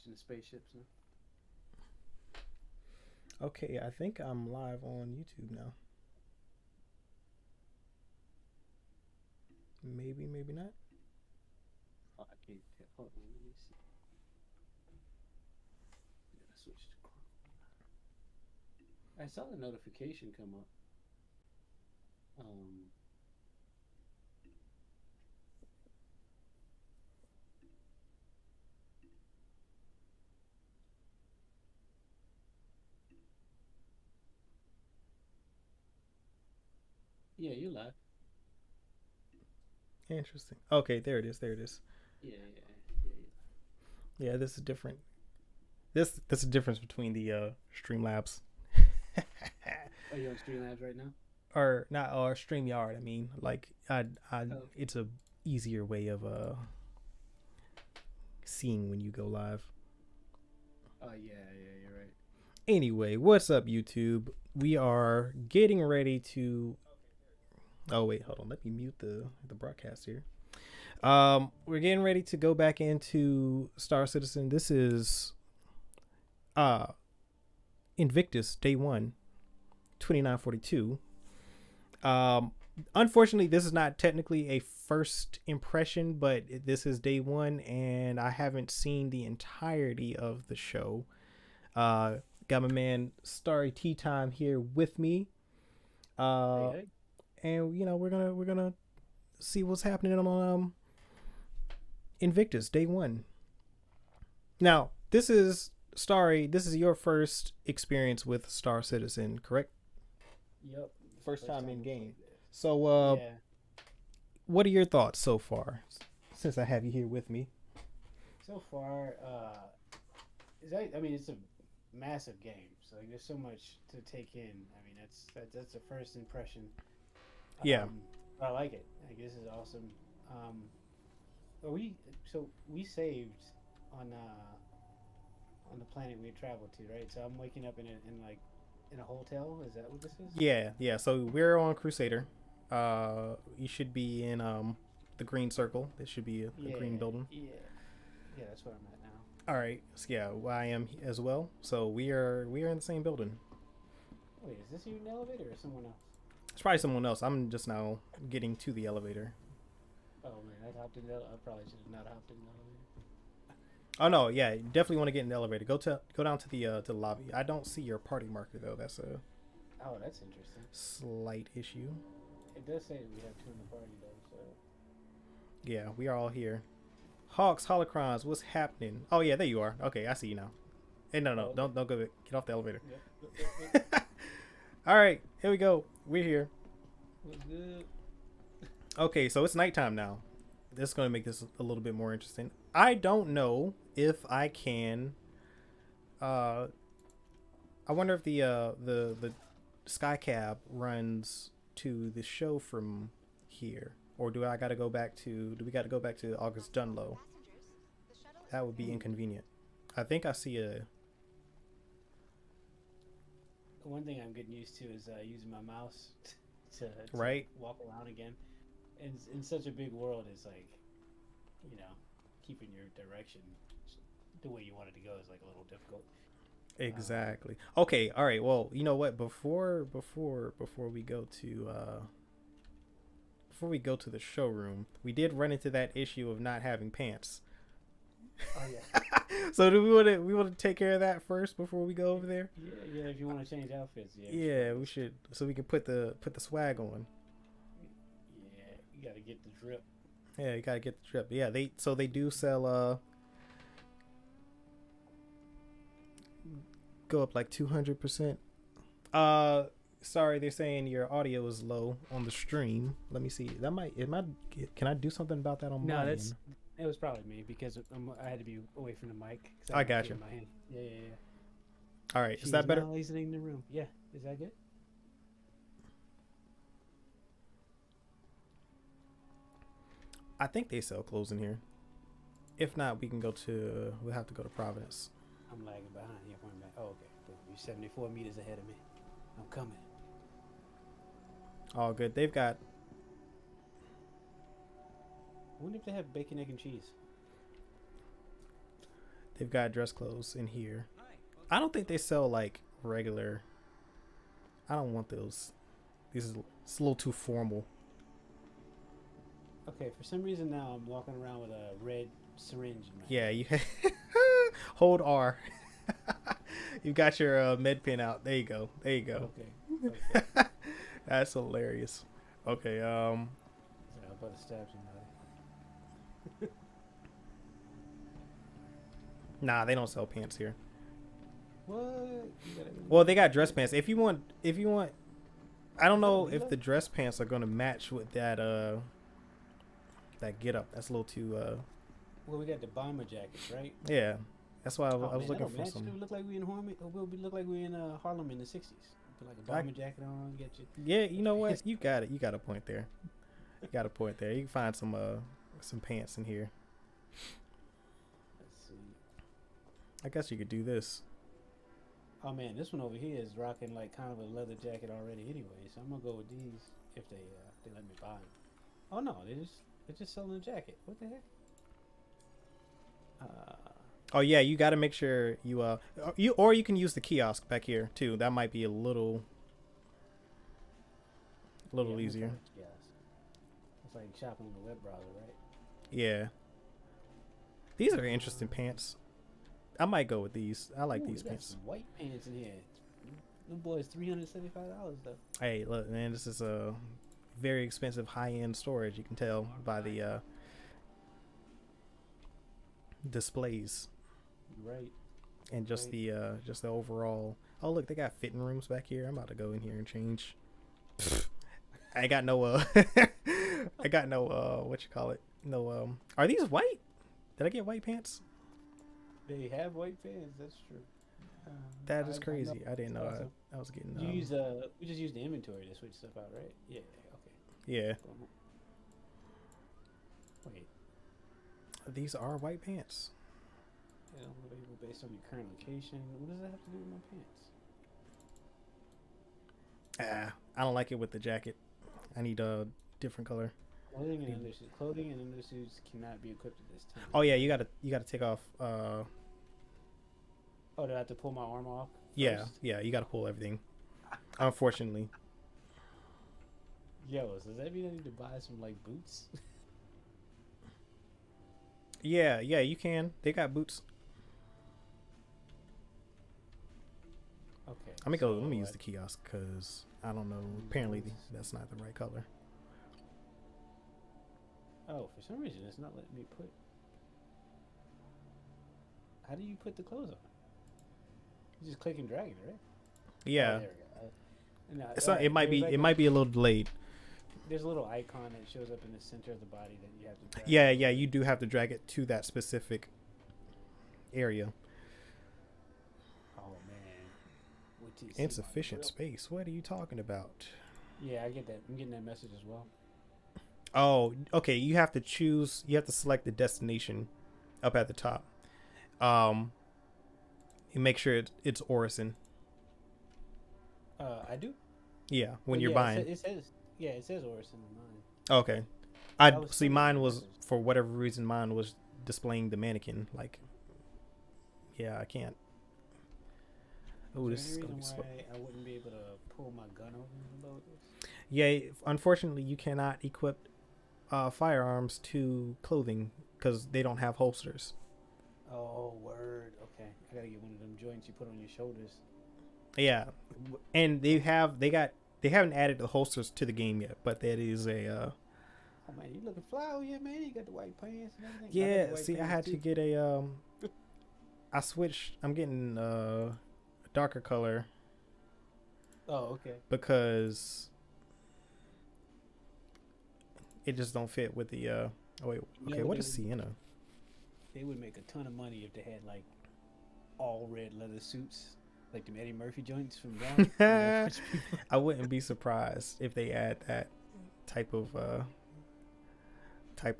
watching the spaceships now. Okay, I think I'm live on YouTube now. Maybe, maybe not. Oh, I can't tell. Hold on, let me see. I gotta switch to Chrome. I saw the notification come up. Um, yeah, you live. Interesting. Okay, there it is. There it is. Yeah, yeah, yeah. Yeah, this is different. This is the difference between the Streamlabs. Are you on Streamlabs right now? Or not, or StreamYard. I mean, like, Oh, it's a easier way of seeing when you go live. oh yeah, yeah, you're right. Anyway, what's up, YouTube? We are getting ready to. Oh wait, hold on. Let me mute the broadcast here. We're getting ready to go back into Star Citizen. This is uh Invictus Day 1, 2942. Um, Unfortunately, this is not technically a first impression, but this is Day 1, and I haven't seen the entirety of the show. Got my man Starry Tea Time here with me. Hey, Uh, hey. and we're gonna see what's happening on Invictus Day 1. Now, this is Starry. This is your first experience with Star Citizen, correct? Yep. First time in I game. played this. So, Yeah. what are your thoughts so far? Since I have you here with me. So far, I mean, it's a massive game. So like, there's so much to take in. I mean, that's the first impression. Yeah. Um, I like it. Like this is awesome. Um, but we saved on on the planet we had traveled to, right? So I'm waking up in a hotel. Is that what this is? Yeah. So we're on Crusader. You should be in the green circle. There should be a Yeah, green building. yeah, yeah. That's where I'm at now. All right. So yeah, well, I am as well. So we are in the same building. Wait, is this you in the elevator or someone else? It's probably someone else. I'm just now getting to the elevator. Oh man, I hopped in the. I probably should have not hopped in the elevator. Oh no, yeah, you definitely want to get in the elevator. Go down to the lobby. I don't see your party marker though. That's a Oh, that's interesting. slight issue. It does say that we have two in the party though. So Yeah, we are all here. Hawks, holocrons, what's happening? Oh yeah, there you are. Okay, I see you now. Hey, no, oh, no, okay. don't go. Get off the elevator. Yep, yep, yep, yep. All right, here we go. We're here. What's good? Okay, so it's nighttime now. This is going to make this a little bit more interesting. I don't know if I can. I wonder if the sky cab runs to the show from here, or do I got to go back to? Do we got to go back to August Dunlow? That would be inconvenient. I think I see a. One thing I'm getting used to is using my mouse to Right. walk around again. In such a big world, it's like, you know, keeping your direction the way you want it to go is like a little difficult. Exactly. Okay. All right. Well, you know what? Before we go to the showroom, we did run into that issue of not having pants. Oh yeah, So do we want to take care of that first before we go over there? yeah, yeah. If you want to change outfits, yeah, Yeah, we should. So we can put the swag on. Yeah, you got to get the drip. Yeah, you gotta get the trip. Yeah, they do sell go up like 200%. Sorry, they're saying your audio is low on the stream. Let me see. That might it might. Can I do something about that on No, my that's end? it was probably me because I had to be away from the mic. 'Cause I had my got kid you. in my hand. Yeah, yeah, yeah. All right, She is that better? now exiting the room. Yeah, is that good? I think they sell clothes in here. If not, we can go to. We'll have to go to Providence. I'm lagging behind. Yeah, I'm back. Oh, okay. Boom. You're 74 meters ahead of me. I'm coming. All good. They've got. I wonder if they have bacon, egg, and cheese. They've got dress clothes in here. I don't think they sell like regular. I don't want those. It's a little too formal. Okay, for some reason now I'm walking around with a red syringe in my Yeah, hand. you hold R. You got your med pen out. There you go. There you go. Okay. Okay. That's hilarious. Okay. So I'm about to stab somebody. Nah, they don't sell pants here. What? Well, they got dress pants. If you want, I don't know if the dress pants are gonna match with that that get up. That's a little too Well, we got the bomber jackets, right? yeah. That's why I Oh, was man, looking that for don't match. some. We look like we in Harlem. We look like we in Harlem in the '60s. Put like a bomber jacket on, get you. Yeah, you know what? You got it. You got a point there. You got a point there. You can find some pants in here. Let's see. I guess you could do this. Oh man, this one over here is rocking like kind of a leather jacket already anyway, so I'm gonna go with these if they let me buy them. Oh no, they're just selling a jacket. What the heck? Oh yeah, you got to make sure you can use the kiosk back here too. That might be a little Yeah, easier. it's like shopping on the web browser, right? Yeah. These are interesting pants. I might go with these. I like these got pants. some white pants in here. Them boys $375 though. Hey, look, man, this is a very expensive high-end storage. You can tell by the displays Right. and just the overall. Oh, look, they got fitting rooms back here. I'm about to go in here and change. I got no I got no what you call it? No are these white? Did I get white pants? They have white pants. That's true. That is crazy. I didn't know awesome. I was getting. You use we just use the inventory to switch stuff out, right? Yeah. Okay. Yeah. Wait. These are white pants. Available based on your current location. What does that have to do with my pants? I don't like it with the jacket. I need a different color. Clothing and undersuits cannot be equipped at this time. Oh yeah, you gotta take off. Oh, do I have to pull my arm off? Yeah, First? yeah, you gotta pull everything. Unfortunately. Yo, so does that mean I need to buy some like boots? Yeah, you can. They got boots. Okay. Let me use the kiosk because I don't know. Apparently that's not the right color. Oh, for some reason it's not letting me put. How do you put the clothes on? You just click and drag it, right? Yeah. Oh, there we go. It's not, it might be a little delayed. There's a little icon that shows up in the center of the body that you have to drag. Yeah, you do have to drag it to that specific area. Oh man. Insufficient space. What are you talking about? Yeah, I get that. I'm getting that message as well. Oh, okay. You have to choose. You have to select the destination up at the top. You make sure it's Orison. I do. Yeah, when you're buying. It says Orison on mine. Okay. I see. Mine was for whatever reason. Mine was displaying the mannequin. Like, yeah, I can't. Oh, this is gonna be slow. I wouldn't be able to pull my gun over and load this. Yeah, unfortunately, you cannot equip firearms to clothing because they don't have holsters. Oh, word. Okay, I gotta get one of them joints you put on your shoulders. Yeah, and they haven't added the holsters to the game yet, but that is a. Oh man, you looking fly over here, man. You got the white pants and everything. Yeah, see, I had to get a I switched. I'm getting a darker color. Oh, okay. Because it just don't fit with the. Oh wait, okay. What is Sienna? They would make a ton of money if they had like all red leather suits, like them Eddie Murphy joints from Downey. I wouldn't be surprised if they add that type of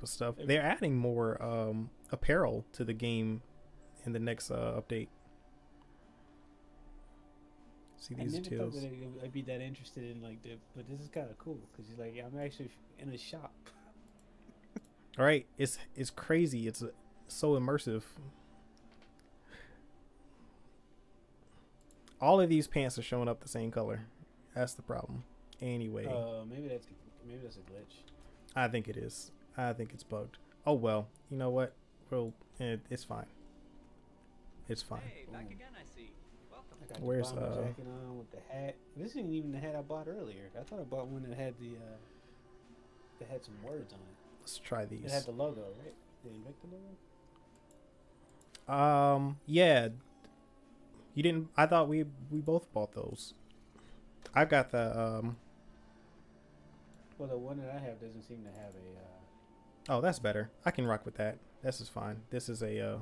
stuff. They're adding more apparel to the game in the next update. See these I never details. thought that I'd be that interested in like that, but this is kind of cool because you're like, I'm actually in a shop. All right, it's crazy. It's so immersive. All of these pants are showing up the same color. That's the problem. Anyway. Maybe that's a glitch. I think it is. I think it's bugged. Oh well. You know what? Well, it's fine. It's fine. Hey, back again, I see. Welcome. I got Where's the bomber jacket on with the hat. This isn't even the hat I bought earlier. I thought I bought one that had that had some words on it. Let's try these. It had the logo, right? The Invictus logo. Yeah. You didn't. I thought we both bought those. I've got the Well, the one that I have doesn't seem to have a. Oh, that's better. I can rock with that. This is fine. This is a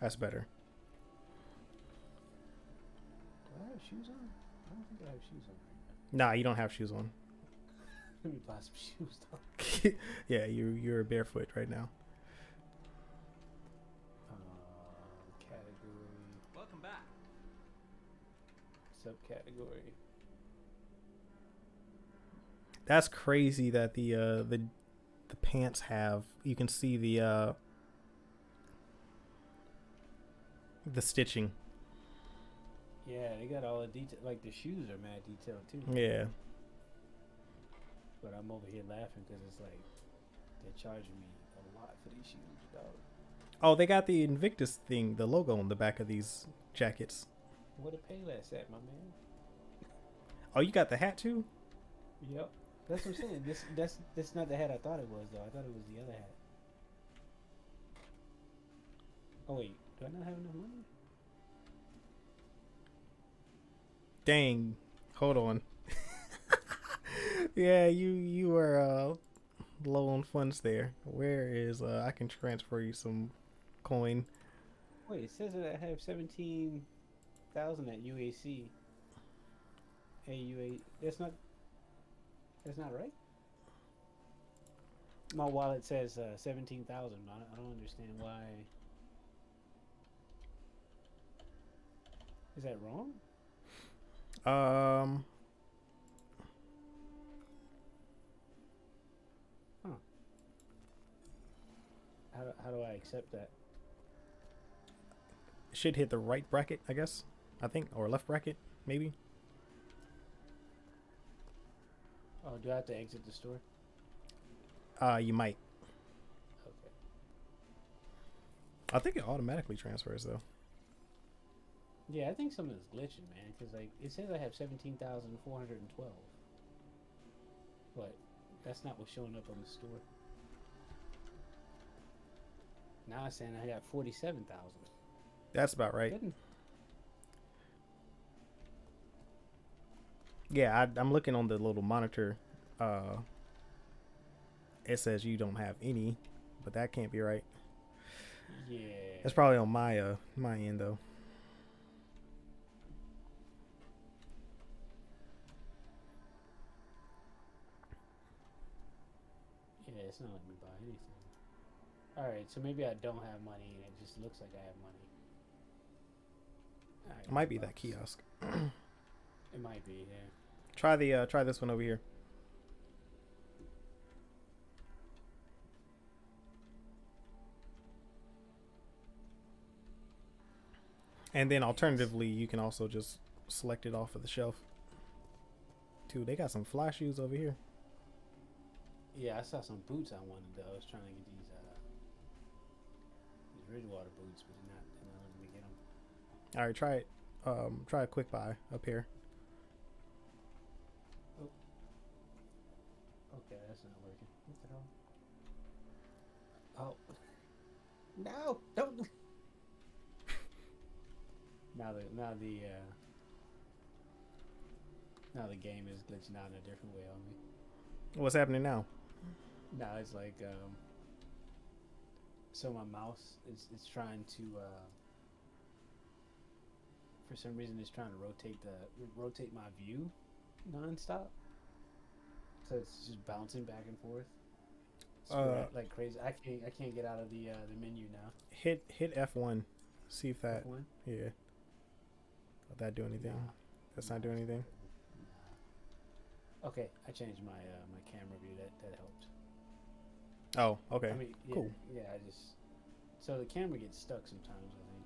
that's better. Do I have shoes on? I don't think I have shoes on right Nah, you don't have shoes on. now. Let me buy some shoes though. Yeah, you're barefoot right now. Category. Welcome back. Subcategory. That's crazy that the pants have. You can see the stitching. Yeah, they got all the detail. Like the shoes are mad detailed too. Yeah. But I'm over here laughing because it's like they're charging me a lot for these shoes, dog. Oh, they got the Invictus thing, the logo on the back of these jackets. What a Payless at, my man. Oh, you got the hat too? Yep. That's what I'm saying. That's not the hat I thought it was though. I thought it was the other hat. Oh wait, do I not have enough money? Dang. Hold on. Yeah, you were low on funds there. Where is I can transfer you some coin. Wait, it says that I have 17,000 at UAC. AUA. That's not right. My wallet says 17,000. I don't understand why. Is that wrong? How do I accept that? Should hit the right bracket, I guess. I think, or left bracket, maybe. Oh, do I have to exit the store? You might. Okay. I think it automatically transfers though. Yeah, I think something's glitching, man. Because like it says I have 17,412, but that's not what's showing up on the store. Now it's saying I got 47,000. That's about right. Didn't- Yeah, I'm looking on the little monitor. It says you don't have any, but that can't be right. Yeah. That's probably on my my end though. Yeah, it's not letting me buy anything. Alright, so maybe I don't have money and it just looks like I have money. All right, It might be $100. that kiosk. It might be, yeah. Try this one over here. And then alternatively, you can also just select it off of the shelf. Dude, they got some fly shoes over here. Yeah, I saw some boots I wanted though. I was trying to get these Ridgewater boots, but they're not letting me get them. All right, try it. Try a quick buy up here. Okay, that's not working. What the hell? Oh. No! Don't! Now the game is glitching out in a different way on me. What's happening now? Now it's like so my mouse it's trying to for some reason it's trying to rotate my view nonstop. So it's just bouncing back and forth. Like crazy. I can't get out of the menu now. Hit F1. See if that. F1? Yeah. Will that do anything? Nah. That's not doing anything. Nah. Okay, I changed my my camera view. That helped. Oh, okay. I mean, yeah, Cool. Yeah, so the camera gets stuck sometimes. I think.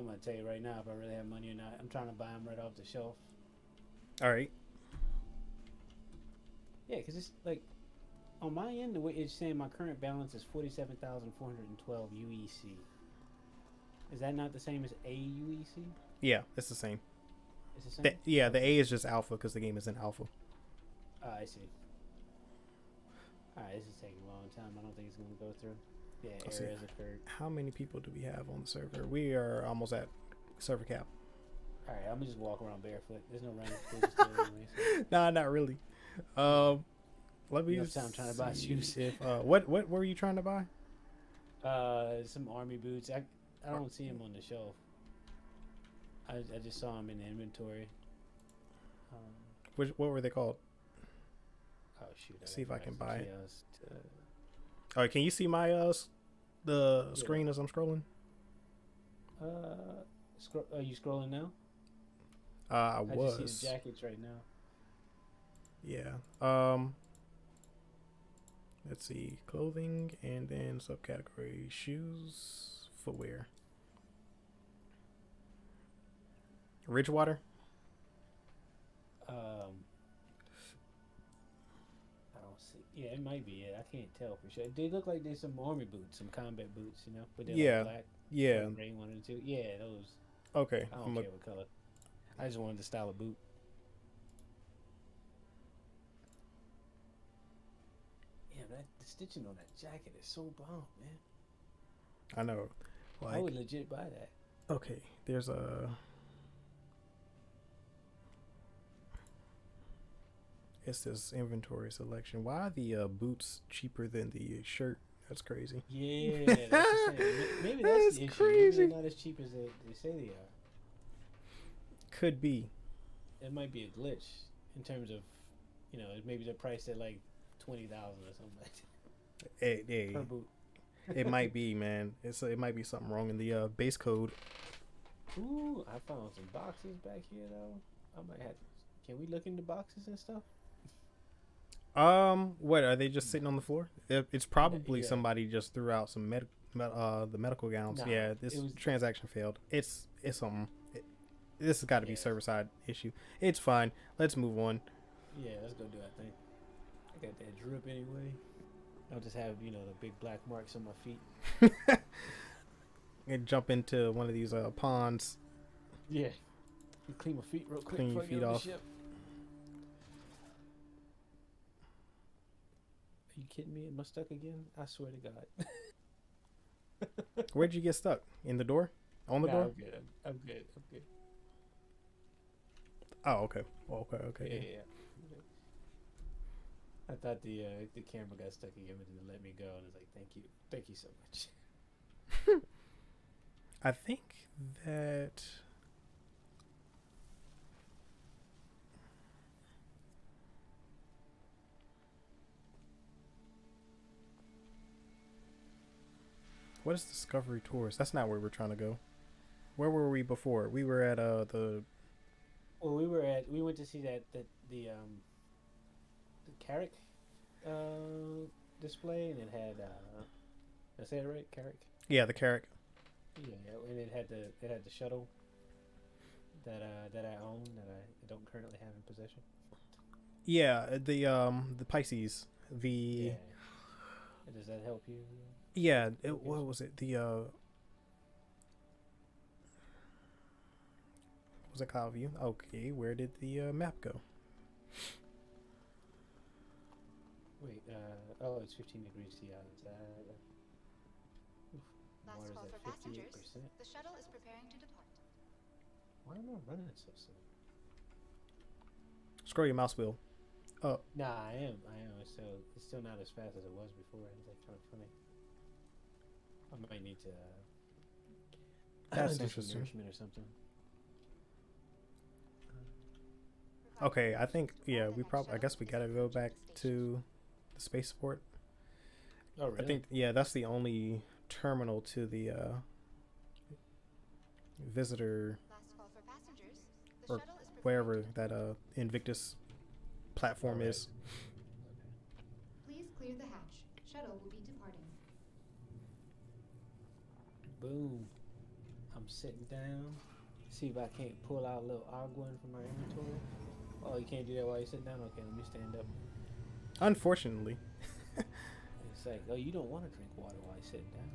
I'm gonna tell you right now if I really have money or not. I'm trying to buy them right off the shelf. All right. Yeah, because it's like on my end, the way it's saying my current balance is 47,412 UEC. Is that not the same as a UEC? Yeah, it's the same. It's the same. Yeah, the A is just alpha because the game is in alpha. I see. Alright, this is taking a long time. I don't think it's gonna go through. Yeah, error has occurred. How many people do we have on the server? We are almost at server cap. Alright, I'm gonna just walk around barefoot. There's no running exclusives still anyway. So. Nah, not really. Let me. Enough time trying to buy shoes. If what were you trying to buy? Some army boots. I don't see them on the shelf. I just saw them in the inventory. What were they called? Oh shoot! See if I can buy it. To... All right, can you see my screen as I'm scrolling? Are you scrolling now? I was. I just see the jackets right now. Yeah. Let's see, clothing, and then subcategory footwear. Ridgewater. I don't see. Yeah, it might be. Yeah, I can't tell for sure. They look like there's some army boots, some combat boots, you know. But they're like black. Yeah. Gray one or two. Yeah, those. Okay. I don't care what color. I just wanted the style of boot. Yeah, the stitching on that jacket is so bomb, man. I know. I would legit buy that. Okay, there's a. It's this inventory selection. Why are the boots cheaper than the shirt? That's crazy. Yeah, that's the same. Maybe that's the issue. Crazy. Maybe they're not as cheap as they say they are. Could be. It might be a glitch in terms of, you know, maybe they're priced at like 20,000 or something like that. Per boot. It might be, man. It might be something wrong in the base code. Ooh, I found some boxes back here though. I might have. Can we look into boxes and stuff? What are they just sitting on the floor? It's probably somebody just threw out some the medical gowns. Nah, yeah, this transaction failed. It's something. This has got to be server side issue. It's fine. Let's move on. Yeah, let's go do that thing. I got that drip anyway. I'll just have, you know, the big black marks on my feet. And jump into one of these ponds. Yeah. Clean my feet real quick. Clean your feet off. Are you kidding me? Am I stuck again? I swear to God. Where'd you get stuck? In the door? On the door? I'm good. Oh, okay. Okay. Yeah. I thought the camera got stuck again, but didn't let me go, and I was like, thank you so much. I think that what is Discovery Tours? That's not where we're trying to go. Where were we before? We were at the. Well, we went to see the Carrick display, and it had did I say it right? Carrick? Yeah, the Carrick. Yeah, and it had the shuttle that I own that I don't currently have in possession. Yeah, the Pisces. Yeah. Does that help you? Yeah, what was it? The was it Cloud View? Okay, where did the map go? Wait, it's 15 degrees Ci. Last call for passengers. The shuttle is preparing to depart. Why am I running so slow? Scroll your mouse wheel. Oh. Nah, I am. It's still not as fast as it was before. It's like kind of funny. I might need to. That's do interesting. some nourishment or something. Okay, I think I guess we gotta go back to the spaceport. Oh, really? I think that's the only terminal to the visitor or wherever that Invictus platform is. Please clear the hatch. Shuttle will be departing. Boom. I'm I'm sitting down. See if I can't pull out a little agua from my inventory. Oh, you can't do that while you're sitting down? Okay, let me stand up. Unfortunately. It's like, oh, you don't want to drink water while you're sitting down.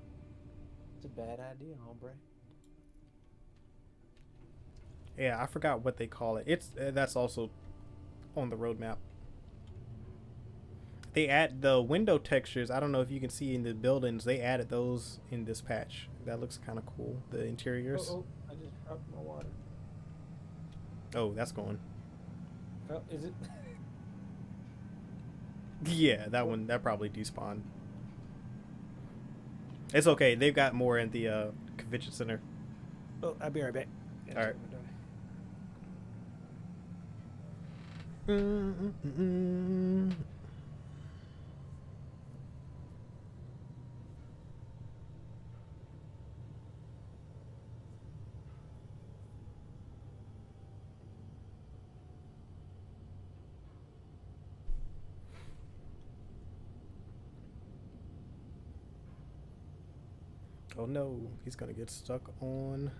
It's a bad idea, hombre. Yeah, I forgot what they call it. It's that's also on the roadmap. They add the window textures. I don't know if you can see in the buildings. They added those in this patch. That looks kind of cool. The interiors. Oh, I just dropped my water. Oh, that's going. Oh, is it? Yeah, that probably despawned. It's okay. They've got more in the convention center. Oh, I'll be right back. All right. Oh no, he's gonna get stuck on.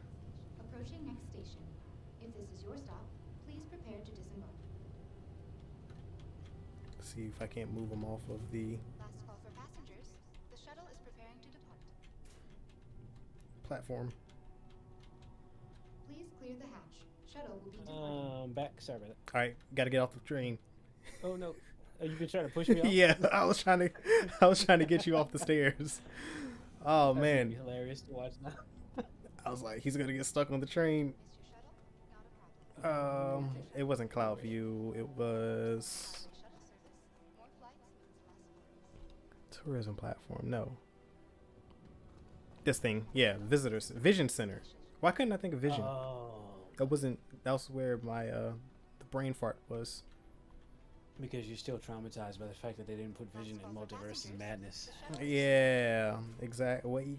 Approaching next station. If this is your stop, please prepare to disembark. See if I can't move him off of the Last call for passengers. The shuttle is preparing to depart. platform. Please clear the hatch. Shuttle will be departing. Back. Sorry about that. All right, gotta get off the train. Oh no, you been trying to push me off? Yeah, I was trying to get you off the stairs. Oh That's man, gonna be hilarious to watch now. I was like, he's gonna get stuck on the train. Missed your shuttle? Not a problem. It wasn't Cloud View. It was Shuttle service. More flights means less worries. tourism platform. No, this thing. Yeah, visitors vision center. Why couldn't I think of vision? Oh, That wasn't. That was where my the brain fart was. because you're still traumatized by the fact that they didn't put Vision in Multiverse of Madness. Yeah, exactly.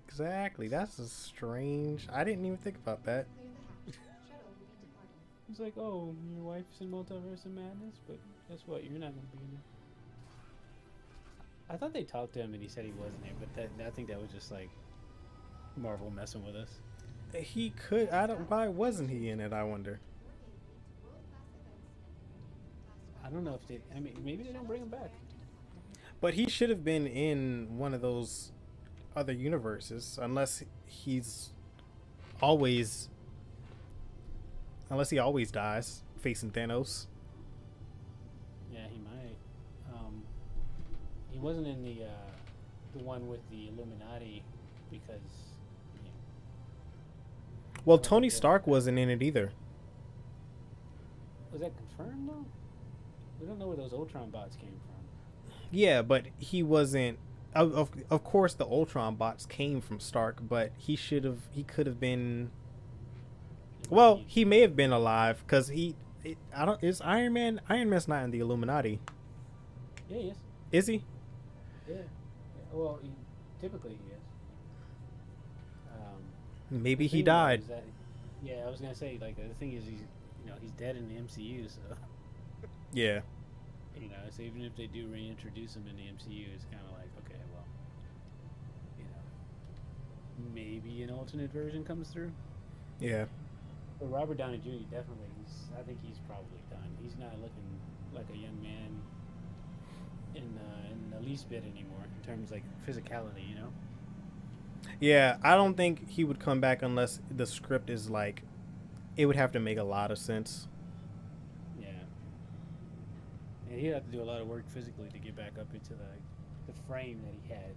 That's a strange. I didn't even think about that. Clear the hatch. Shuttle will be departing. It's like, oh, your wife's in Multiverse of Madness, but guess what? You're not gonna be in there. I thought they talked to him and he said he wasn't there, but I think that was just like Marvel messing with us. He could. I don't. Why wasn't he in it? I wonder. I don't know if they. I mean, maybe they don't bring him back. But he should have been in one of those other universes, unless he always dies facing Thanos. Yeah, he might. He wasn't in the one with the Illuminati because. Yeah. Well, Tony Stark wasn't in it either. Was that confirmed though? We don't know where those Ultron bots came from. Yeah, but he wasn't. Of course, the Ultron bots came from Stark, but he could have been. Well, he may have been alive because I don't. Is Iron Man? Iron Man's not in the Illuminati. Yeah, he is. Is he? Yeah. Well, typically he is. Maybe The he thing, though, died. is that- yeah, I was gonna say the thing is he's dead in the MCU, so Yeah. so even if they do reintroduce him in the MCU, it's kind of like, okay, well, maybe an alternate version comes through. Yeah. But Robert Downey Jr. definitely, I think he's probably done. He's not looking like a young man in the least bit anymore in terms like physicality, Yeah, I don't think he would come back unless the script is like, it would have to make a lot of sense. Yeah. And he'd have to do a lot of work physically to get back up into the frame that he had,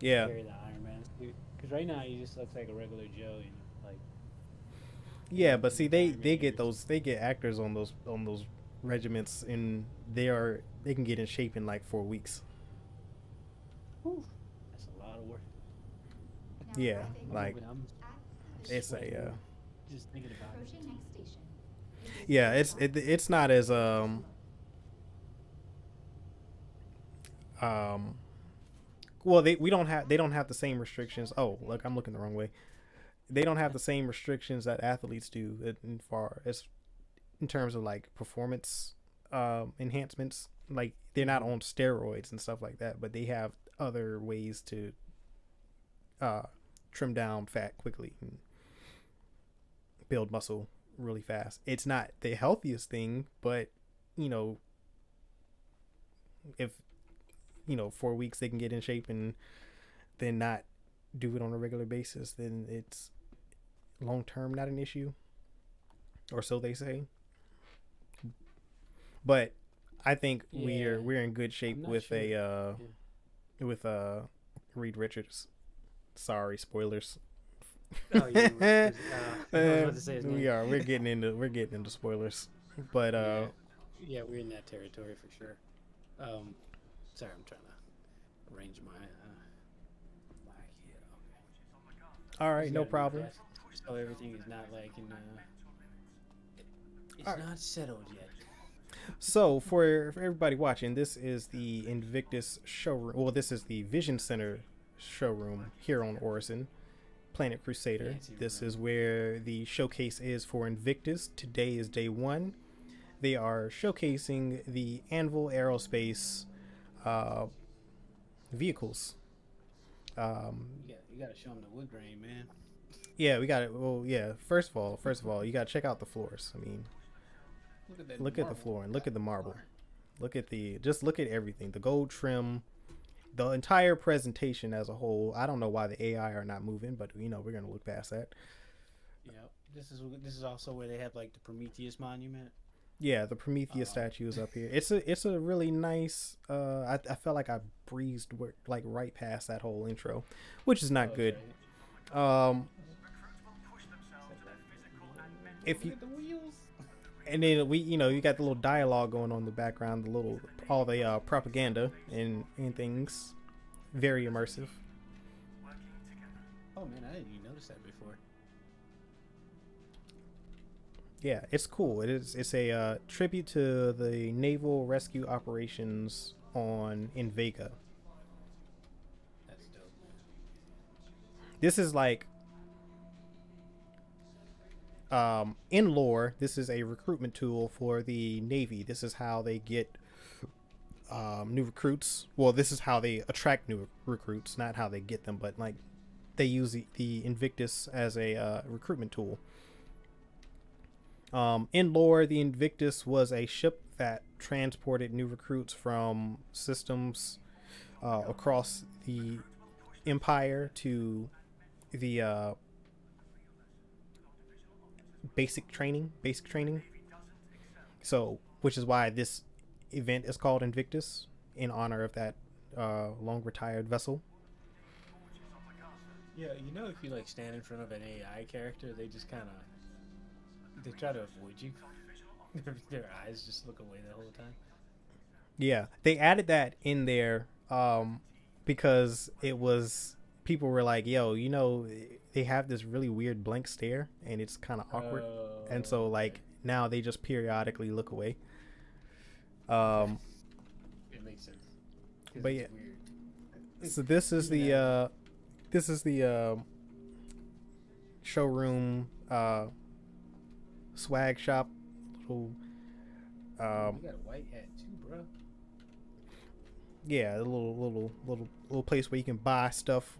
Yeah. carry the Iron Man suit. Because right now he just looks like a regular Joe, like. Yeah, but see, they get actors on those regiments, and they can get in shape in like 4 weeks. Whew, that's a lot of work. Now Yeah, arriving like I'm at it's sweating a just thinking about it. approaching next station. yeah, it's not as well, they don't have the same restrictions. Oh, look, I'm looking the wrong way. They don't have the same restrictions that athletes do in terms of like performance enhancements. Like they're not on steroids and stuff like that, but they have other ways to trim down fat quickly. build muscle really fast. It's not the healthiest thing, but you know, if 4 weeks they can get in shape and then not do it on a regular basis, then it's long term not an issue, or so they say. But I think we're in good shape with sure. With Reed Richards. Sorry, spoilers. Oh yeah, I was about to say his name. We're getting into spoilers, but yeah, we're in that territory for sure. Sorry, I'm trying to arrange my here. Okay. All right, no problem. So everything is not like in it's not settled yet. So for everybody watching, this is the Invictus Showroom. Well, this is the Vision Center showroom here on Orison, Planet Crusader. This is where the showcase is for Invictus. Today is day 1. They are showcasing the Anvil Aerospace vehicles. You gotta show them the wood grain, man. Yeah, we got it. Well, yeah. First of all, you gotta check out the floors. I mean, look at the floor and look at the marble. Look at everything. The gold trim, the entire presentation as a whole. I don't know why the AI are not moving, but we're gonna look past that. Yeah, this is also where they have like the Prometheus monument. Yeah, the Prometheus statue is up here. It's a really nice. I felt like I breezed like right past that whole intro, which is not good. If you and then you got the little dialogue going on in the background, all the propaganda and things, very immersive. Oh man, I didn't even notice that before. Yeah, it's cool. It's a tribute to the naval rescue operations in Vega. That's dope, man. This is like in lore, this is a recruitment tool for the Navy. This is how they get new recruits. Well, this is how they attract new recruits, not how they get them, but like they use the Invictus as a recruitment tool. In lore, the Invictus was a ship that transported new recruits from systems across the Empire to the basic training. So, which is why this event is called Invictus, in honor of that long retired vessel. Yeah, if you like stand in front of an AI character, they just kind of they try to avoid you. Their eyes just look away the whole time. Yeah, they added that in there because people were like, yo, they have this really weird blank stare and it's kind of awkward. And so like now they just periodically look away. It makes sense. But yeah. So this is the showroom swag shop. Little, you got a white hat too, bro. Yeah, a little place where you can buy stuff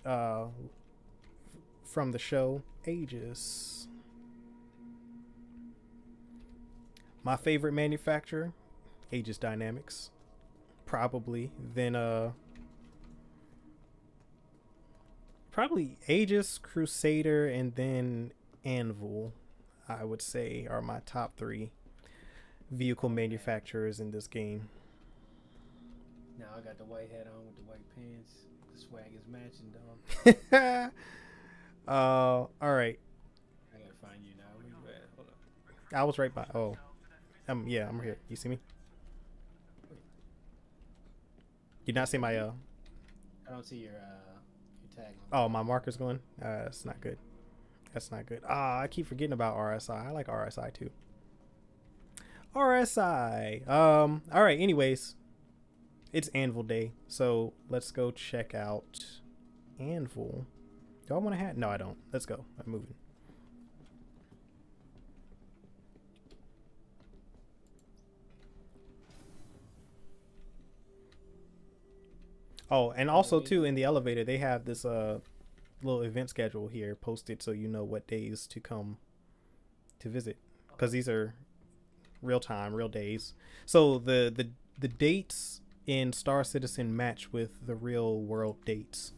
from the show. Aegis. My favorite manufacturer, Aegis Dynamics. Probably. Then probably Aegis, Crusader, and then Anvil, I would say, are my top 3 vehicle manufacturers in this game. Now I got the white hat on with the white pants. The swag is matching, dog. All right. I gotta find you now. Where you at? Hold up. I was right by. Oh, I'm here. You see me? You not see my I don't see your tag. Oh, my marker's going. That's not good. I keep forgetting about RSI. I like RSI too. RSI. All right. Anyways, it's Anvil Day, so let's go check out Anvil. Do I want a hat? No, I don't. Let's go. I'm moving. Oh, and also too in the elevator they have this little event schedule here posted so you know what days to come to visit, because these are real time, real days. So the dates in Star Citizen match with the real world dates.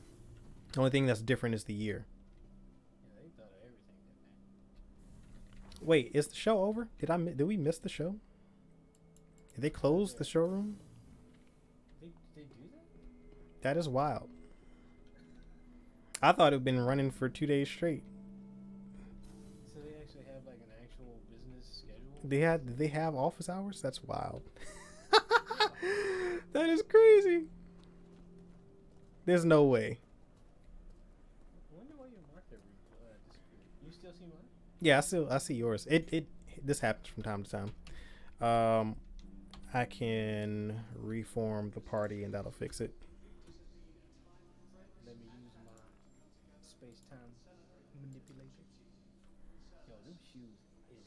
The only thing that's different is the year. Yeah, they thought of everything, didn't they? Wait, is the show over? Did we miss the show? Did they close the showroom? Did they do that? That is wild. I thought it had been running for 2 days straight. So they actually have like an actual business schedule? Did they have office hours? That's wild. That is crazy. There's no way. I wonder why your marker disappeared. You still see mine? Yeah, I see yours. This happens from time to time. I can reform the party and that'll fix it. Let me use my space-time manipulator. Yo, them shoes is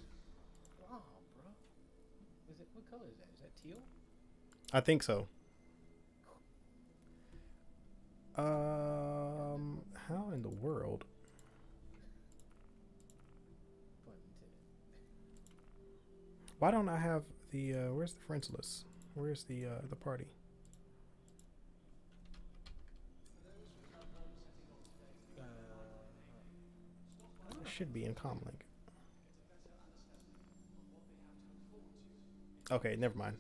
wow, bro. What color is that? Is that teal? I think so. How in the world? Why don't I have the where's the friends list? Where's the party? It should be in Comlink. Okay, never mind.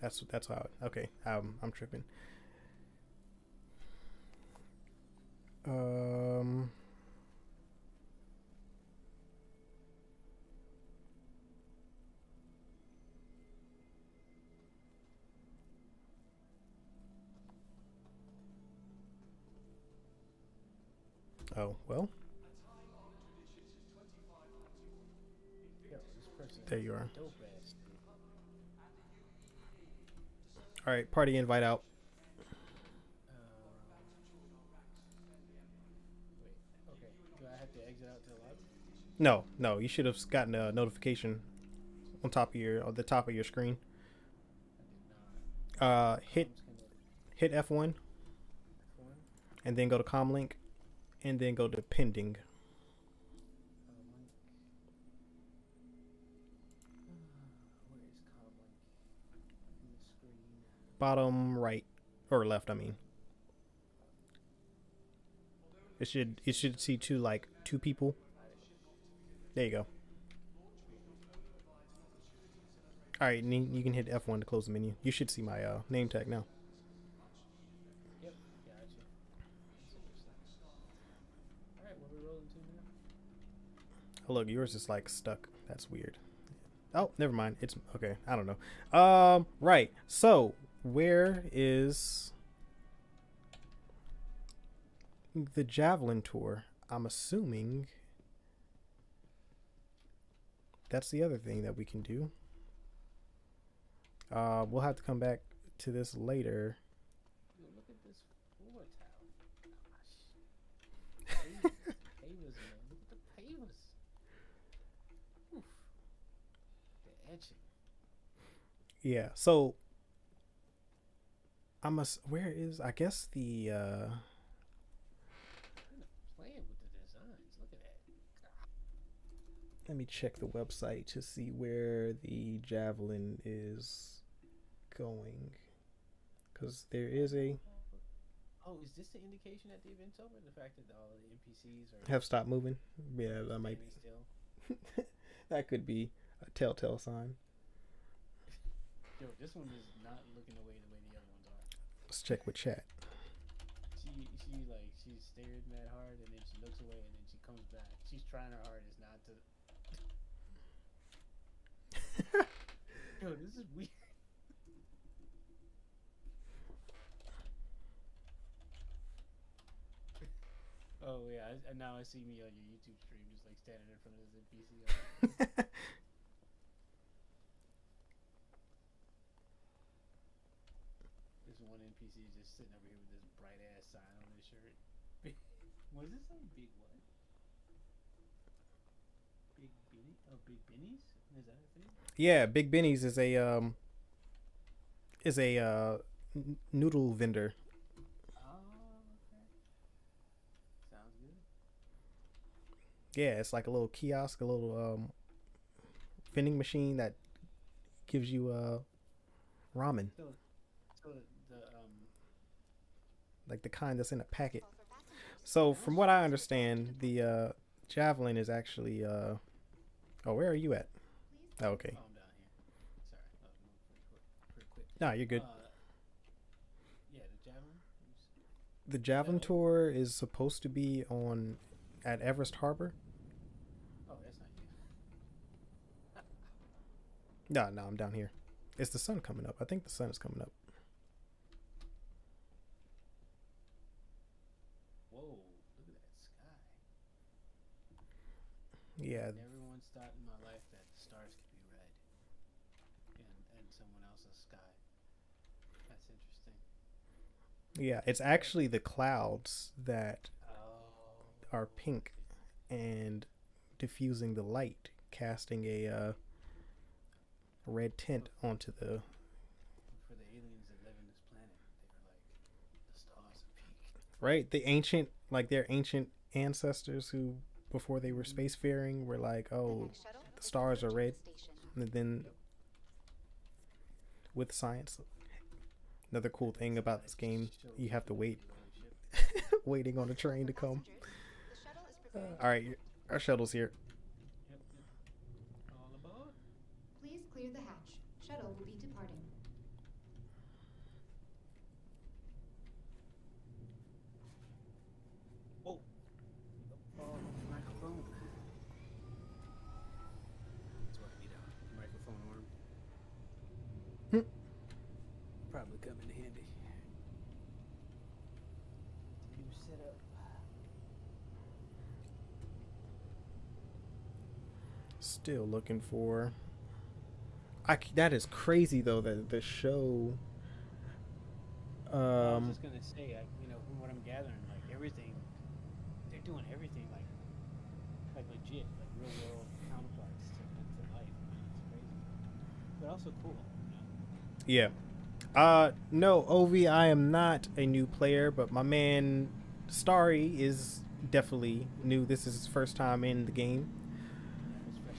That's how. Okay, I'm tripping. Oh well. Yo, this person There you are. dope ass. All right, party invite out. Wait, okay. Do I have to exit out to the lobby? No, you should have gotten a notification on the top of your screen. I did not. Hit F1 F1. and then go to Comlink and then go to pending. Where is Comlink? On the screen. Bottom right or left, I mean. It should see two people. There you go. All right, you can hit F1 to close the menu. You should see my name tag now. Yep, gotcha. That's interesting. Alright, where we rolling to now? Oh, look, yours is stuck. That's weird. Oh, never mind. It's okay. I don't know. Right. So, where is the Javelin tour? I'm assuming that's the other thing that we can do. We'll have to come back to this later. Yo, look at this floor tile. Gosh. Pavers, man. Look at the pavers. Oof. The etching. Yeah. So where is I guess the Playing with the designs. Look at that. let me check the website to see where the Javelin is going, because there is a Oh, is this the indication that the event's over? The fact that all the NPCs are have stopped moving. Yeah, that might standing be. still. That could be a telltale sign. Yo, this one is not looking away the way the other ones are. Let's check with chat. She's staring that hard and then she looks away and then she comes back. She's trying her hardest not to. Yo, this is weird. Oh yeah, now I see me on your YouTube stream just standing in front of this NPC. This one NPC is just sitting over here with this bright ass sign on his shirt. Was this some big what? Big Benny? Oh, Big Benny's? Is that a thing? Yeah, Big Benny's is a noodle vendor. Oh, okay. Sounds good. Yeah, it's like a little kiosk, a little vending machine that gives you ramen, So the like the kind that's in a packet. Call for passengers. So from what I understand, the javelin is actually oh, where are you at? Please. Oh, okay. oh, I'm down here. Sorry, that was moving pretty quick. No, you're good. Yeah, the javelin. The javelin tour is supposed to be on at Everest Harbor. Oh, that's not you. No, I'm down here. It's the sun coming up. I think the sun is coming up. Whoa, look at that sky. Yeah, Never once thought in my life that the stars could be red in someone else's sky. That's interesting. yeah. It's actually the clouds that Oh. are pink and diffusing the light, casting a red tint onto the. For the aliens that live in this planet, they were like, the stars are pink. Right, the ancient, like their ancient ancestors who, before they were spacefaring, were like, The oh, next shuttle the is stars are approaching red. the station. And then with science, another cool thing about this game, you have to wait, waiting on a train to come. Passengers, the shuttle is preparing to All right, depart. our shuttle's here. Yep. All aboard. Please clear the hatch. Shuttle will be departing. Oh, microphone. That's what I need a microphone arm. Hmm. Probably come in handy. New setup. Still looking for. That is crazy though that the show. I was just gonna say, from what I'm gathering, like everything, they're doing everything like legit, like real world counterparts to life. It's crazy, but also cool. Yeah. No, Ovi, I am not a new player, but my man Starry is definitely new. This is his first time in the game. It's fresh.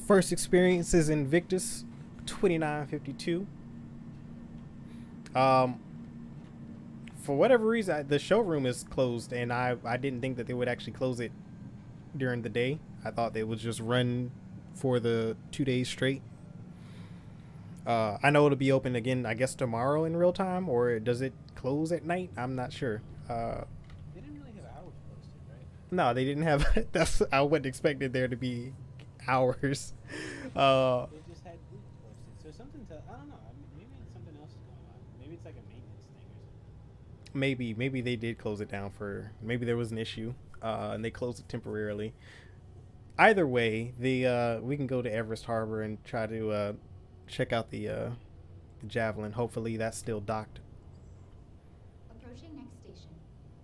First experience is Invictus 2952. For whatever reason, the showroom is closed, and I didn't think that they would actually close it during the day. I thought they would just run for the 2 days straight. I know it'll be open again, I guess, tomorrow in real time, or does it close at night? I'm not sure. They didn't really have hours posted, right? No, they didn't have. I wouldn't expect it there to be hours. They just had weeks posted. So something I don't know. Maybe something else is going on. Maybe it's like a maintenance thing or something. Maybe they did close it down for. Maybe there was an issue, and they closed it temporarily. Either way, we can go to Everest Harbor and try to check out the Javelin. Hopefully, that's still docked. Approaching next station.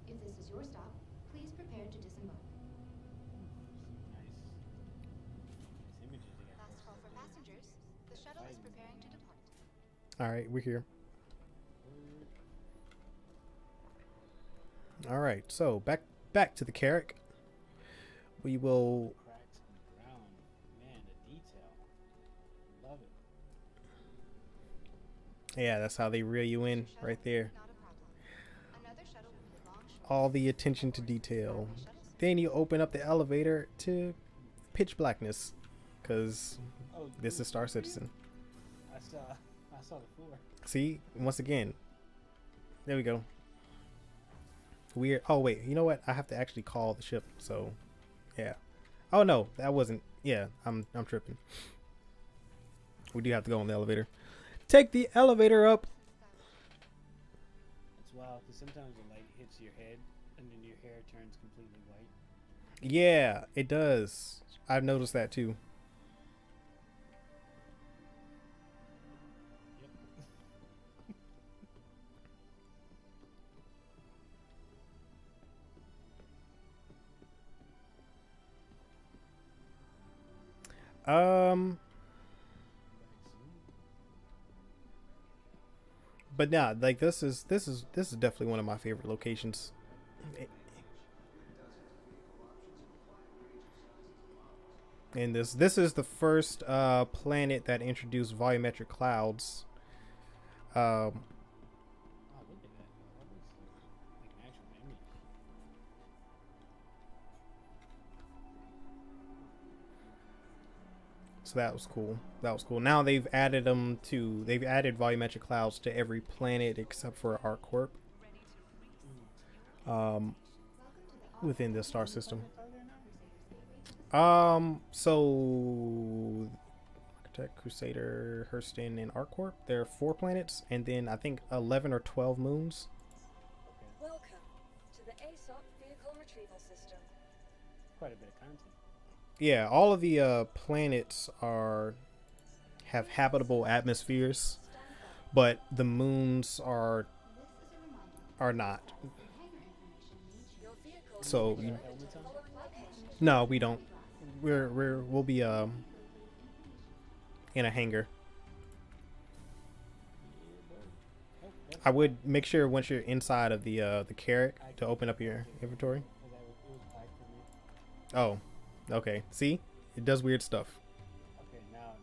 If this is your stop, please prepare to disembark. Nice images they got Last call for posted there. passengers. The shuttle is preparing to depart. All right, we're here. All right, so back to the Carrack. We will. Cracks in the ground. Man, the detail. Love it. Yeah, that's how they reel you in Shuttle, right there. Not a problem. Another shuttle will be launched. All the attention to detail. Then you open up the elevator to pitch blackness, because Oh, this is Star Citizen. I saw the floor. See, once again, there we go. Weird. Oh wait, you know what? I have to actually call the ship. So, yeah. Oh no, that wasn't. Yeah, I'm tripping. We do have to go on the elevator. Take the elevator up. It's wild because sometimes the light hits your head and then your hair turns completely white. Yeah, it does. I've noticed that too. But yeah, like this is definitely one of my favorite locations. in this. This is the first planet that introduced volumetric clouds. Oh, look at that. That looks like an actual image. So that was cool. That was cool. Now they've added volumetric clouds to every planet except for ArcCorp. Within the star system. So Architect, Crusader, Hurston, and ArcCorp. There are 4 planets, and then I think 11 or 12 moons. Welcome to the ASOP vehicle retrieval system. Quite a bit of content. Yeah, all of the planets have habitable atmospheres, but the moons are not. Your vehicle So is you, directed to the following locations. no, we don't. We'll be in a hangar. Oh, that's I would make sure once you're inside of the carrot to open up your inventory. it was black for me. Oh, okay. See, it does weird stuff. Okay, now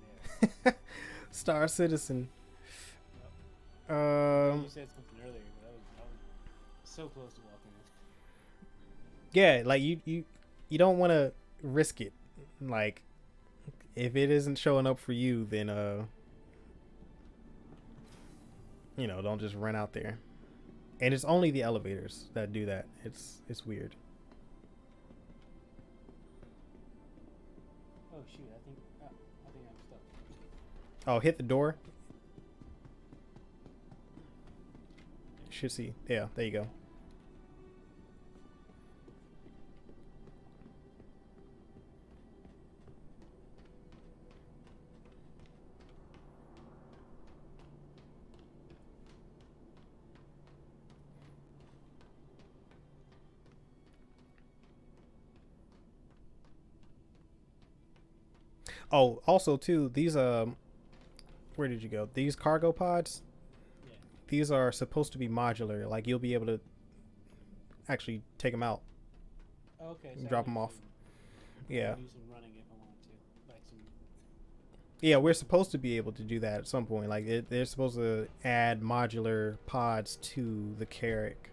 yeah. Star Citizen. You said something earlier, but I was so close to walking in. Yeah, like you don't want to risk it. Like, if it isn't showing up for you, then don't just run out there. And it's only the elevators that do that. It's weird. Oh shoot! I think I'm stuck. Oh, hit the door. Should see. Yeah, there you go. Oh, also too, these where did you go? These cargo pods, Yeah. these are supposed to be modular. Like, you'll be able to actually take them out. Okay. So Drop 'em off. Yeah. Do some running if I want to, like some. Yeah, we're supposed to be able to do that at some point. Like, they're supposed to add modular pods to the Carrack.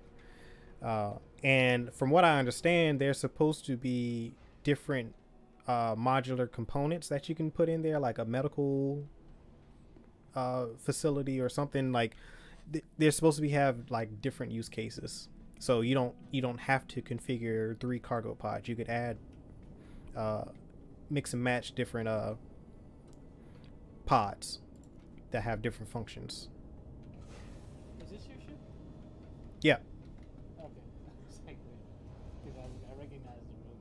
And from what I understand, there's supposed to be different modular components that you can put in there, like a medical facility or something. Like, they're supposed to have like different use cases. So you don't have to configure 3 cargo pods. You could add mix and match different pods that have different functions. Is this your ship? Yeah. Okay. It's like because I recognize the road.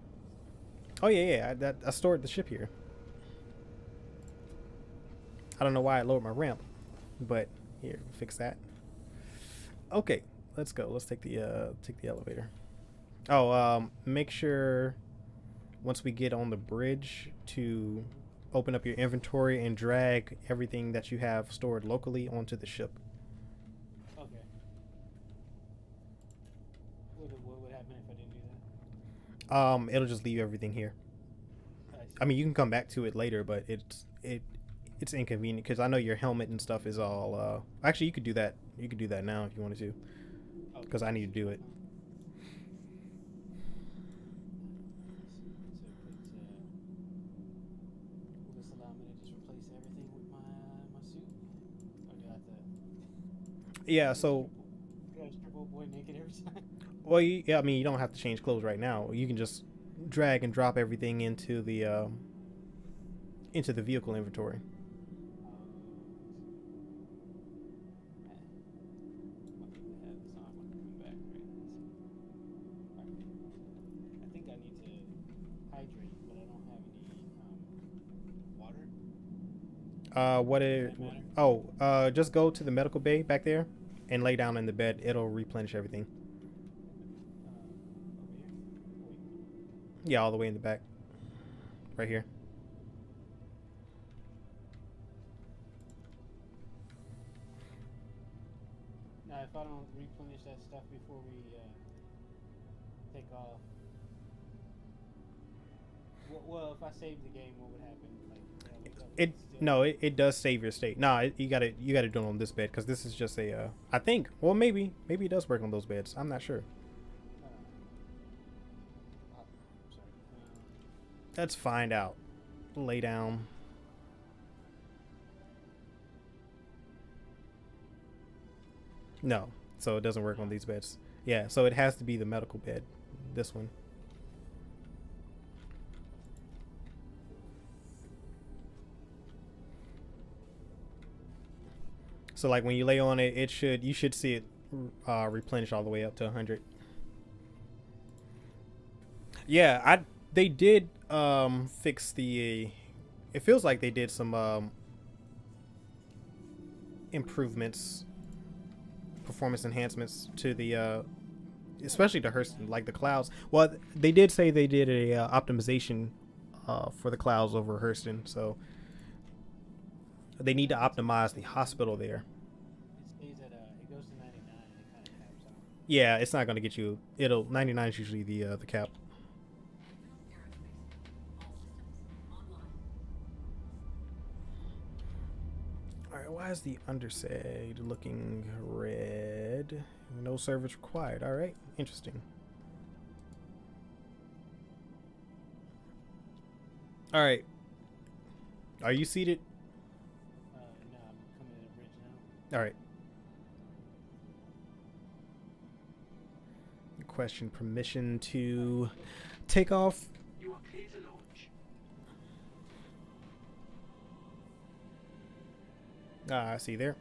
Oh yeah. I stored the ship here. I don't know why I lowered my ramp, but here, fix that. Okay, let's go. Let's take the elevator. Oh, make sure once we get on the bridge to open up your inventory and drag everything that you have stored locally onto the ship. Okay. What would happen if I didn't do that? It'll just leave everything here. I see. I mean, you can come back to it later, but it's inconvenient because I know your helmet and stuff is all. Actually, you could do that. You could do that now if you wanted to, because I need to do it. Will this allow me to just replace everything with my suit, or do I have to? Yeah. So, Do I strip old boy naked every time? well, I mean, you don't have to change clothes right now. You can just drag and drop everything into the vehicle inventory. I think I need to hydrate, but I don't have any water. What Does it? that matter? Just go to the medical bay back there and lay down in the bed. It'll replenish everything. Over here? Wait. Yeah, all the way in the back. Right here. Now, if I don't replenish that stuff before we take off, Well, if I save the game, what would happen? Like, It does save your state. Nah, you gotta do it on this bed because this is just a. I think. Well, maybe it does work on those beds. I'm not sure. Sorry. Let's find out. Lay down. No, so it doesn't work on these beds. Yeah, so it has to be the medical bed. This one. So like when you lay on it, you should see it replenish all the way up to 100. Yeah, they did fix the. It feels like they did some improvements, performance enhancements to the especially to Hurston, like the clouds. Well, they did say they did a optimization for the clouds over Hurston, so they need to optimize the hospital there. It stays at it goes to 99 and it kind of caps out. Yeah, it's not going to get you. 99 is usually the cap. All right, why is the underside looking red? No service required. All right, interesting. All right, are you seated? No, I'm coming to the bridge now. All right. Question permission to take off. You are clear to launch. I see there.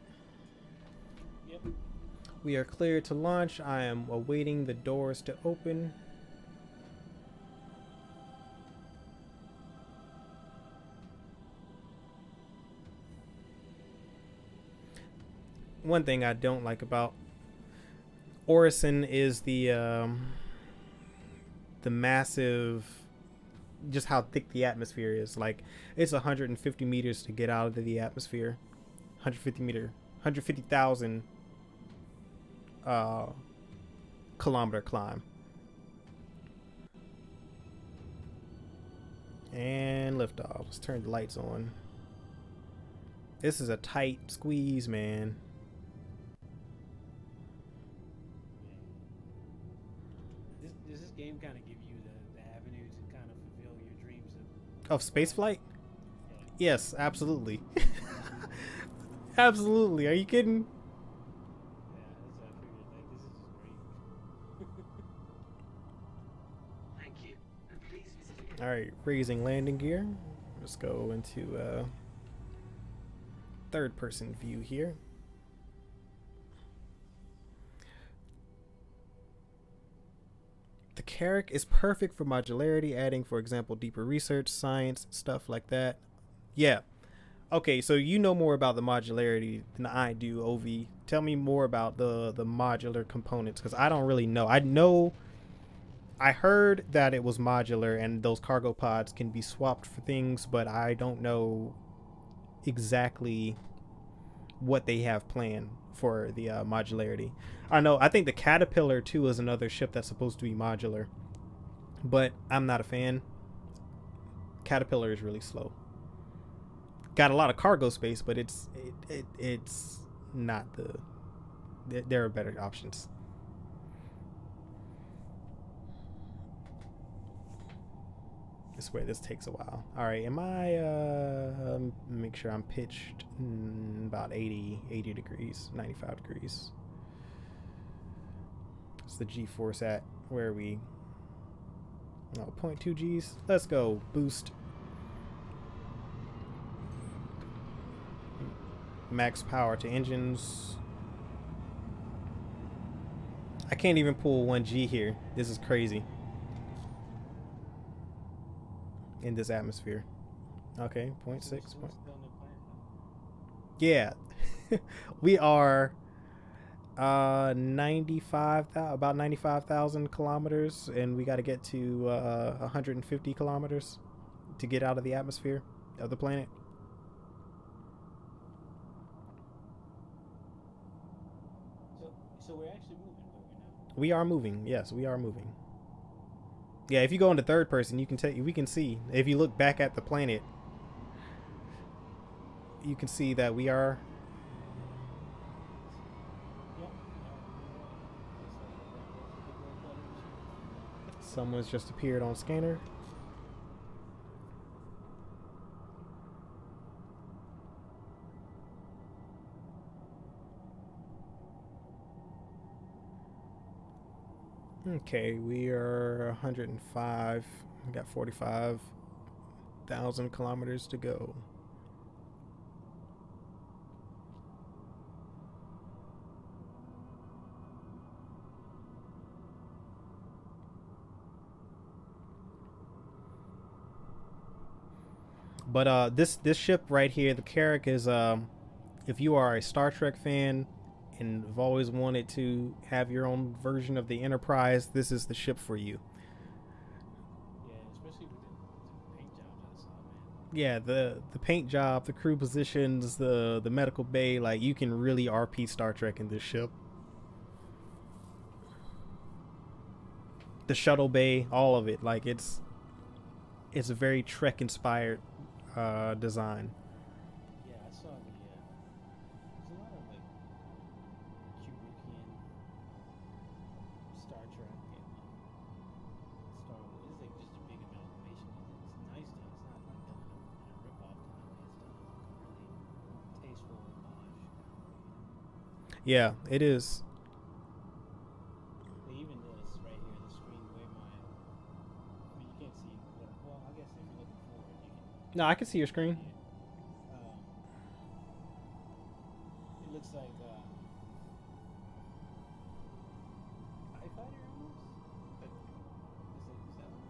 Yep. We are clear to launch. I am awaiting the doors to open. One thing I don't like about Orison is the massive, just how thick the atmosphere is. Like, it's 150 meters to get out of the atmosphere. 150,000 kilometer climb. And liftoff. Let's turn the lights on. This is a tight squeeze, man. Does this game kind of give you the avenue to kind of fulfill your dreams Of spaceflight? Yeah. Yes, absolutely. Absolutely. Are you kidding? Yeah, that's what I figured. Like, this is just great. Thank you. And please visit again. All right, raising landing gear. Let's go into third person view here. The Carrack is perfect for modularity, adding, for example, deeper research, science, stuff like that. Yeah. Okay, so you know more about the modularity than I do, Ovi. Tell me more about the modular components, because I don't really know. I heard that it was modular and those cargo pods can be swapped for things, but I don't know exactly what they have planned for the modularity. I think the Caterpillar too is another ship that's supposed to be modular, but I'm not a fan. Caterpillar is really slow. Got a lot of cargo space, but it's not there are better options. I swear this takes a while. All right, am I make sure I'm pitched about 80 degrees, 95 degrees. What's the G-force at? Where are we? Oh, 0.2 Gs. Let's go. Boost. Max power to engines. I can't even pull 1G here. This is crazy. In this atmosphere. Okay, 0.6. Yeah. We are about 95,000 kilometers, and we got to get to 150 kilometers to get out of the atmosphere of the planet. So we're actually moving, but we're not. We are moving. Yes, we are moving. Yeah, if you go into third person, you can we can see. If you look back at the planet, you can see that we are. Yep. Someone's just appeared on scanner. Okay, we are 105. We got 45,000 kilometers to go. But this ship right here, the Carrack, is if you are a Star Trek fan and have always wanted to have your own version of the Enterprise, this is the ship for you. Yeah, especially with the paint jobs I saw, man. Yeah, the paint job, the crew positions, the medical bay, like you can really RP Star Trek in this ship. The shuttle bay, all of it, like it's a very Trek inspired design. Yeah, I saw the. There's a lot of like Kubrickian Star Trek and Star Wars. It's like just a big amalgamation. It's nice though. It's not like done in a rip-off kind of way. It's done like a really tasteful homage. Yeah, it is. Like even this right here, the screen way my. I mean, you can't see. Well, I guess if you're looking forward, you can. No, I can see your screen. It looks like TIE Fighter almost. But is that what it's saying?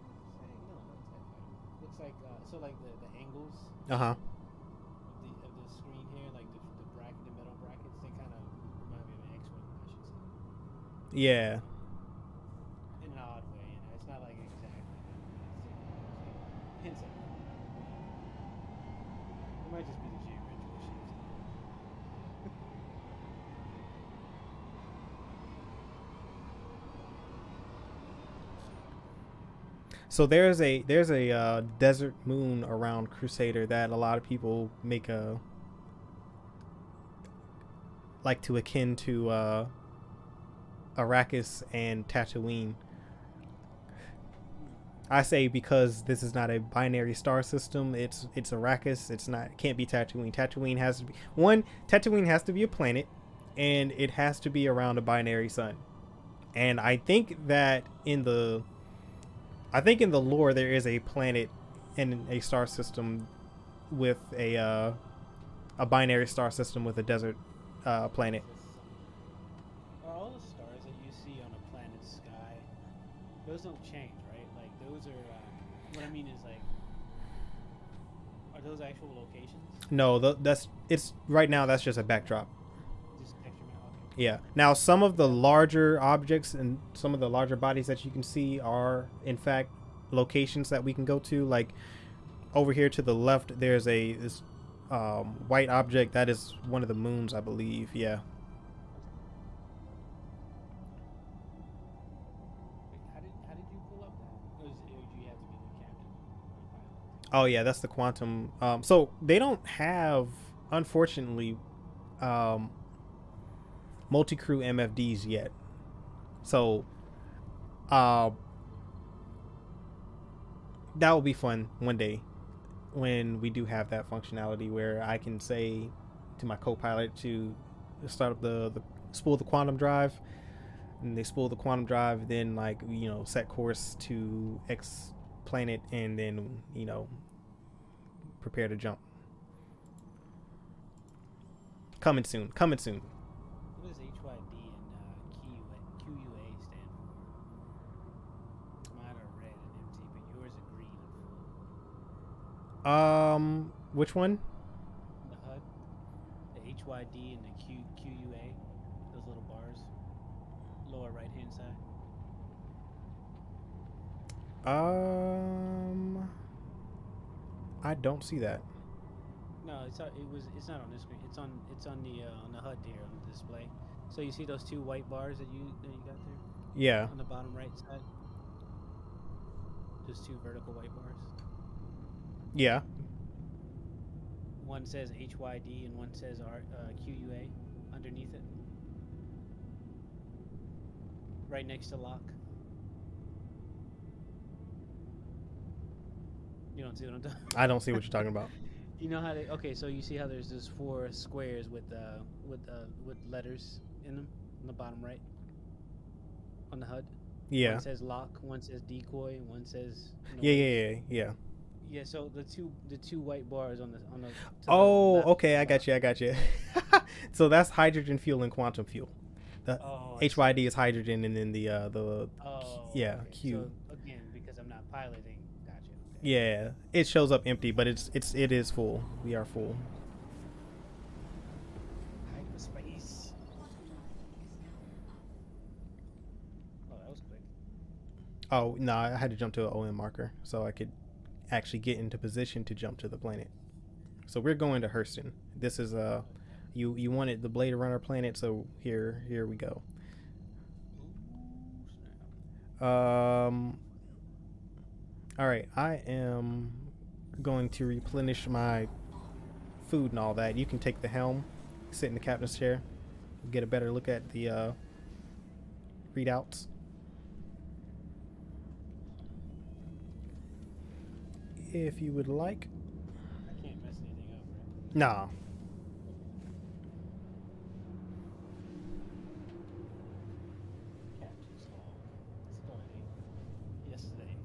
No, not TIE Fighter. Looks like so like the angles Uh-huh. of the screen here, like the bracket, the metal brackets, they kind of remind me of an X-wing, I should say, Yeah. in an odd way. You know, it's not like exactly. It's hints at it. It might just be the geometrical shapes. So there's a desert moon around Crusader that a lot of people make a like to akin to Arrakis and Tatooine. I say because this is not a binary star system. It's Arrakis. It can't be Tatooine. Tatooine has to be Tatooine has to be a planet, and it has to be around a binary sun. And I think that in the lore there is a planet in a star system with a binary star system with a desert planet. Are all the stars that you see on a planet's sky, those don't change, right? Like those are. What I mean is like, are those actual locations? No, it's right now. That's just a backdrop. Just extra okay. Yeah. Now, some of the larger objects and some of the larger bodies that you can see are, in fact, locations that we can go to. Like over here to the left, there's this white object that is one of the moons, I believe. Yeah. Wait, how did you pull up that? Or did you have to be the captain or pilot? Oh yeah, that's the quantum. So they don't have, unfortunately, multi-crew MFDs yet. So, that will be fun one day when we do have that functionality where I can say to my co-pilot to start up the spool the quantum drive, and they spool the quantum drive, then like set course to X planet, and then prepare to jump. Coming soon. What does HYD and QUA stand for? Mine are red and empty, but yours are green and full. Which one? The HUD, the HYD and the QUA, those little bars, lower right hand side. I don't see that. No, it's not on this screen. It's on the HUD here on the display. So you see those two white bars that you got there Yeah. on the bottom right side. There's two vertical white bars. Yeah. One says HYD and one says QUA underneath it. Right next to lock. You don't see what I'm talking about? I don't see what you're talking about. You know how they? Okay, so you see how there's those 4 squares with letters in them on the bottom right on the HUD. Yeah. One says lock, one says decoy, one says. Yeah. Yeah. So the two white bars on the. To Oh, the left, okay. I got you. So that's hydrogen fuel and quantum fuel. The I see. HYD is hydrogen, and then the Oh. yeah, Okay. Q. So again, because I'm not piloting, gotcha. Okay. Yeah, it shows up empty, but it is full. We are full. Hyperspace. Oh, that was quick. Oh no, I had to jump to an OM marker so I could actually get into position to jump to the planet. So we're going to Hurston. This is you wanted the Blade Runner planet, so here we go. All right, I am going to replenish my food and all that. You can take the helm, sit in the captain's chair, get a better look at the readouts. If you would like. I can't mess anything up, right? Nah. Captain's log. Yesterday.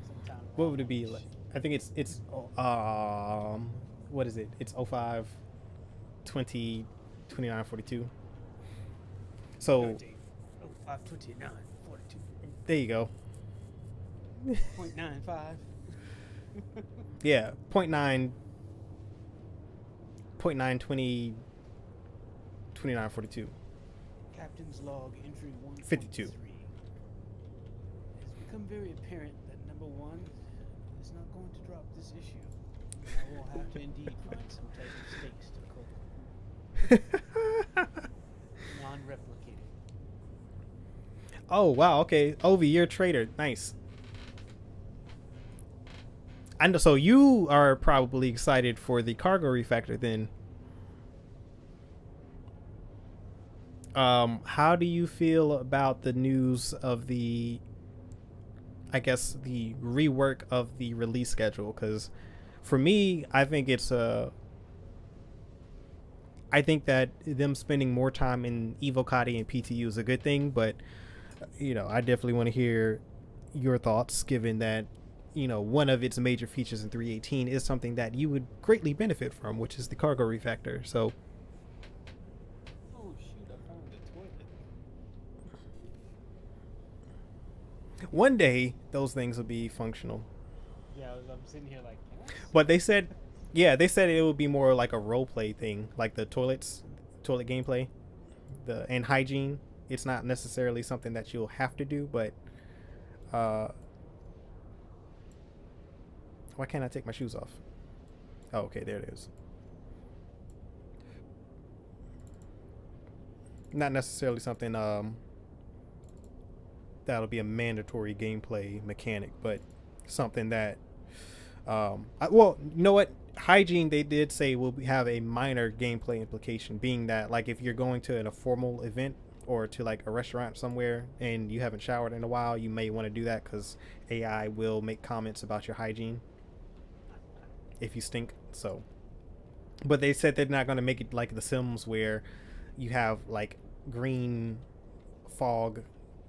Sometime What would it be around like? I think it's what is it? It's 05 20 29 42. So 529 42. there you go. 0.95. Yeah, 0.9 20 29 42. Captain's log entry 1. 52. It's become very apparent that number 1 is not going to drop this issue. I will have to indeed find some type of stakes to cook. Non-replicating. Oh wow, okay. Ovi, you're a trader. Nice. And so you are probably excited for the cargo refactor then. How do you feel about the news of the, I guess, the rework of the release schedule? Because for me, I think I think that them spending more time in Evocati and PTU is a good thing, but I definitely want to hear your thoughts, given that one of its major features in 3.18 is something that you would greatly benefit from, which is the cargo refactor. So Oh shoot, I found the toilet. one day those things will be functional. Yeah, I'm sitting here like, can I But they said it would be more like a role play thing, like the toilet gameplay, and hygiene. It's not necessarily something that you'll have to do, but why can't I take my shoes off? Oh, okay, there it is. Not necessarily something that'll be a mandatory gameplay mechanic, but something that well, you know what? Hygiene, they did say, will have a minor gameplay implication, being that like if you're going to a formal event or to like a restaurant somewhere and you haven't showered in a while, you may want to do that because AI will make comments about your hygiene if you stink. So, but they said they're not going to make it like The Sims where you have like green fog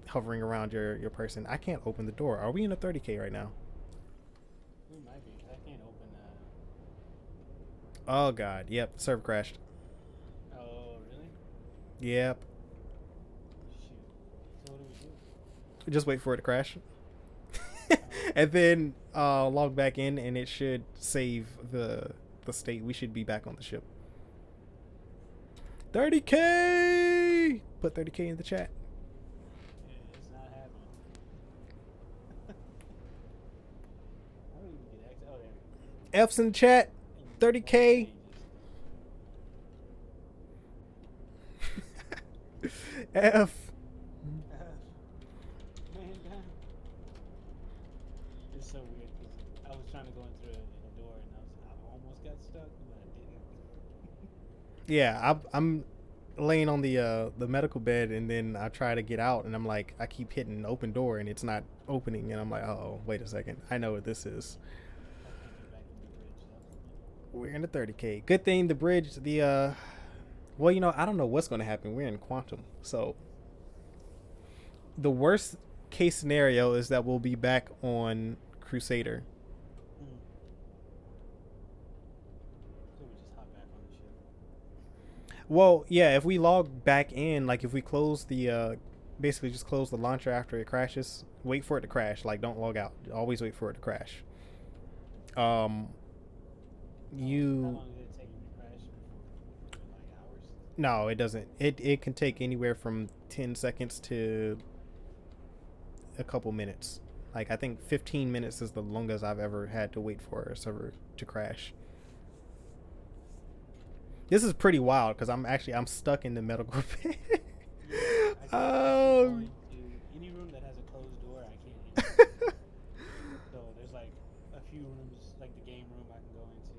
hovering around your person. I can't open the door. Are we in a 30K right now? We might be. I can't open that. Oh god, yep, server crashed. Oh, really? Yep. Shoot. So what do we do? Just wait for it to crash. And then log back in and it should save the state. We should be back on the ship. 30K! Put 30K in the chat. Yeah, it's not happening. How do we even get access? Oh, there we go. F's in the chat. 30K. F. Man down. but I didn't. Yeah, I'm laying on the medical bed, and then I try to get out, and I'm like, I keep hitting open door, and it's not opening, and I'm like, oh, wait a second, I know what this is. I can't get back from the bridge though. We're in the 30K. Good thing the bridge, well, you know, I don't know what's going to happen. We're in quantum, so the worst case scenario is that we'll be back on Crusader. So we just hop back on the ship. Well, yeah, if we log back in, like if we close the basically just close the launcher after it crashes, wait for it to crash, like don't log out. Always wait for it to crash. How long did it take you to crash? Like hours? No, it doesn't. It can take anywhere from 10 seconds to a couple minutes. Like I think 15 minutes is the longest I've ever had to wait for a server to crash. This is pretty wild because I'm stuck in the medical bed. Going to any room that has a closed door, I can't enter. So there's like a few rooms, like the game room I can go into.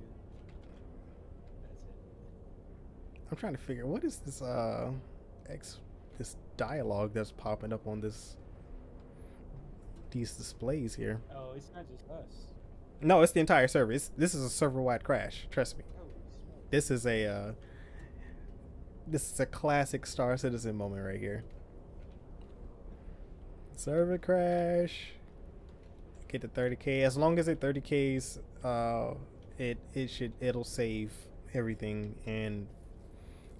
That's it. I'm trying to figure what is this this dialogue that's popping up on these displays here. Oh, it's not just us. No, it's the entire server. This is a server-wide crash. Trust me. Holy smoke. This is a classic Star Citizen moment right here. Server crash. Get to 30K. As long as it 30Ks, it'll save everything. And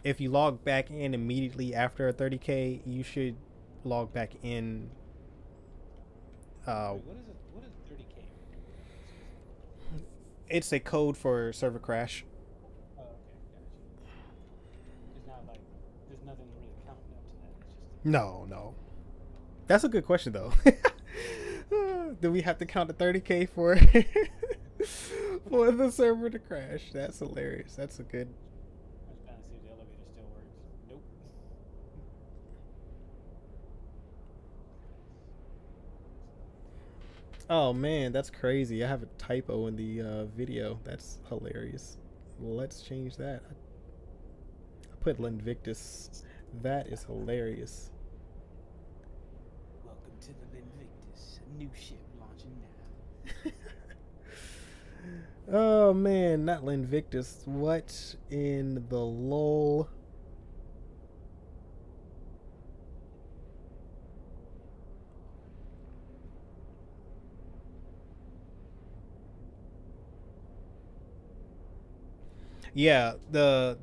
if you log back in immediately after a 30K, you should log back in. Wait, what is 30K? It's a code for server crash. Oh, okay, gotcha. It's not like there's nothing really counting up to that. It's just No. That's a good question though. Do we have to count to 30K for for the server to crash? That's hilarious. That's a good. I was trying to see if the elevator still works. Nope. Oh man, that's crazy. I have a typo in the video. That's hilarious. Let's change that. I put Invictus. That is hilarious. Welcome to the Invictus, a new ship launching now. Oh man, not Invictus. What in the lol? Yeah, the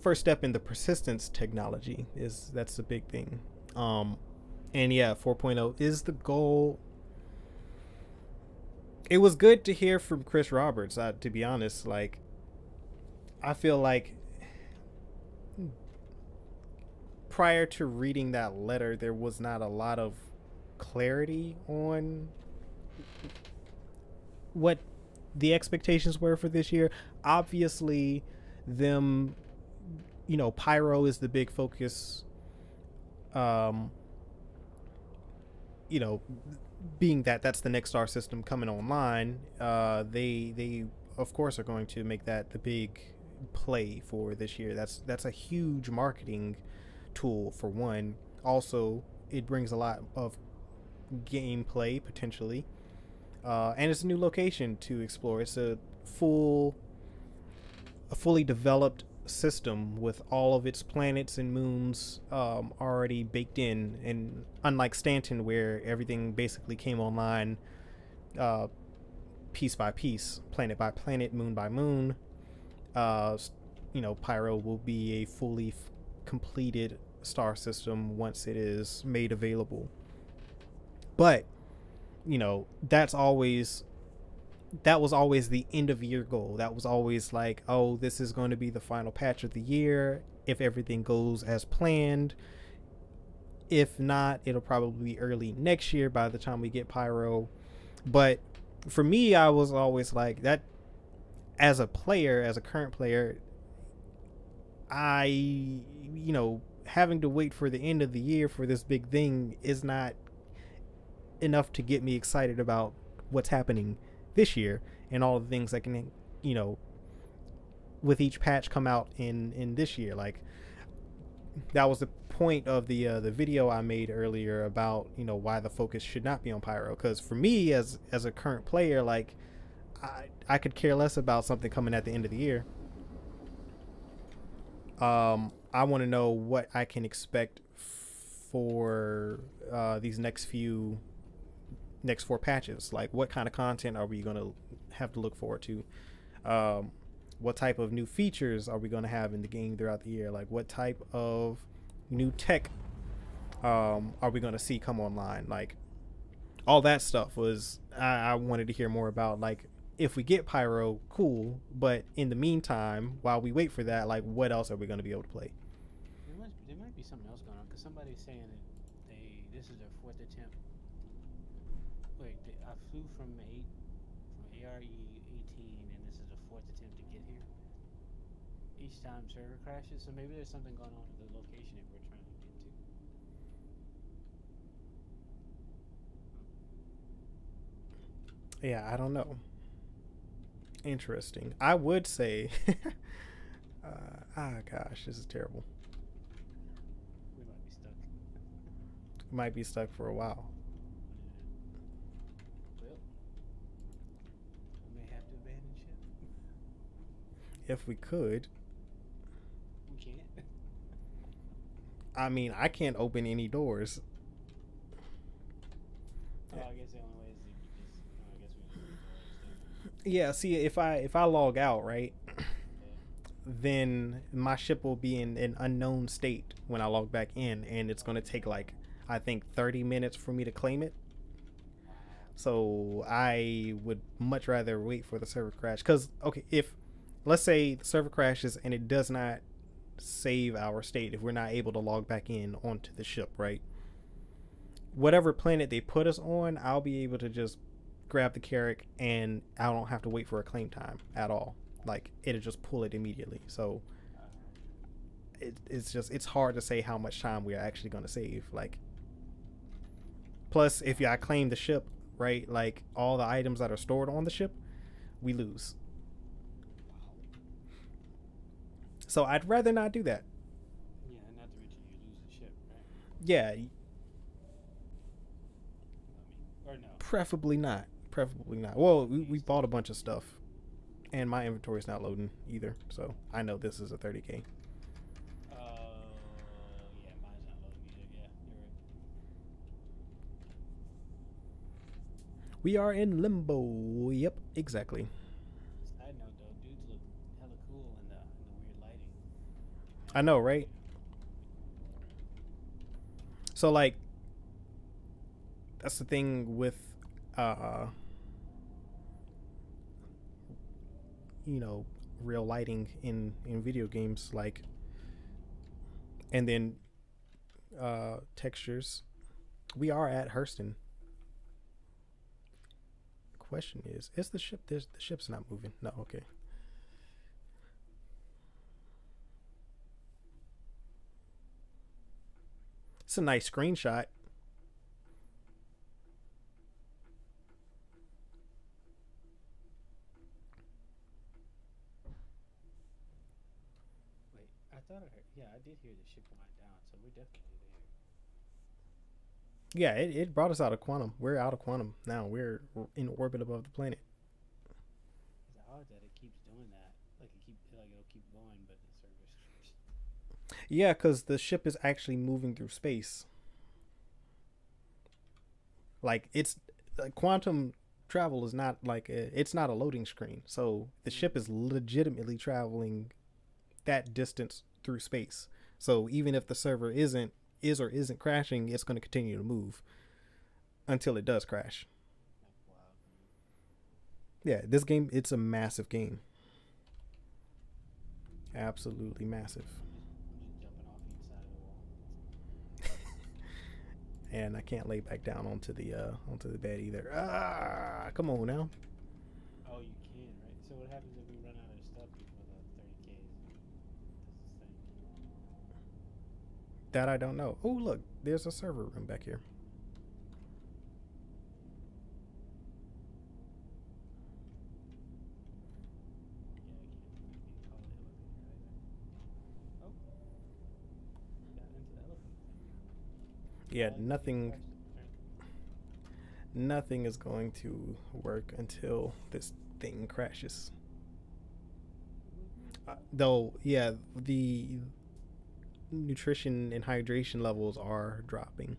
first step in the persistence technology that's the big thing. And yeah, 4.0 is the goal. It was good to hear from Chris Roberts, to be honest. Like, I feel like prior to reading that letter, there was not a lot of clarity on what the expectations were for this year. Obviously, Pyro is the big focus. Being that's the next star system coming online, they of course are going to make that the big play for this year. That's a huge marketing tool for one. Also, it brings a lot of gameplay potentially, and it's a new location to explore. It's a fully developed system with all of its planets and moons already baked in, and unlike Stanton where everything basically came online piece by piece, planet by planet, moon by moon, Pyro will be a fully completed star system once it is made available. But that was always the end of year goal. That was always like, oh, this is going to be the final patch of the year if everything goes as planned. If not, it'll probably be early next year by the time we get Pyro. But for me, I was always like that as a current player, having to wait for the end of the year for this big thing is not enough to get me excited about what's happening this year, and all the things that can, you know, with each patch come out in this year. Like, that was the point of the video I made earlier about, you know, why the focus should not be on pyro. Because for me, as a current player, like, I could care less about something coming at the end of the year. I want to know what I can expect for these next 4 patches. Like, what kind of content are we going to have to look forward to? What type of new features are we going to have in the game throughout the year? Like, what type of new tech are we going to see come online? Like, all that stuff was, I wanted to hear more about. Like, if we get pyro, cool, but in the meantime, while we wait for that, like, what else are we going to be able to play? There might be something else going on, because somebody's saying that this is their 4th attempt. Wait, I flew from ARE 18, and this is the 4th attempt to get here. Each time server crashes, so maybe there's something going on at the location that we're trying to get to. Yeah, I don't know. Interesting. I would say, gosh, this is terrible. We might be stuck. Might be stuck for a while. Well, we may have to abandon ship. If we could. We can't. I mean, I can't open any doors. Oh, I guess the only way is if you just. I guess we just. Yeah, see, if I log out, right, then my ship will be in an unknown state when I log back in, and it's going to take, like, I think 30 minutes for me to claim it. So I would much rather wait for the server crash. Because, okay, if, let's say the server crashes and it does not save our state, if we're not able to log back in onto the ship, right, whatever planet they put us on, I'll be able to just grab the Carrack, and I don't have to wait for a claim time at all. Like, it'll just pull it immediately. So it's hard to say how much time we are actually going to save. Like, plus, if I claim the ship, right, like, all the items that are stored on the ship, we lose. So I'd rather not do that. Yeah, not to mention you lose the ship, right? Yeah, I mean, or no. preferably not. Preferably not. Well, we bought a bunch of stuff, and my inventory is not loading either. So I know this is a 30K. Yeah, mine's not loading either. Yeah, you're right. We are in limbo. Yep, exactly. Side note though, dudes look hella cool in the weird lighting. I know, right? So, like, that's the thing with you know, real lighting in video games, like, and then textures. We are at Hurston. Question is the ship, the ship's not moving? No. Okay. It's a nice screenshot. Wait, I thought I heard. Yeah, I did hear the ship went down, so we're definitely there. Yeah, it brought us out of quantum. We're out of quantum now. We're in orbit above the planet. It's odd that it keeps doing that. Like it'll keep going, but the server's. Yeah, because the ship is actually moving through space. Like, it's quantum travel is not like it's not a loading screen. So the ship is legitimately traveling that distance through space. So even if the server is or isn't crashing, it's going to continue to move until it does crash. Wow. Yeah, this game, it's a massive game. Absolutely massive. I'm just jumping off each side of the wall. And I can't lay back down onto the bed either. Ah, come on now. Oh, you can, right? So what happens if we run out of stuff before the 30K? That I don't know. Oh, look, there's a server room back here. Yeah, All nothing these questions, nothing is going to work until this thing crashes. Though, yeah, the nutrition and hydration levels are dropping.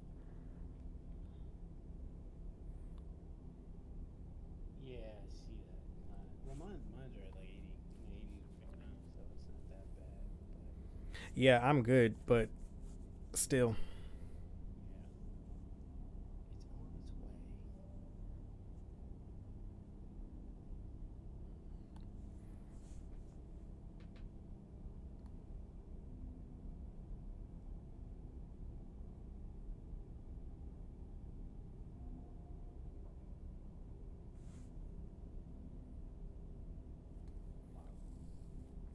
Yeah, I see that. Well, mine's are at like 80, in the 80s right now, so it's not that bad. But Yeah, I'm good, but still. yeah, it's on its way.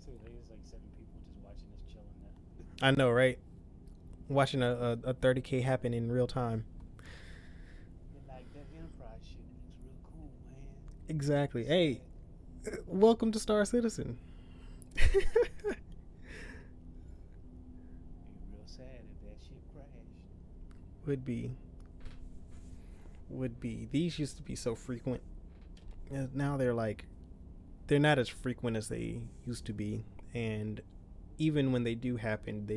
So there's like 7 people just watching us chilling now. I know, right? Watching a 30K happen in real time. They like that Enterprise shit. It's real cool, man. Exactly. Hey, welcome to Star Citizen. Be real sad if that shit crashed. Would be. These used to be so frequent. Now they're not as frequent as they used to be, and even when they do happen,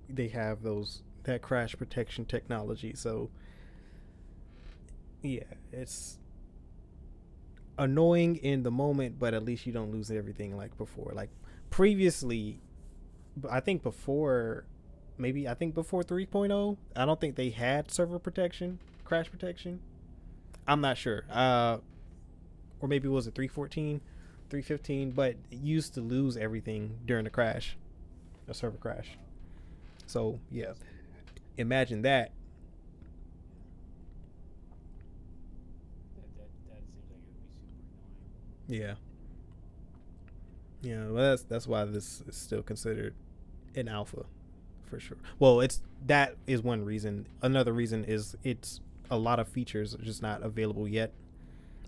they have that crash protection technology. So yeah, it's annoying in the moment, but at least you don't lose everything like before. Like previously, I think before 3.0, I don't think they had server protection, crash protection. I'm not sure. Or maybe was it 3.14, 3.15, but it used to lose everything during a crash, a server crash. So yeah, imagine that. That seems like it would be super annoying. Yeah. Well, that's why this is still considered an alpha, for sure. Well, that is one reason. Another reason is it's a lot of features are just not available yet.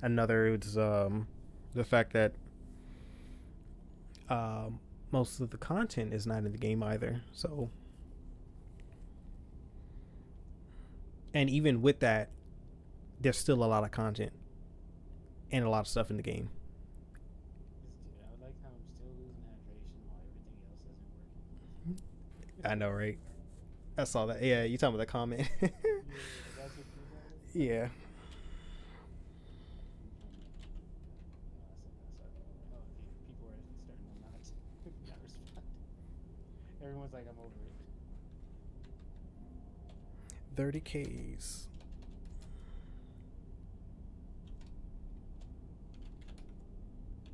Another is the fact that most of the content is not in the game either. So, and even with that, there's still a lot of content and a lot of stuff in the game. I like how I'm still losing hydration while everything else isn't working. I know, right? I saw that. Yeah, you talking about the comment? Yeah, that's what you got? Yeah. People are starting to not respond. Everyone's like, I'm over it. 30Ks.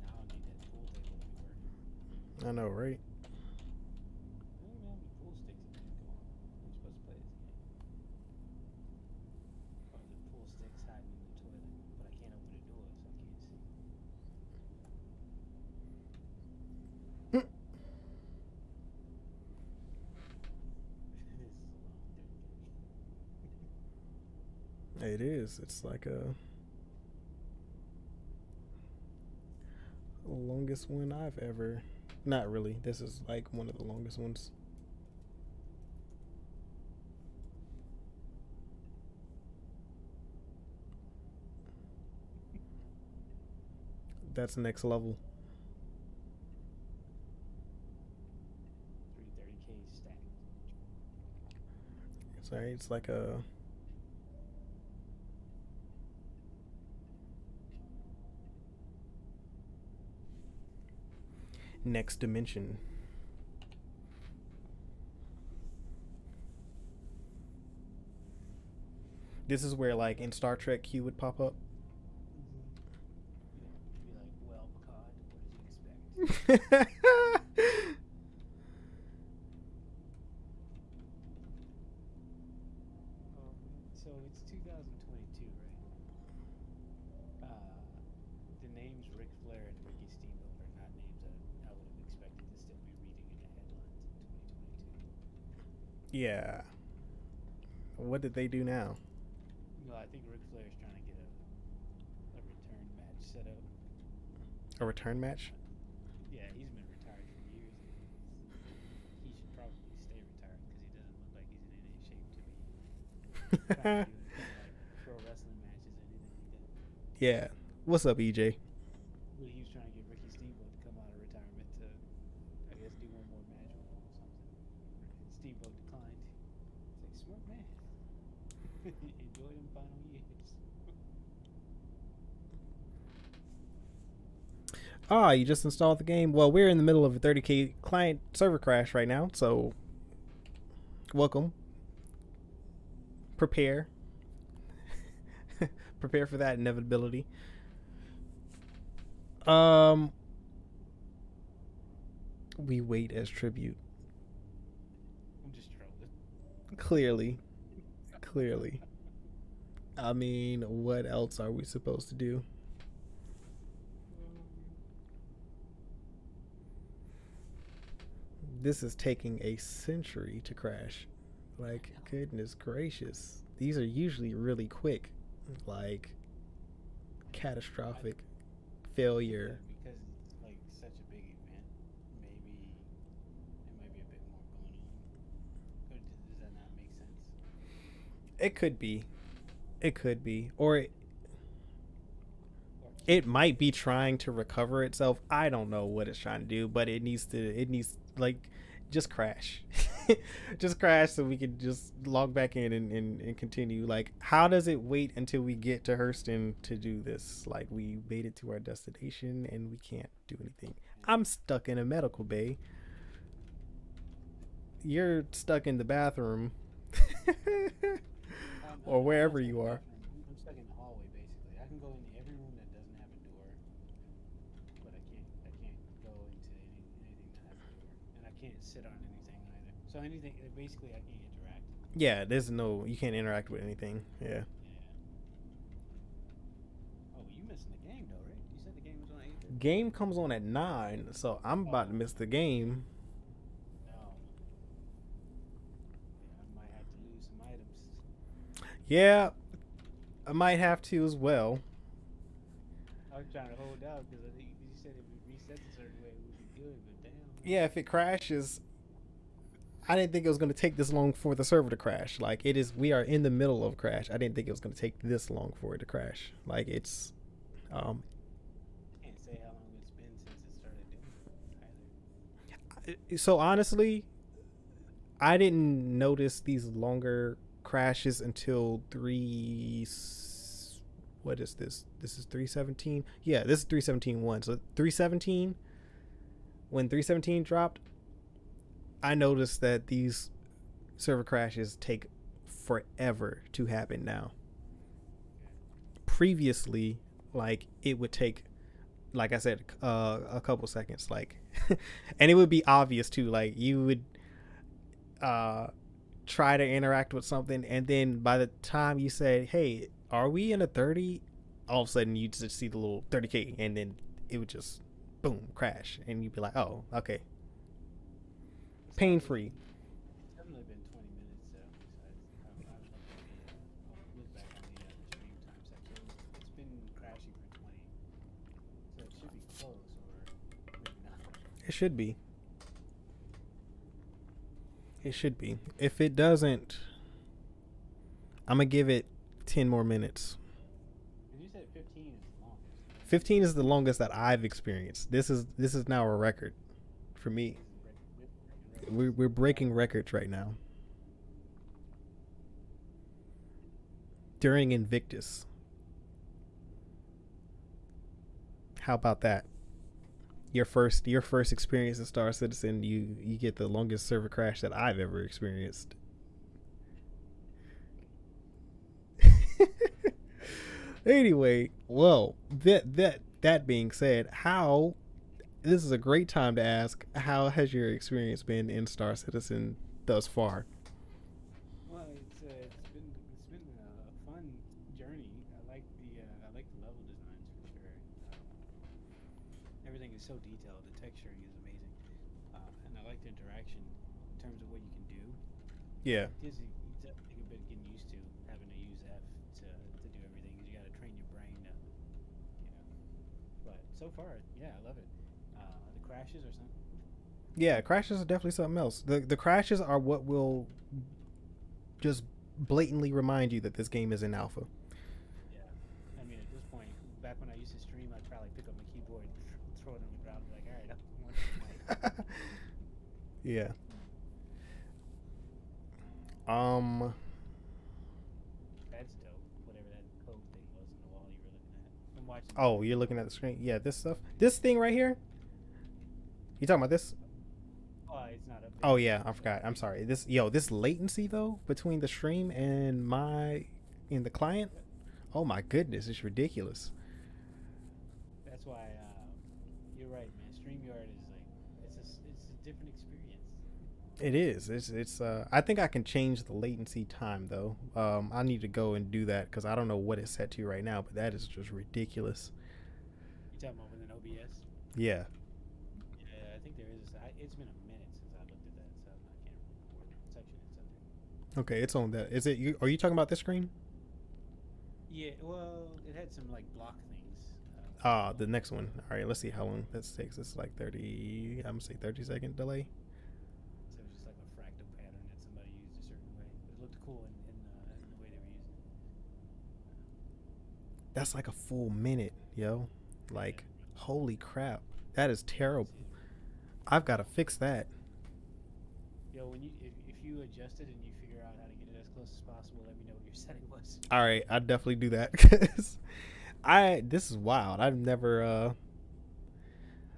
Now I need that pool table to be working. I know, right? I don't even have any pool sticks in there. Come on. I'm supposed to play this game. Oh, the pool stick's hiding in the toilet, but I can't open the door, so I can't see. This is a long day. It is. It's like a longest one I've ever. Not really. This is like one of the longest ones. That's next level. 330K stacked. Sorry, it's like a. Next dimension. This is where, like, in Star Trek, Q would pop up. Be like, well, Picard, what did you expect? So it's 2022, right? The names Ric Flair and Ricky Steamboat are not names that I would have expected to still be reading in the headlines in 2022. Yeah. What did they do now? No, I think Ric Flair is trying to get a return match set up. A return match? Yeah, he's been retired for years. He should probably stay retired because he doesn't look like he's in any shape to be Trying to do like pro wrestling matches or anything like that. Yeah. What's up, EJ? But he was trying to get Ricky Steamboat to come out of retirement to, I guess, do one more match with him or something. And Steamboat declined. It's like, smart man. Enjoy them final years. Ah, you just installed the game. Well, we're in the middle of a 30K client server crash right now, so welcome. Prepare. Prepare for that inevitability. We wait as tribute. I'm just trolling. Clearly. I mean, what else are we supposed to do? This is taking a century to crash. Like, goodness gracious. These are usually really quick. Like, catastrophic failure. Because it's like such a big event, maybe there might be a bit more going on. Or does that not make sense? It could be. It could be. Or it might be trying to recover itself. I don't know what it's trying to do, but it needs like just crash. Just crash so we can just log back in and continue. Like, how does it wait until we get to Hurston to do this? Like, we made it to our destination and we can't do anything. I'm stuck in a medical bay. You're stuck in the bathroom. Or wherever you are. I'm stuck in the hallway basically. I can go into every room that doesn't have a door, but I can't go into anything that has a door, and I can't sit on anything either. So anything basically I can't interact. Yeah, you can't interact with anything. Yeah. Oh, you missing the game though, right? You said the game was on 8:30. Game comes on at 9, so I'm about to miss the game. No. Yeah, I might have to lose some items. Yeah, I might have to as well. I was trying to hold out because I think you said if it resets a certain way, it would be good, but damn. Yeah, if it crashes, I didn't think it was going to take this long for the server to crash. Like, it is, we are in the middle of crash. I didn't think it was going to take this long for it to crash. Like, it's, Can't say how long it's been since it started doing it either. so honestly, I didn't notice these longer crashes until what is this? This is 317. Yeah, this is 317.1. So 317, when 317 dropped, I noticed that these server crashes take forever to happen now. Previously, like, it would take, like I said, a couple seconds, like, and it would be obvious too. Like, you would try to interact with something, and then by the time you said, hey, are we in a 30, all of a sudden you just see the little 30K, and then it would just boom crash, and you'd be like, oh, okay, pain free. It's only been 20 minutes, so I'll look back on the stream time section. It's been crashing for 20, so it should be close, or maybe not. It should be. It should be. If it doesn't, I'm gonna give it 10 more minutes. And you said 15 is the longest. 15 is the longest that I've experienced. This is now a record for me. We're breaking records right now. During Invictus. How about that? Your first experience in Star Citizen, you get the longest server crash that I've ever experienced. Anyway, well, that being said, this is a great time to ask, how has your experience been in Star Citizen thus far? Well, it's been a fun journey. I like the level designs for sure. Everything is so detailed. The texturing is amazing, and I like the interaction in terms of what you can do. Yeah. It gives you definitely a bit getting used to having to use F to do everything, because you got to train your brain to, But so far, yeah, I love it. The crashes or something. Yeah, crashes are definitely something else. The crashes are what will just blatantly remind you that this game is in alpha. Yeah. I mean, at this point, back when I used to stream, I'd probably pick up my keyboard, throw it on the ground, and be like, all right, I want this tonight. Yeah. That's dope. Whatever that code thing was on the wall you were looking at. I'm watching. Oh, you're looking at the screen. Yeah, this stuff. This thing right here. You talking about this? Oh, it's not up there. Oh yeah, I forgot. I'm sorry. This latency though between the stream and the client. Oh my goodness, it's ridiculous. That's why you're right, man. StreamYard is like it's a different experience. It is. It's. I think I can change the latency time though. I need to go and do that because I don't know what it's set to right now, but that is just ridiculous. You talking about with an OBS? Yeah. Yeah, I think there is. It's been a minute since I looked at that, so I can't remember what section it's under. Okay, it's on that. Is it? You? Are you talking about this screen? Yeah, well, it had some like block things. The next one. All right, let's see how long this takes. It's like 30. I'm gonna say 30-second delay. So it was just like a fractal pattern that somebody used a certain way. It looked cool in the way they were using it. That's like a full minute, yo. Like, holy crap, that is terrible. I've got to fix that. Yo, when if you adjust it and you figure out how to get it as close as possible, let me know what your setting was. All right, I'll definitely do that because this is wild. I've never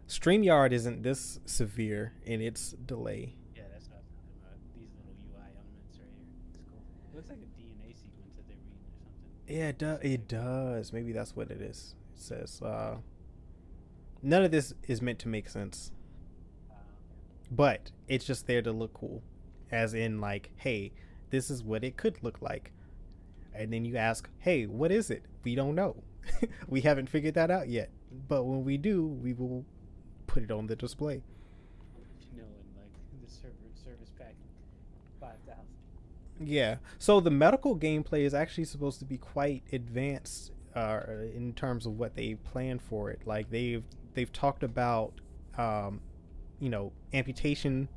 StreamYard isn't this severe in its delay. Yeah, that's what I was talking about. These little UI elements right here. It's cool. It looks like a DNA sequence that they're reading or something. Yeah, it does. Maybe that's what it is. It says none of this is meant to make sense, but it's just there to look cool, as in like, hey, this is what it could look like. And then you ask, hey, what is it? We don't know. We haven't figured that out yet. But when we do, we will put it on the display. You know, in like the service pack 5,000. Yeah. So the medical gameplay is actually supposed to be quite advanced in terms of what they plan for it. Like they've talked about amputation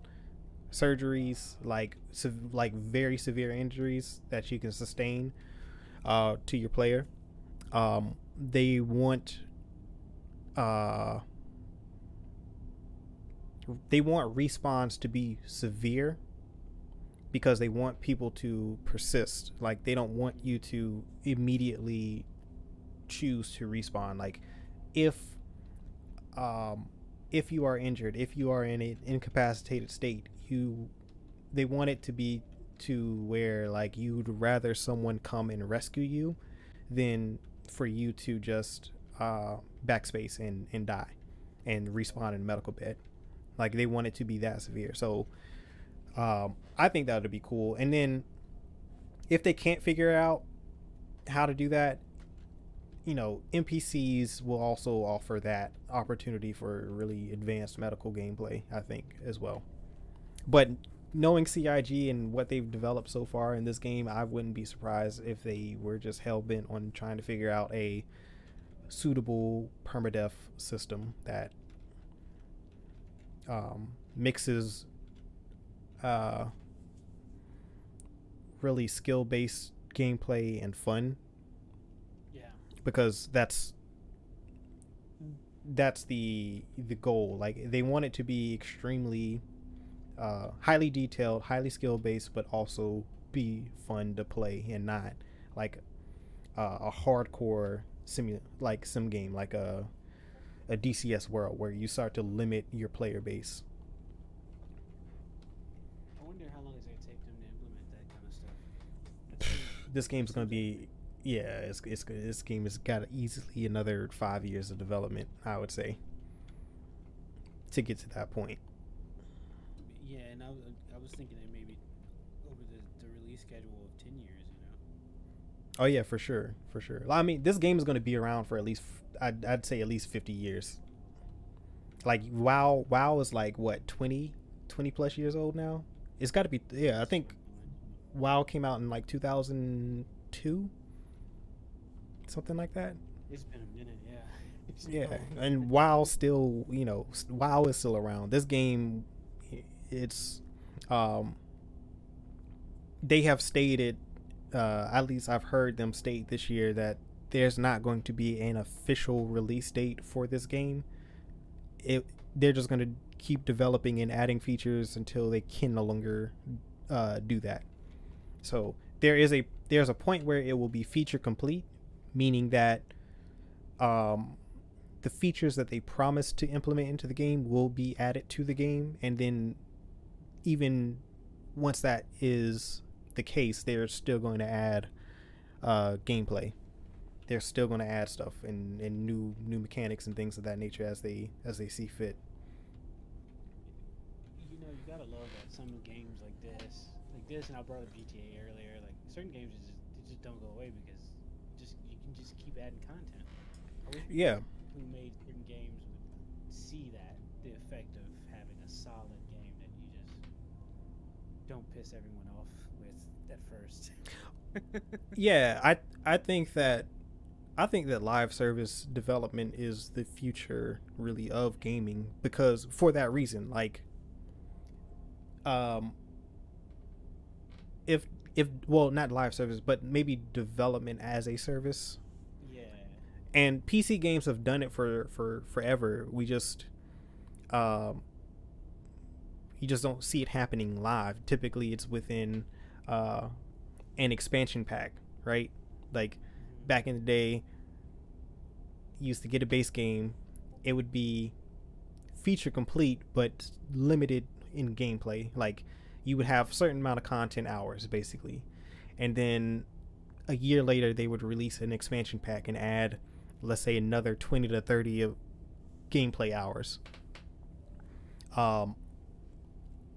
surgeries, like very severe injuries that you can sustain to your player. They want respawns to be severe because they want people to persist. Like they don't want you to immediately choose to respawn. Like if you are injured, if you are in an incapacitated state, they want it to be to where like you'd rather someone come and rescue you than for you to just backspace and die and respawn in a medical bed. Like they want it to be that severe. So I think that would be cool. And then if they can't figure out how to do that, NPCs will also offer that opportunity for really advanced medical gameplay, I think, as well. But knowing CIG and what they've developed so far in this game, I wouldn't be surprised if they were just hell-bent on trying to figure out a suitable permadeath system that mixes really skill-based gameplay and fun. Yeah. Because that's the goal. Like they want it to be extremely highly detailed, highly skill based, but also be fun to play and not like a hardcore sim game like a DCS world where you start to limit your player base. I wonder how long it's gonna take them to implement that kind of stuff. This game's gonna be this game has got easily another 5 years of development, I would say, to get to that point. Yeah, and I was thinking that maybe over the release schedule of 10 years, Oh yeah, for sure. I mean, this game is going to be around for at least I'd say at least 50 years. Like WoW is like what 20 plus years old now. It's got to be. Yeah, I think WoW came out in like 2002, something like that. It's been a minute, yeah. Yeah, and WoW still, WoW is still around. This game, it's they have stated at least I've heard them state this year that there's not going to be an official release date for this game. They're just going to keep developing and adding features until they can no longer do that. So there's a point where it will be feature complete, meaning that the features that they promised to implement into the game will be added to the game, and then even once that is the case, they're still going to add gameplay. They're still going to add stuff and new mechanics and things of that nature as they see fit. You know, you gotta love that some games like this, and I brought up GTA earlier. Like certain games, they just don't go away because you can just keep adding content. I wish Yeah. who made certain games would see that the effect of having a solid game that you just don't piss everyone off with at first. Yeah, I think that live service development is the future really of gaming, because for that reason, like if well, not live service, but maybe development as a service. Yeah. And PC games have done it for forever. We just you just don't see it happening live. Typically it's within an expansion pack, right? Like back in the day, you used to get a base game, it would be feature complete but limited in gameplay. Like you would have a certain amount of content hours basically, and then a year later they would release an expansion pack and add, let's say, another 20 to 30 of gameplay hours. And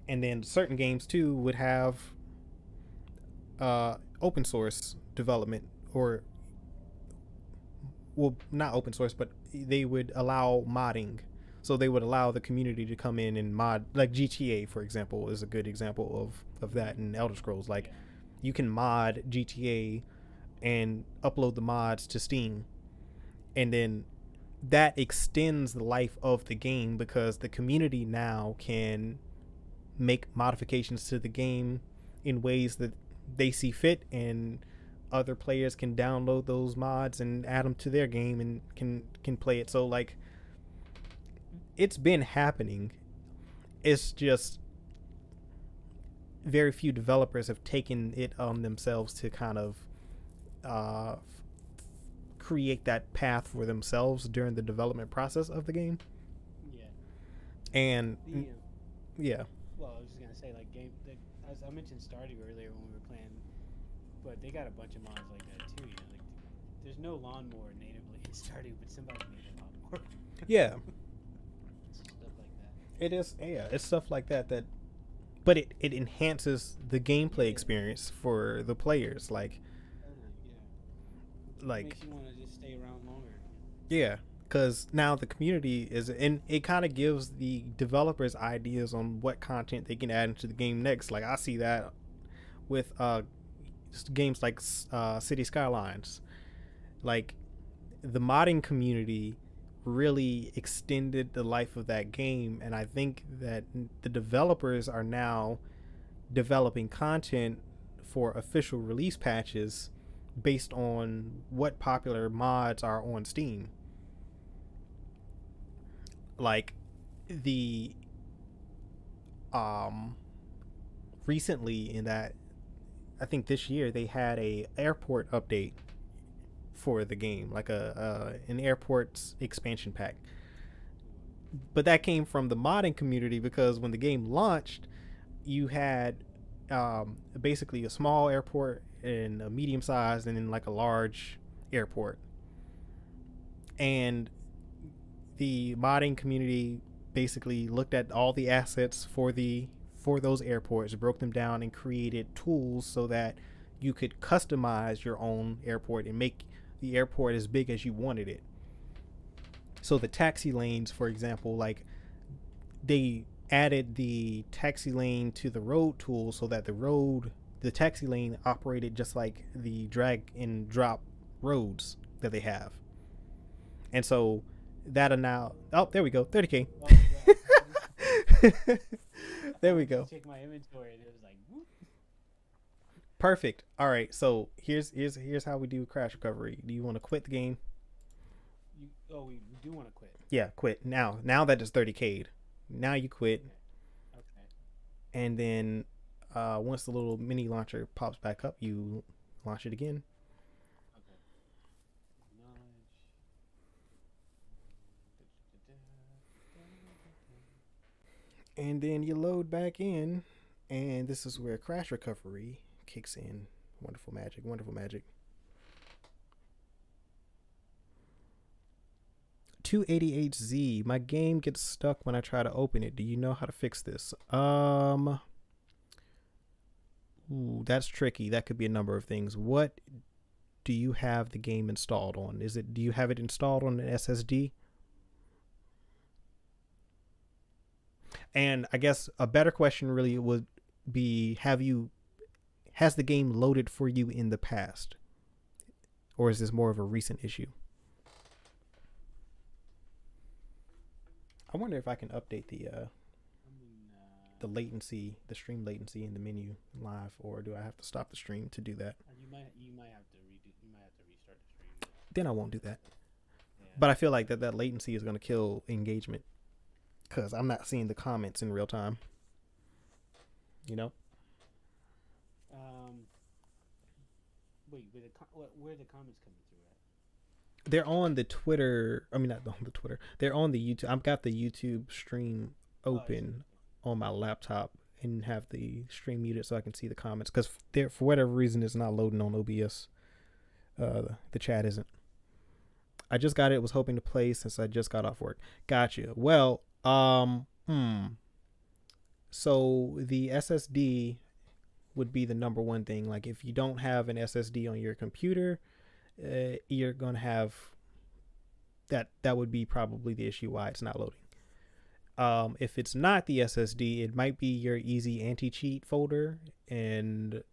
then certain games too would have open source development, or well, not open source, but they would allow modding. So they would allow the community to come in and mod, like GTA, for example, is a good example of that in Elder Scrolls. Like you can mod GTA and upload the mods to Steam, and then that extends the life of the game because the community now can make modifications to the game in ways that they see fit, and other players can download those mods and add them to their game and can play it. So like it's been happening. It's just very few developers have taken it on themselves to kind of create that path for themselves during the development process of the game. Yeah. And yeah. Well, I was just gonna say, like, as I mentioned Stardew earlier when we were playing, but they got a bunch of mods like that too. You know, like there's no lawnmower natively in Stardew, but somebody made a lawnmower. Yeah. Stuff like that. It is. Yeah, it's stuff like that. But it enhances the gameplay experience for the players. Like makes you want to just stay around longer. Yeah, because now the community is, and it kind of gives the developers ideas on what content they can add into the game next. Like I see that with games like City Skylines. Like the modding community really extended the life of that game, and I think that the developers are now developing content for official release patches based on what popular mods are on Steam. Like the recently, in that I think this year they had a airport update for the game, like an airport's expansion pack. But that came from the modding community, because when the game launched, you had basically a small airport and a medium sized and then like a large airport, and the modding community basically looked at all the assets for those airports, broke them down, and created tools so that you could customize your own airport and make the airport as big as you wanted it. So the taxi lanes, for example, like they added the taxi lane to the road tool so that the taxi lane operated just like the drag and drop roads that they have. And so that are now, oh, there we go, 30K. Oh, There we go. Check my inventory and it was like, whoop. Perfect. All right. So here's how we do crash recovery. Do you want to quit the game? We do want to quit. Yeah, quit now. Now that it's 30K'd, now you quit, Okay. and then once the little mini launcher pops back up, you launch it again. Okay. Acknowledge. And then you load back in, and this is where crash recovery kicks in. Wonderful magic, wonderful magic. 288Z, my game gets stuck when I try to open it. Do you know how to fix this? Ooh, that's tricky. That could be a number of things. What do you have the game installed on? Do you have it installed on an SSD? And I guess a better question really would be, has the game loaded for you in the past? Or is this more of a recent issue? I wonder if I can update the latency, the stream latency in the menu live, or do I have to stop the stream to do that? You might have to restart the stream. Then I won't do that. Yeah. But I feel like that latency is going to kill engagement because I'm not seeing the comments in real time. You know? Wait, where are the comments coming through at? They're on the Twitter. I mean, not on the Twitter. They're on the YouTube. I've got the YouTube stream open on my laptop and have the stream muted so I can see the comments. Because for whatever reason, it's not loading on OBS. The chat isn't. I just got it. Was hoping to play since I just got off work. Gotcha. Well, so the SSD would be the number one thing. Like if you don't have an SSD on your computer, you're going to have that would be probably the issue why it's not loading. If it's not the SSD, it might be your easy anti-cheat folder. And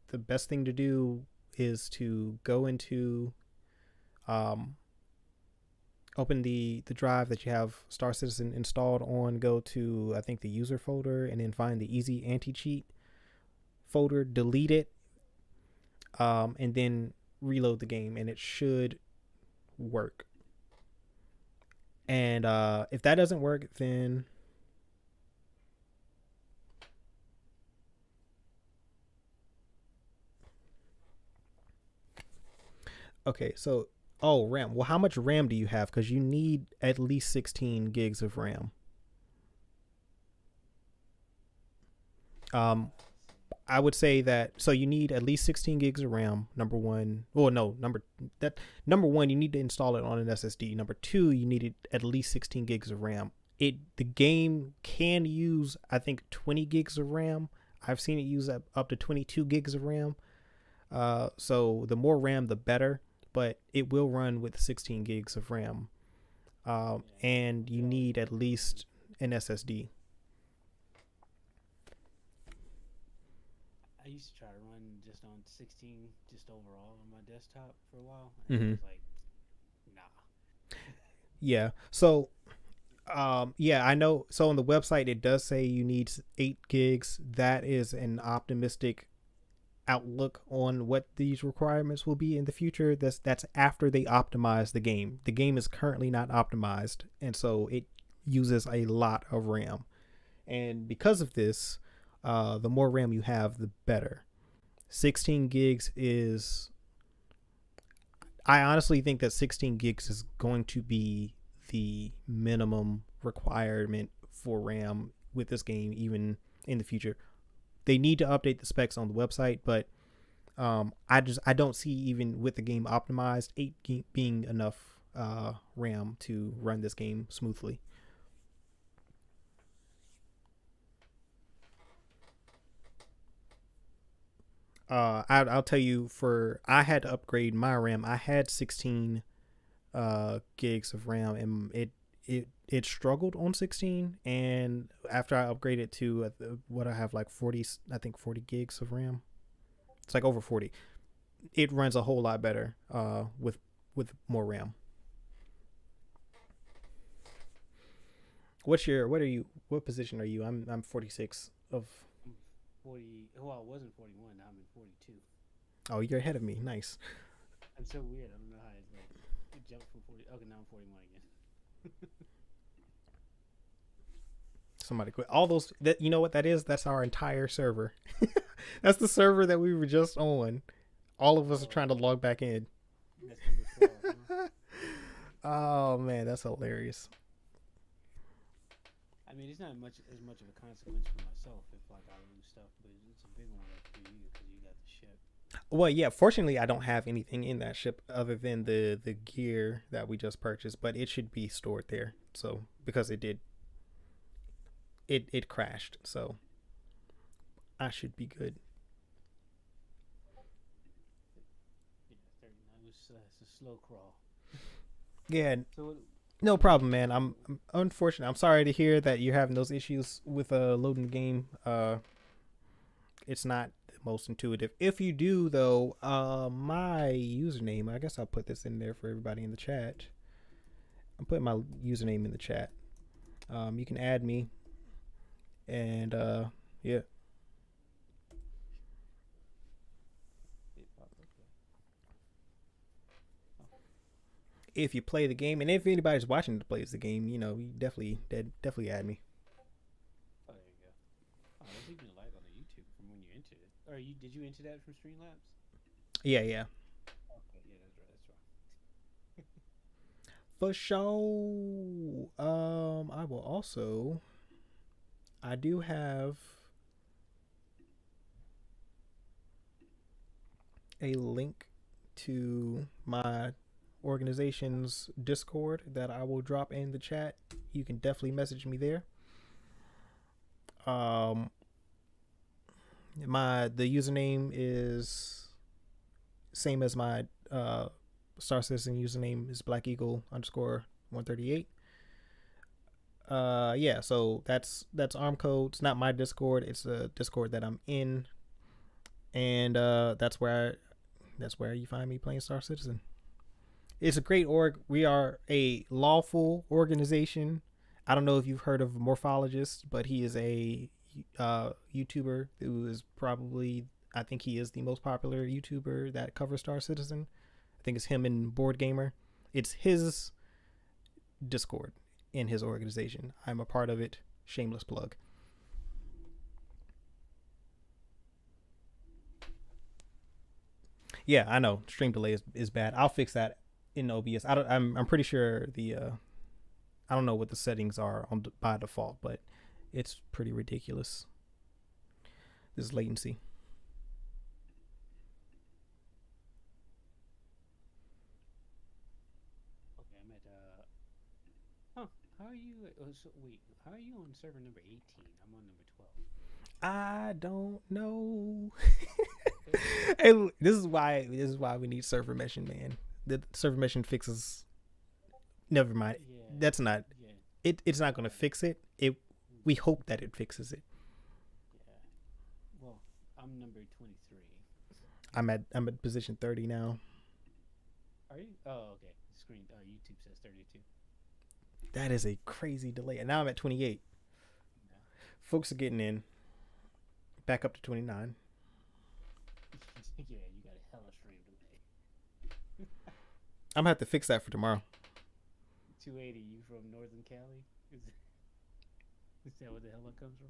the best thing to do is to go into, open the drive that you have Star Citizen installed on, go to, I think, the user folder, and then find the easy anti-cheat folder, delete it, and then reload the game, and it should work. And if that doesn't work, then okay, so RAM. Well, how much RAM do you have? Because you need at least 16 gigs of RAM. I would say that, so you need at least 16 gigs of RAM, number one. Well, no, number one, you need to install it on an SSD. Number two, you need at least 16 gigs of RAM. The game can use, I think, 20 gigs of RAM. I've seen it use up to 22 gigs of RAM. So the more RAM, the better, but it will run with 16 gigs of RAM. And you need at least an SSD. I used to try to run just on 16, just overall on my desktop for a while. Mm-hmm. And I was like, nah. Yeah. So, yeah, I know. So on the website, it does say you need 8 gigs. That is an optimistic outlook on what these requirements will be in the future. That's after they optimize the game. The game is currently not optimized, and so it uses a lot of RAM. And because of this, the more RAM you have, the better. 16 gigs is, I honestly think that 16 gigs is going to be the minimum requirement for RAM with this game, even in the future. They need to update the specs on the website, but I don't see, even with the game optimized, 8 being enough RAM to run this game smoothly. I'll tell you, I had to upgrade my RAM. I had 16 gigs of RAM, and it struggled on 16. And after I upgraded to what I have, like 40 gigs of RAM. It's like over 40. It runs a whole lot better with more RAM. What position are you? I'm 46 of. 40. Well, I wasn't 41. Now I'm in 42. Oh, you're ahead of me. Nice. That's so weird. I don't know how it jumped from 40. Okay, now I'm 41 again. Somebody quit. All those that you know what that is? That's our entire server. That's the server that we were just on. All of us are trying to log back in. That's number 12. Huh? Oh man, that's hilarious. I mean, it's not as much of a consequence for myself if like I lose stuff, but it's a big one like for you because you got the ship. Well, yeah, fortunately I don't have anything in that ship other than the gear that we just purchased, but it should be stored there. So, because it did it crashed, so I should be good. Yeah, 39. It's a slow crawl. Yeah, So no problem, man. I'm unfortunate. I'm sorry to hear that you're having those issues with loading the game. It's not the most intuitive. If you do though, my username, I guess I'll put this in there for everybody in the chat. I'm putting my username in the chat. You can add me, and yeah. If you play the game, and if anybody's watching that plays the game, you know, you definitely add me. oh, there you go. Oh, there's even a light on the YouTube from when you entered it. Or did you enter that from Streamlabs? Yeah. Okay, yeah, that's right. For sure. I will also. I do have a link to my organization's Discord that I will drop in the chat. You can definitely message me there. The username is same as my Star Citizen username is Black Eagle _138. Yeah, so that's ARM code. It's not my Discord, it's a Discord that I'm in, and that's where you find me playing Star Citizen. It's a great org. We are a lawful organization. I don't know if you've heard of Morphologist, but he is a YouTuber who is probably, I think he is the most popular YouTuber that covers Star Citizen. I think it's him and Board Gamer. It's his Discord in his organization. I'm a part of it. Shameless plug. Yeah, I know. Stream delay is bad. I'll fix that in OBS. I'm pretty sure I don't know what the settings are by default, but it's pretty ridiculous. This latency. Okay, I'm at how are you how are you on server number 18? I'm on number 12. I don't know. And this is why we need server meshing, man. The server meshing fixes. Never mind. Yeah. That's not. Yeah. It's not going to fix it. We hope that it fixes it. Yeah. Well, I'm number 23. I'm at position 30 now. Are you? Oh, okay. YouTube says 32. That is a crazy delay. And now I'm at 28. Yeah. Folks are getting in. Back up to 29. Yeah, you got a hella stream delay. I'm gonna have to fix that for tomorrow. 280. You from Northern Cali? Is that where the hella comes from?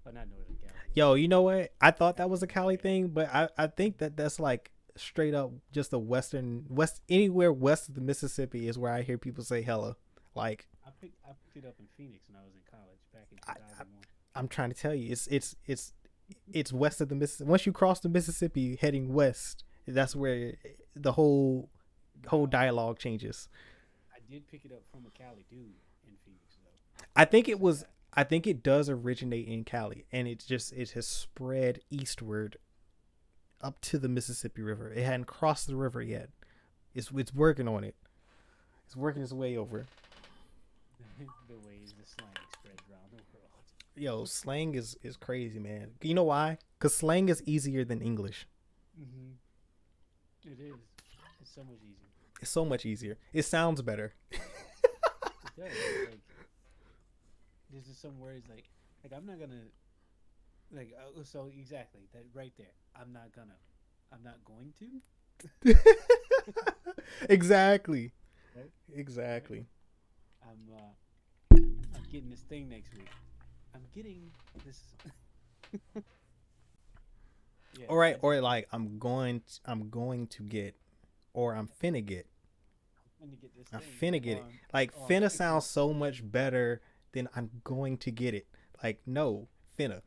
Oh, not Northern Cali. Yo, you know what? I thought that was a Cali thing, but I think that's like straight up just a west anywhere west of the Mississippi is where I hear people say hella. Like I picked it up in Phoenix when I was in college back in 2001. I'm trying to tell you, it's west of the Mississippi. Once you cross the Mississippi heading west, that's where the whole dialogue changes. I did pick it up from a Cali dude in Phoenix though. I think it does originate in Cali, and it has spread eastward up to the Mississippi River. It hadn't crossed the river yet. It's working on it. It's working its way over. The ways the slang spreads around the world. Yo, slang is crazy, man. You know why? Because slang is easier than English. It is. It's so much easier. It's so much easier. It sounds better. It does. Like, there's just some words like I'm not gonna Like, so exactly that right there. I'm not going to. Exactly. Right? Exactly. I'm getting this thing next week. I'm getting this. Yeah, All right, I or just like I'm going to get, or I'm finna get. I'm gonna get this I'm thing. finna get Or it. Like I'm finna fixing sounds it. so much better than I'm going to get it. Like no, finna.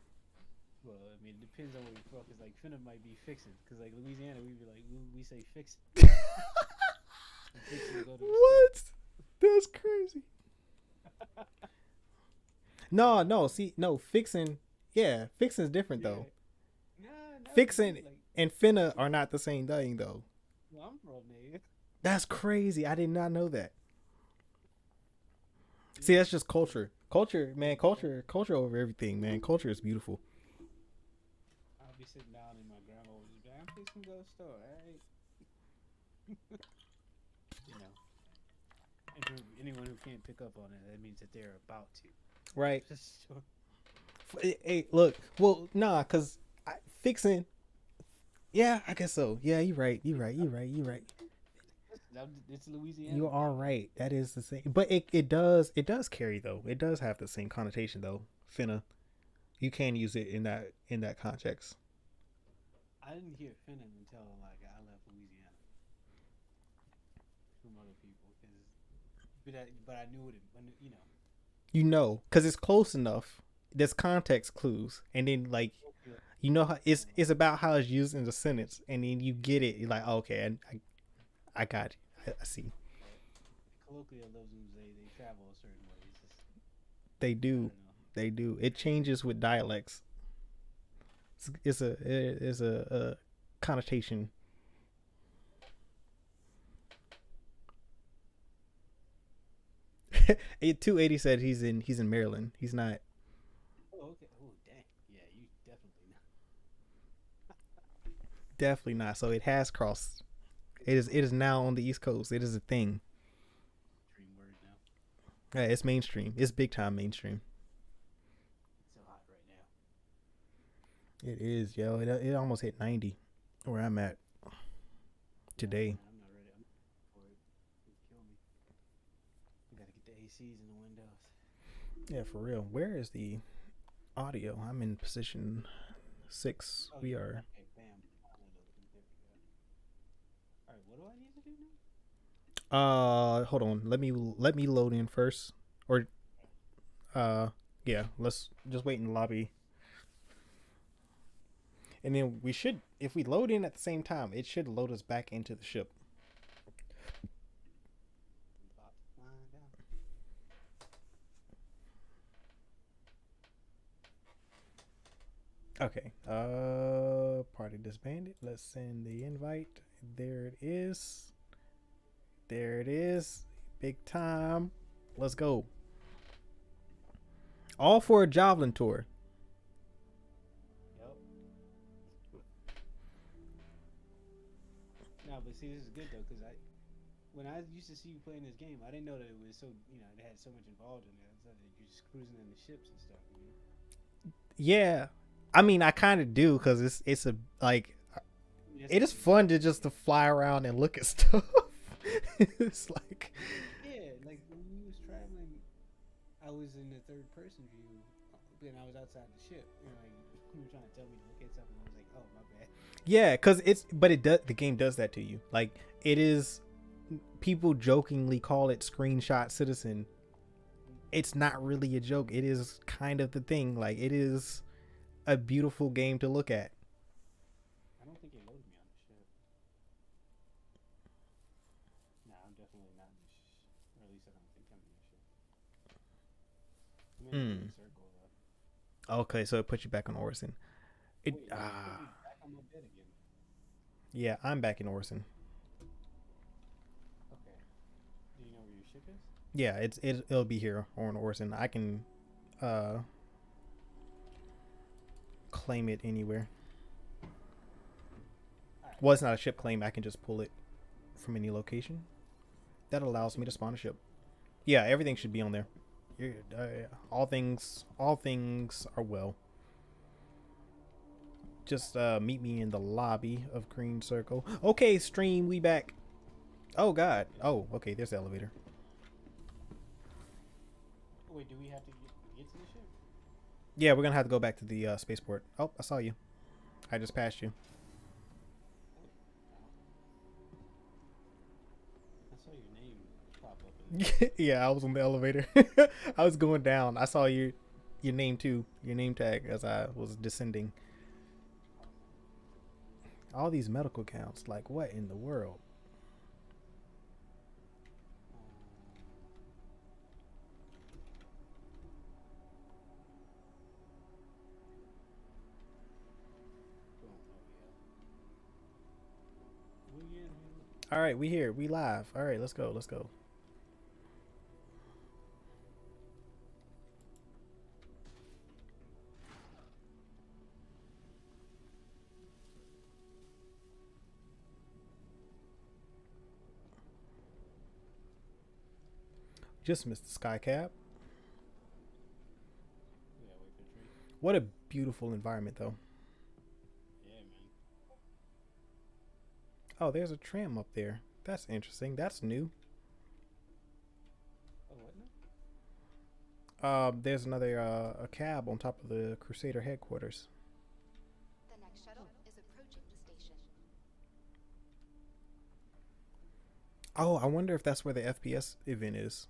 Well, I mean, it depends on where you're from. Cause like finna might be fixing. Cause like Louisiana, we be like we say fix. I'm fixing to go to the store. What? That's crazy. No, no, see, no, fixing. Yeah, fixing is different Yeah. though. Nah, not really. Fixing Like, and finna are not the same thing though. well, I'm from there. That's crazy. I did not know that. See, Yeah. that's just culture. Culture, man, culture over everything, man. Culture is beautiful. I'll be sitting down and my grandma will just be like, I'm fixing to go to the store, alright? You know. And for anyone who can't pick up on it, that means that they're about to. Right. Just so- Hey, look. Well, nah, cause fixing. Yeah, I guess so. Yeah, you're right. You're right. You're right. You're right. It's Louisiana. You are right. That is the same. But it does carry though. It does have the same connotation though. Finna. You can use it in that context. I didn't hear finna until like I left Louisiana from other people, but I knew it. You know. You know, cause it's close enough. There's context clues, and then like you know how it's about how it's used in the sentence, and then you get it. You're like, oh, okay, I got it. I see. Colloquialisms they travel a certain way. It's just, They I do. don't know. They do. It changes with dialects. It's a connotation. It 280 said he's in Maryland. He's not. Oh, okay. Oh, dang. Yeah, you definitely not. Definitely not. So it has crossed. It is now on the East Coast. It is a thing. Dream word now. Yeah, it's mainstream. It's big time mainstream. It's so hot right now. It is, yo. It almost hit 90 where I'm at today. I'm not ready. I'm for it. It'd kill me. We gotta get the ACs in the windows. Yeah, for real. Where is the audio? I'm in position 6. We are. Okay, bam. There we go. All right, what do I need to do now? Hold on. Let me load in first. Or yeah, let's just wait in the lobby. And then we should, if we load in at the same time, it should load us back into the ship. About to find out. Okay. Party disbanded. Let's send the invite. There it is. There it is. Big time. Let's go. All for a Javelin tour. Yep. No, but see, this is good though, because when I used to see you playing this game, I didn't know that it was so, it had so much involved in it. I thought that you're just cruising in the ships and stuff. Yeah. I mean, I kind of do because it's a like it is fun to fly around and look at stuff. It's like Yeah, like when we was traveling, I was in the third person view, and I was outside the ship. Like you were trying to tell me to look at something, I was like, oh my bad. yeah, because the game does that to you. Like it is, people jokingly call it Screenshot Citizen. It's not really a joke. It is kind of the thing. Like it is a beautiful game to look at. I don't think it loaded me on the ship. Nah, I'm definitely not in the ship. Or at least I don't think I'm in the ship. I'm in the circle though. Okay, so it puts you back on Orison. Wait, put me back on my bed again. Yeah, I'm back in Orison. Okay. Do you know where your ship is? Yeah, it'll be here on Orison. I can claim it anywhere. Right. Well, it's not a ship claim. I can just pull it from any location. That allows me to spawn a ship. Yeah, everything should be on there. All things are well. just meet me in the lobby of Green Circle. Okay, stream, we back. Oh God. Oh, okay. There's the elevator. Wait, do we have to get to the ship? Yeah, we're gonna have to go back to the spaceport. Oh, I saw you. I just passed you. I saw your name pop up. In Yeah, I was on the elevator. I was going down. I saw your name too, your name tag as I was descending. All these medical counts, like what in the world? All right, we here. We live. All right, let's go. Let's go. Just missed the sky cap. Yeah, wait for the tree. What a beautiful environment, though. Yeah, man. Oh, there's a tram up there. That's interesting. That's new. Oh, what now? There's another a cab on top of the Crusader headquarters. The next shuttle is approaching the station. Oh, I wonder if that's where the FPS event is.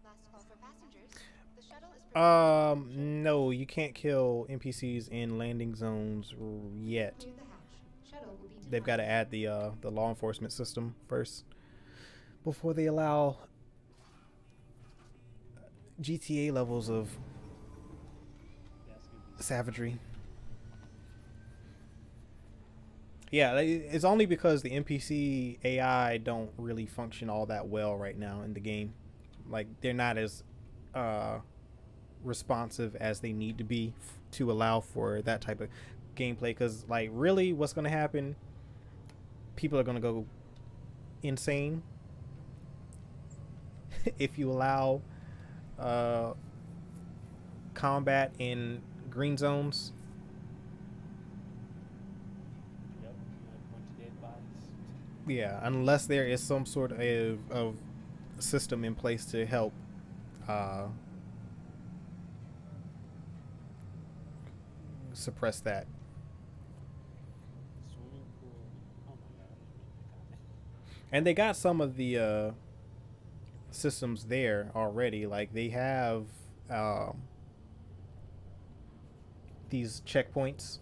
Last call for passengers. The shuttle is preparing No, you can't kill NPCs in landing zones yet. to clear the hatch. Shuttle will be They've got to add the law enforcement system first before they allow GTA levels of That's gonna be savagery. Yeah, it's only because the NPC AI don't really function all that well right now in the game. Like they're not as responsive as they need to be to allow for that type of gameplay. Because like really, what's going to happen? People are going to go insane if you allow combat in green zones. Yep. A bunch of dead bodies. Yeah, unless there is some sort of system in place to help suppress that. Swimming pool. Oh my god. And they got some of the systems there already. Like they have these checkpoints.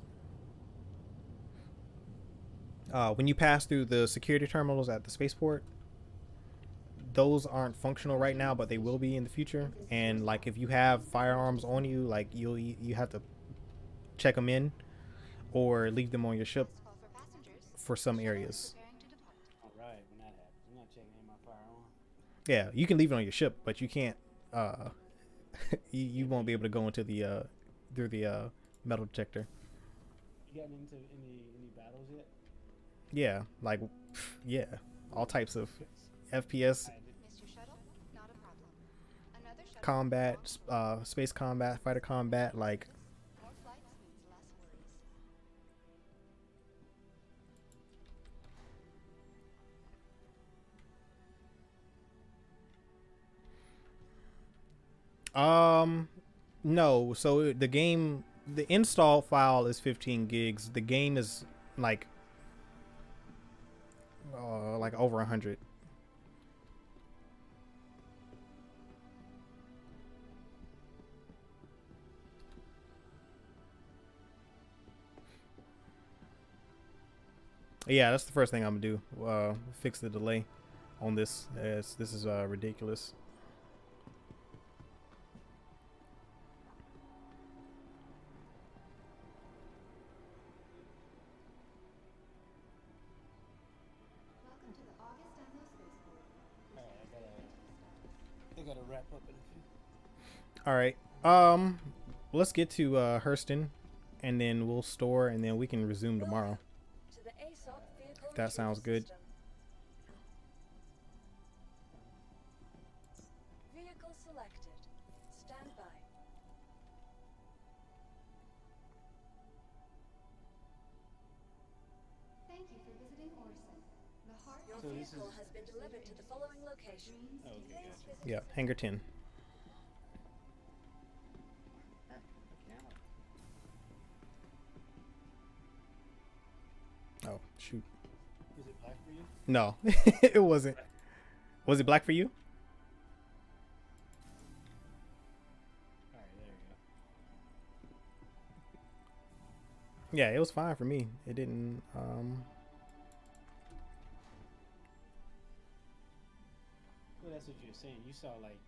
When you pass through the security terminals at the spaceport, those aren't functional right now, but they will be in the future. And like if you have firearms on you, like you have to check them in or leave them on your ship Last call for passengers. for some areas. Preparing to depart. All right, when that happens, I'm not checking in my firearm. Yeah, you can leave it on your ship, but you can't. You won't be able to go into the through the metal detector. You gotten into any battles yet? Yeah, like yeah, all types of FPS, I did. Missed your shuttle? Not a problem. Another shuttle. combat, space combat, fighter combat. Like More flights means less worries. no. So the game, the install file is 15 gigs. The game is like over 100. Yeah, that's the first thing I'm gonna do. Fix the delay on this. This is ridiculous. Welcome to the August Anno Spaceport. Alright, I gotta wrap up in a few. All right. Let's get to Hurston, and then we'll store, and then we can resume tomorrow. To the ASOP vehicle That sounds retrieval good. system. Vehicle selected. Stand by. Your So this vehicle is- has been delivered to the following location. Oh, okay, Please gotcha. visit Yeah, hangar 10. Oh, shoot. Is it black for you? No, it wasn't. Was it black for you? All right, there you go. Yeah, it was fine for me. It didn't. Well, that's what you're saying. You saw like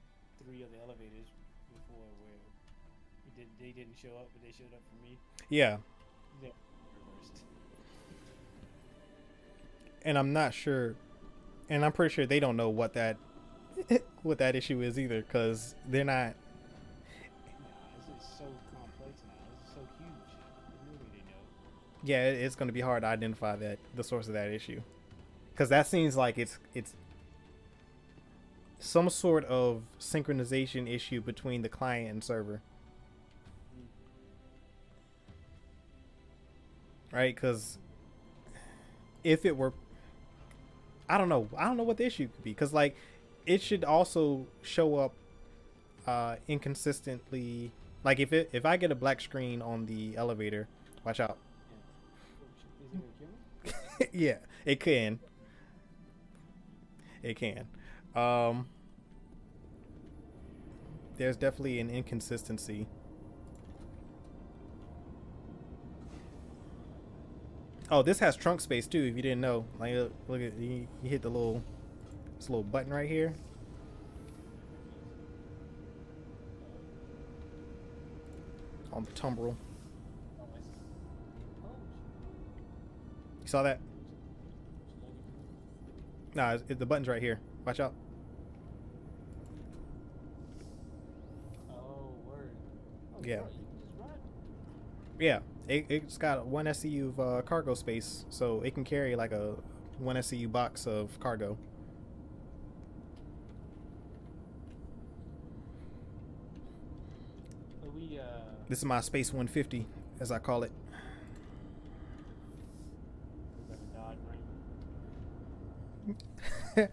3 of the elevators before where they didn't show up, but they showed up for me. Yeah, They're reversed. and I'm not sure, and I'm pretty sure they don't know what that what that issue is either, because they're not. Nah, this is so complex now. This is so huge. There's no way they know. Yeah, it's going to be hard to identify the source of that issue, because that seems like it's some sort of synchronization issue between the client and server, right? Because if it were, I don't know what the issue could be, because like it should also show up inconsistently. Like if I get a black screen on the elevator, watch out. Is it gonna kill me? Yeah, it can. It can. There's definitely an inconsistency. Oh, this has trunk space too. If you didn't know, like look at you hit this little button right here. On the tumbrel. You saw that? Nah, the button's right here. Watch out. Oh, word. Oh, Yeah. bro, you can just run. Yeah, it's got 1 SCU of cargo space, so it can carry like a 1 SCU box of cargo. So we This is my Space 150, as I call it. we got a Dodge Ram.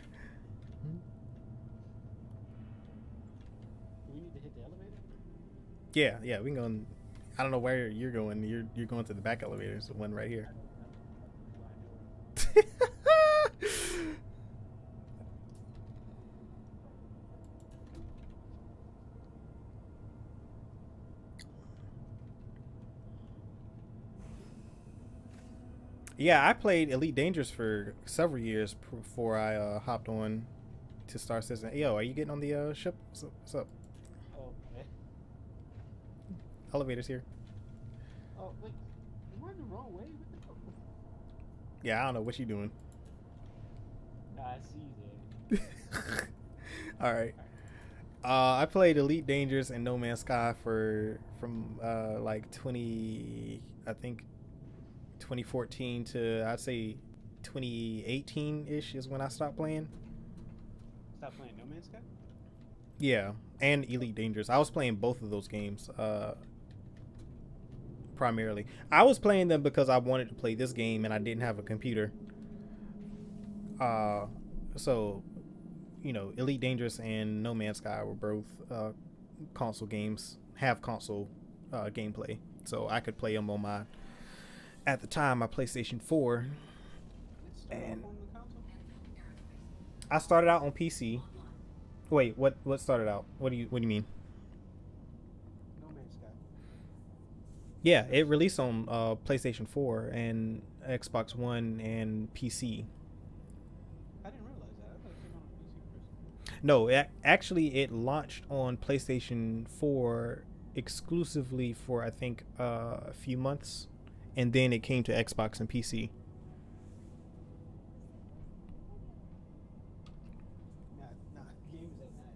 Do we need to hit the elevator? Yeah, we can go. I don't know where you're going. You're going to the back elevator, so one right here. Yeah, I played Elite Dangerous for several years before I hopped on to Star Citizen. Yo, are you getting on the ship? What's up? Oh, okay. Elevators here. Oh, wait. You went the wrong way? What the fuck? Yeah, I don't know what you doing. Nah, I see you there. All right. I played Elite Dangerous and No Man's Sky from like 2014 to I'd say 2018-ish is when I stopped playing. Stop playing No Man's Sky? Yeah, and Elite Dangerous. I was playing both of those games primarily. I was playing them because I wanted to play this game and I didn't have a computer. So, you know, Elite Dangerous and No Man's Sky were both console games, have console gameplay. So I could play them on my, at the time, my PlayStation 4. And On the console? I started out on PC. Wait, what started out? What do you mean? No Man's Sky. Yeah, it released on PlayStation 4 and Xbox One and PC. I didn't realize that. I thought it came out on PC first. No, actually, it launched on PlayStation 4 exclusively for I think a few months, and then it came to Xbox and PC. Nah, games at night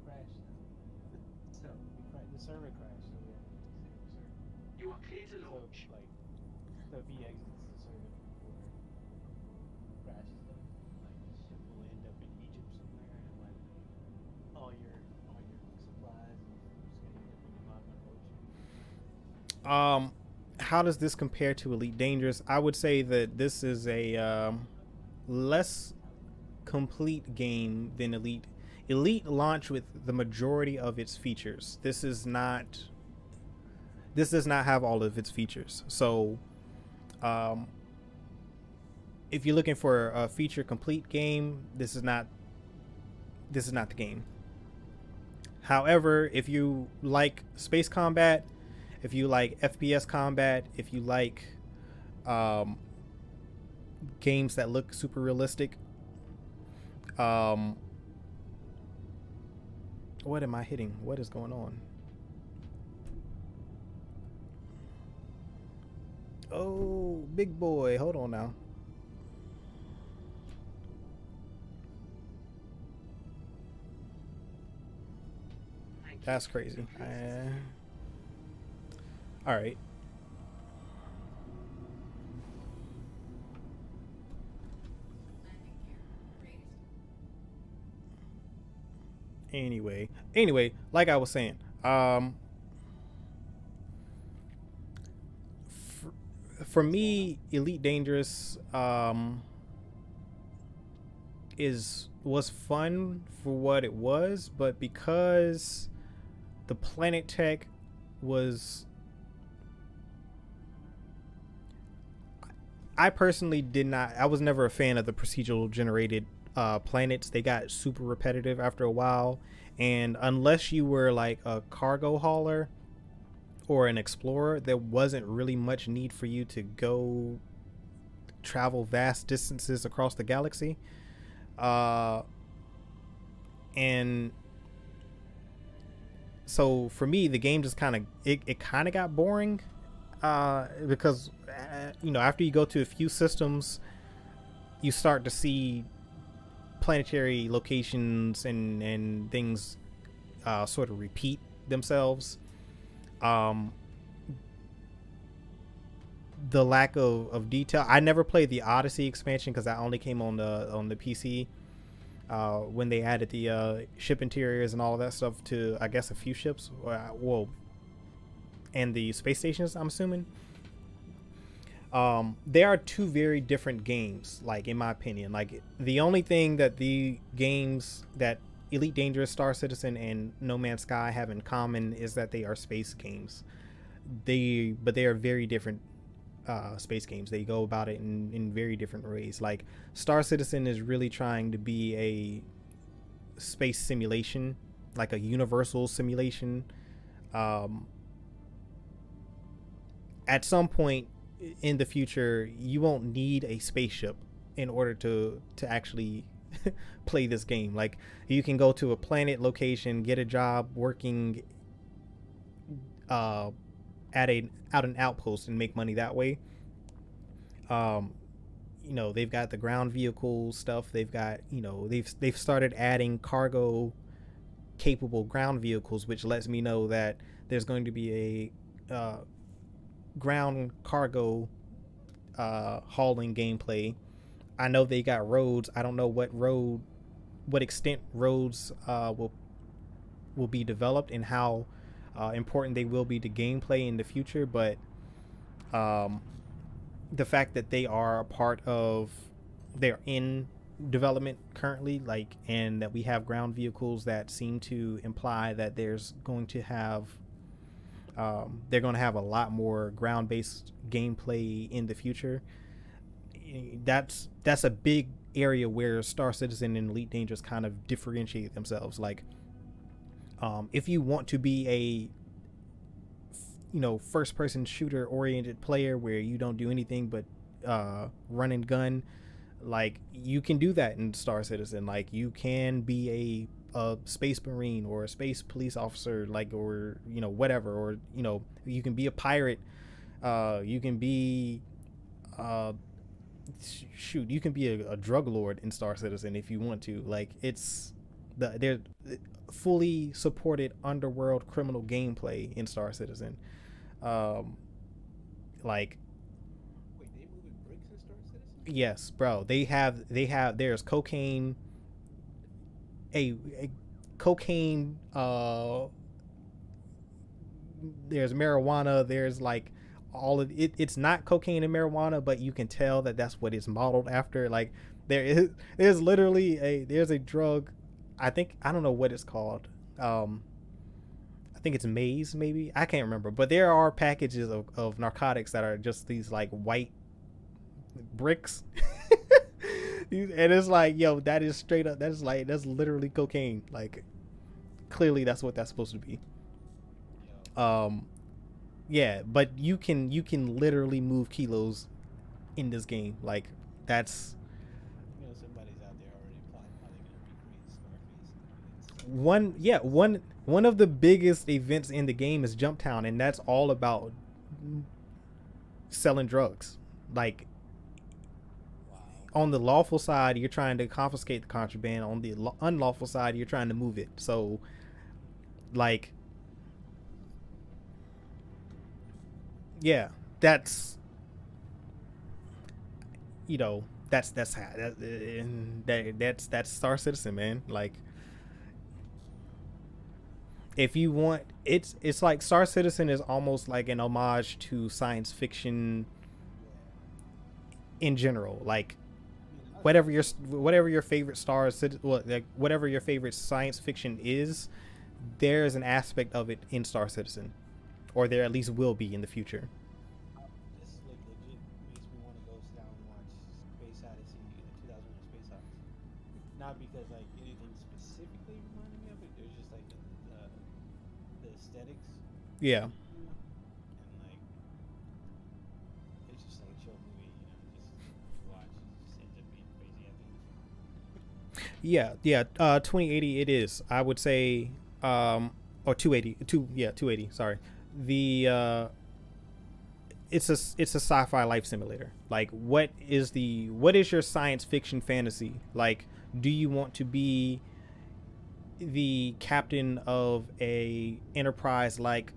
crash. So the server crashed. So we had to fix the server. You are clear to So launch. like, so if he exits the server before crashes, like the ship will end up in Egypt somewhere, and like all your supplies and food's gonna end up in the bottom of the ocean. How does this compare to Elite Dangerous? I would say that this is a less complete game than Elite. Elite launched with the majority of its features. This does not have all of its features. So if you're looking for a feature complete game, this is not the game. However, if you like space combat, if you like FPS combat, if you like games that look super realistic, what am I hitting? What is going on? Oh, big boy. Hold on now. That's crazy. All right. Anyway, like I was saying, for me, Elite Dangerous was fun for what it was, but because the planet tech was, I personally I was never a fan of the procedural generated planets. They got super repetitive after a while, and unless you were like a cargo hauler or an explorer, there wasn't really much need for you to go travel vast distances across the galaxy. And so for me, the game just kind of got boring, because after you go to a few systems, you start to see planetary locations and things sort of repeat themselves. The lack of detail. I never played the Odyssey expansion because that only came on the PC when they added the ship interiors and all of that stuff to, I guess, a few ships, and the space stations, I'm assuming. They are two very different games, like, in my opinion. Like, the only thing that the games that Elite Dangerous, Star Citizen, and No Man's Sky have in common is that they are space games. But they are very different space games. They go about it in very different ways. Like, Star Citizen is really trying to be a space simulation, like a universal simulation. At some point in the future, you won't need a spaceship in order to actually play this game. Like, you can go to a planet location, get a job working at an outpost and make money that way. They've got the ground vehicle stuff. They've got, they've started adding cargo capable ground vehicles, which lets me know that there's going to be a ground cargo hauling gameplay. I know they got roads. I don't know what extent roads will be developed and how important they will be to gameplay in the future, but the fact that they're in development currently, like, and that we have ground vehicles that seem to imply that they're going to have a lot more ground-based gameplay in the future. That's a big area where Star Citizen and Elite Dangerous kind of differentiate themselves. Like, if you want to be a first-person shooter-oriented player where you don't do anything but run and gun, like, you can do that in Star Citizen. Like, you can be a space marine or a space police officer, like, or whatever, or you can be a pirate. You can be you can be a drug lord in Star Citizen if you want to. Like, they're fully supported underworld criminal gameplay in Star Citizen. Like, wait, they moving bricks in Star Citizen? Yes, bro. There's cocaine, a cocaine, there's marijuana, there's like all of it. It's not cocaine and marijuana, but you can tell that that's what it's modeled after. Like, There's literally there's a drug. I don't know what it's called. I think it's maize, maybe. I can't remember. But there are packages of narcotics that are just these like white bricks. And it's like, yo, that is straight up. That's literally cocaine. Like, clearly that's what that's supposed to be. Yeah, but you can literally move kilos in this game. Like, that's Somebody's out there already plotting how they're gonna recreate Scarface. one of the biggest events in the game is Jumptown, and that's all about selling drugs. Like, on the lawful side, you're trying to confiscate the contraband. On the unlawful side, you're trying to move it. So, like, yeah, that's that's Star Citizen, man. Like, if you want, it's like Star Citizen is almost like an homage to science fiction in general. Like, whatever your favorite whatever your favorite science fiction is, there's an aspect of it in Star Citizen, or there at least will be in the future. This like legit makes me want to go sit down and watch Space Odyssey, 2001: Space Odyssey. Not because like anything specifically reminded me of it. There's just like the aesthetics. Yeah. And like it's just like a chill movie, just watch. It just ends up being crazy, I think. Yeah. 2080 it is. I would say or 280, sorry. The it's a sci-fi life simulator. Like, what is your science fiction fantasy? Like, do you want to be the captain of a enterprise like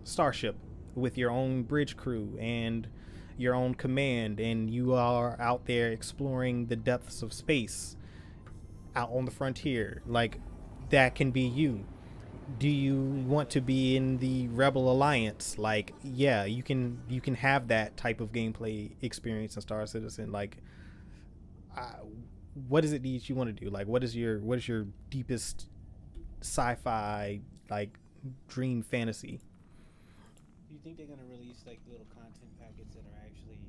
Starship with your own bridge crew and your own command, and you are out there exploring the depths of space out on the frontier? Like, that can be you. Do you want to be in the Rebel Alliance? Like, yeah, you can have that type of gameplay experience in Star Citizen. Like, what is it that you want to do? Like, what is your deepest sci-fi like dream fantasy? Do you think they're gonna release like little content packets that are actually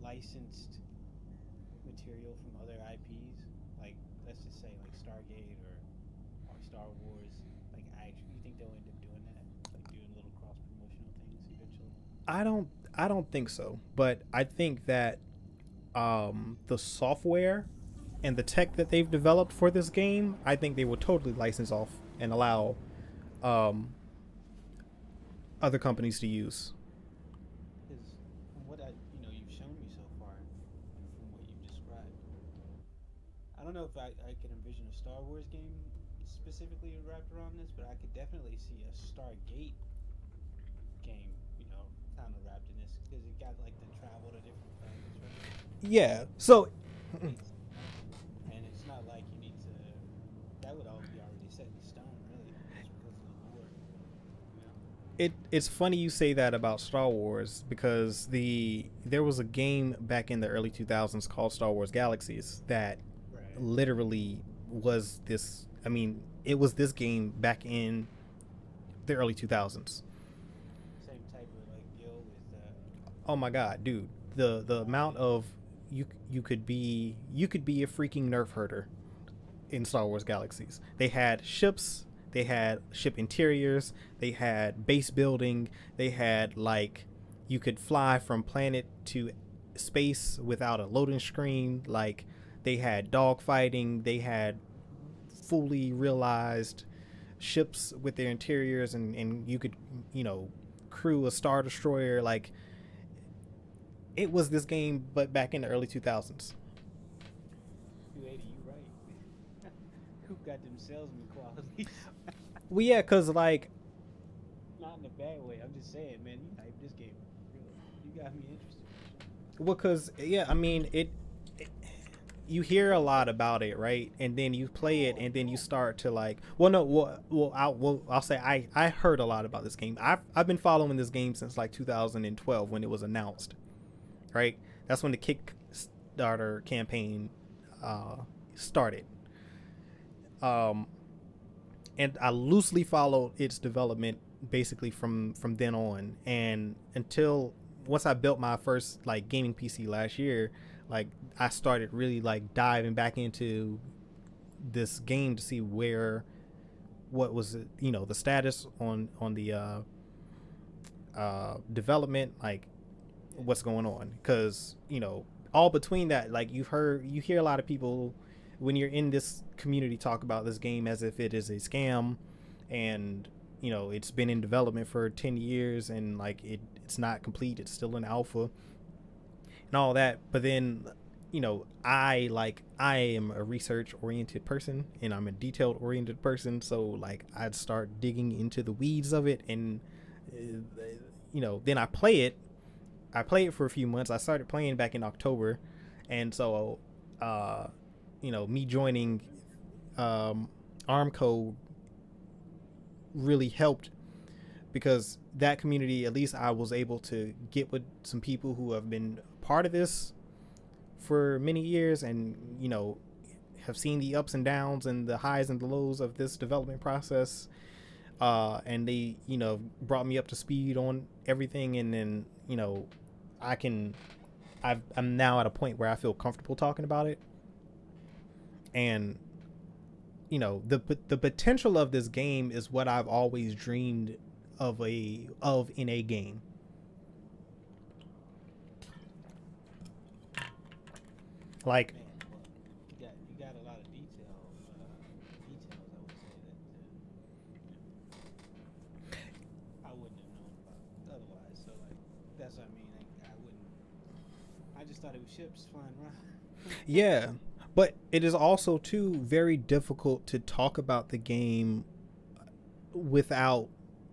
licensed material from other IPs? Like, let's just say like Stargate or Star Wars. Like, you think they'll end up doing that? Like, doing little cross promotional things eventually? I don't think so, but I think that the software and the tech that they've developed for this game, I think they will totally license off and allow other companies to use. Because from what you've shown me so far, and from what you've described, I don't know if I can envision a Star Wars game specifically wrapped around this, but I could definitely see a Stargate game, kind of wrapped in this, because it got like the travel to different planets, right? Yeah. So, And it's not like you need to. That would all be already set in stone, really, just because of the lore. it's funny you say that about Star Wars, because there was a game back in the early 2000s called Star Wars Galaxies that Right. literally was this. I mean, it was this game back in the early 2000s. Same type of like deal with. Oh my god, dude. The amount of you could be a freaking nerf herder in Star Wars Galaxies. They had ships, they had ship interiors, they had base building, they had like you could fly from planet to space without a loading screen, like they had dogfighting, they had fully realized ships with their interiors, and you could crew a star destroyer. Like, it was this game, but back in the early 2000s. 280, you right. Who got them salesman qualities? Well, yeah, because like, Not in a bad way. I'm just saying, man. You hyped this game. You got me interested. well, because yeah, I mean it. You hear a lot about it, right? And then you play it, and then you start to like. I'll say I heard a lot about this game. I've been following this game since like 2012 when it was announced, right? That's when the Kickstarter campaign started. And I loosely followed its development basically from then on, and until once I built my first like gaming PC last year, like I started really like diving back into this game to see what was the status on the development, like what's going on, because all between that, like you hear a lot of people when you're in this community talk about this game as if it is a scam, and it's been in development for 10 years and like it's not complete, it's still in alpha and all that. But then I am a research oriented person and I'm a detailed oriented person, so like I'd start digging into the weeds of it, and then I play it for a few months. I started playing back in October, and so me joining Armco really helped, because that community, at least I was able to get with some people who have been part of this for many years and have seen the ups and downs and the highs and the lows of this development process, and they brought me up to speed on everything. And then I'm now at a point where I feel comfortable talking about it. And the potential of this game is what I've always dreamed of in a game. Like, Man, well, you got a lot of details. I would say that I wouldn't have known about otherwise. So like that's what I mean. Like, I just thought it was ships flying around. yeah, but it is also too very difficult to talk about the game without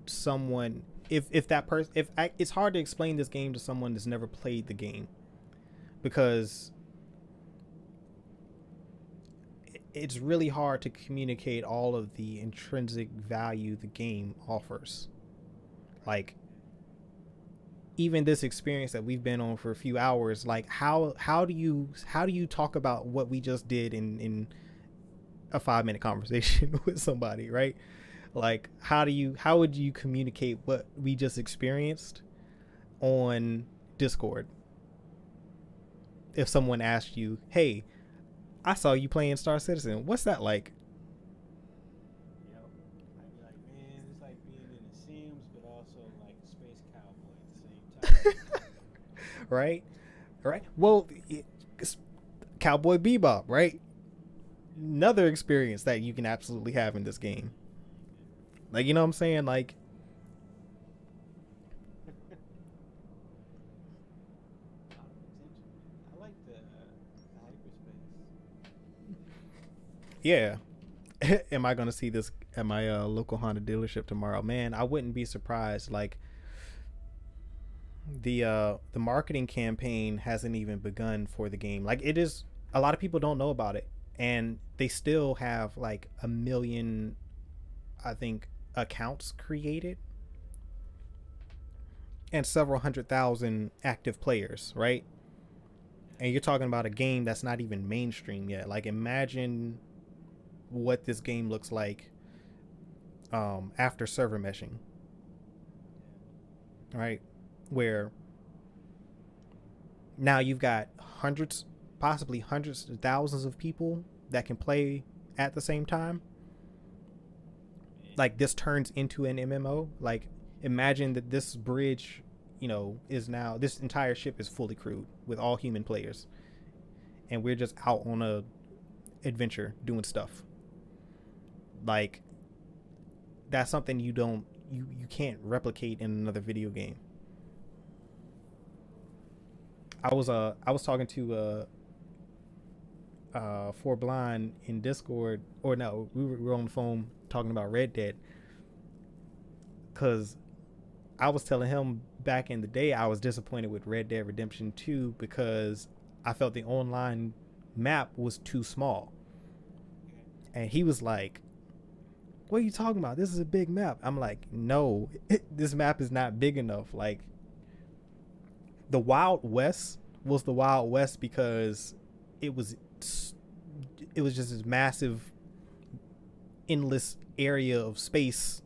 someone. If that person, it's hard to explain this game to someone that's never played the game, because it's really hard to communicate all of the intrinsic value the game offers. Like, even this experience that we've been on for a few hours, like how do you talk about what we just did in a 5-minute conversation with somebody, right? Like, how would you communicate what we just experienced on Discord if someone asked you, hey, I saw you playing Star Citizen, what's that like? Yep. I'd be like, man, it's like being in The Sims, but also like a space cowboy at the same time. Right. Well, it's Cowboy Bebop, right? Another experience that you can absolutely have in this game. Like, you know what I'm saying? Like, I like the hyperspace. yeah. Am I gonna see this at my local Honda dealership tomorrow? Man, I wouldn't be surprised. Like, the marketing campaign hasn't even begun for the game. Like, it is, a lot of people don't know about it, and they still have like 1 million, I think, accounts created and several 100,000 active players, right? And you're talking about a game that's not even mainstream yet. Like, imagine what this game looks like after server meshing, right? Where now you've got possibly hundreds of thousands of people that can play at the same time. Like, this turns into an MMO. Like, imagine that this bridge, is now, this entire ship is fully crewed with all human players, and we're just out on a adventure doing stuff. Like, that's something you can't replicate in another video game. I was talking to For Blind in Discord, or no, we were on the phone talking about Red Dead, because I was telling him back in the day I was disappointed with Red Dead Redemption 2 because I felt the online map was too small. And he was like, what are you talking about? This is a big map. I'm like, no, this map is not big enough. Like, the Wild West was the Wild West because it was it was just this massive, endless area of space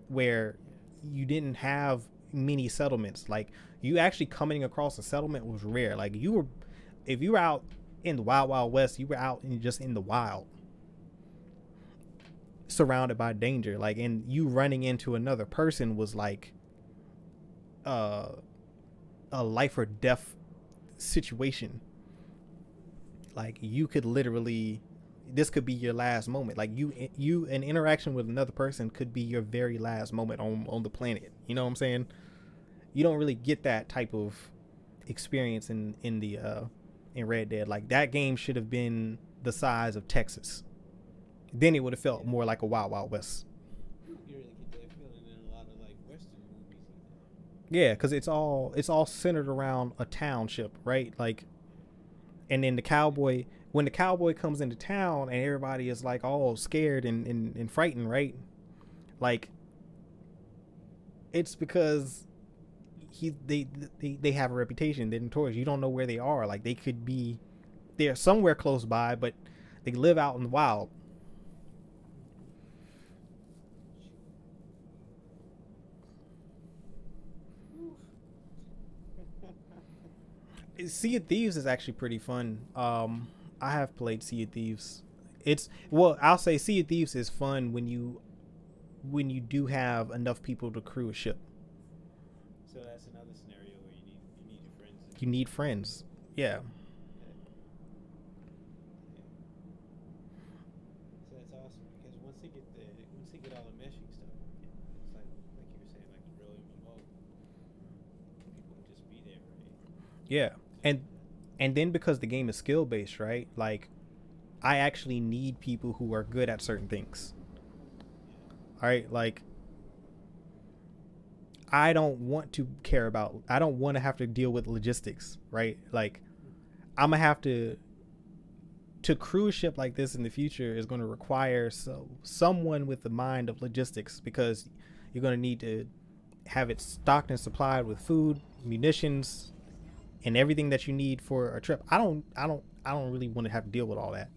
where you didn't have many settlements. Like, you actually coming across a settlement was rare. Like, if you were out in the Wild West, you were out just in the wild, surrounded by danger. Like, and you running into another person was like a life or death situation. Like, you could literally, this could be your last moment. Like, an interaction with another person could be your very last moment on the planet. You know what I'm saying? You don't really get that type of experience in Red Dead. Like, that game should have been the size of Texas. Then it would have felt more like a Wild West. You really get that feeling in a lot of like Western movies. Yeah, because it's all centered around a township, right? Like, and then when the cowboy comes into town and everybody is like all scared and frightened, right? Like, it's because they have a reputation. They're notorious. You don't know where they are. Like, they're somewhere close by, but they live out in the wild. Sea of Thieves is actually pretty fun. I have played Sea of Thieves. I'll say Sea of Thieves is fun when you do have enough people to crew a ship. So that's another scenario where you need your friends. You need friends. Yeah. So that's awesome, because once they get all the meshing stuff, it's like you were saying, like really remote. People would just be there, right? Yeah. And then because the game is skill based, right? Like, I actually need people who are good at certain things. All right, like, I don't want to have to deal with logistics, right? Like, I'm gonna have to crew a ship like this in the future is going to require someone with the mind of logistics, because you're going to need to have it stocked and supplied with food, munitions, and everything that you need for a trip. I don't really want to have to deal with all that.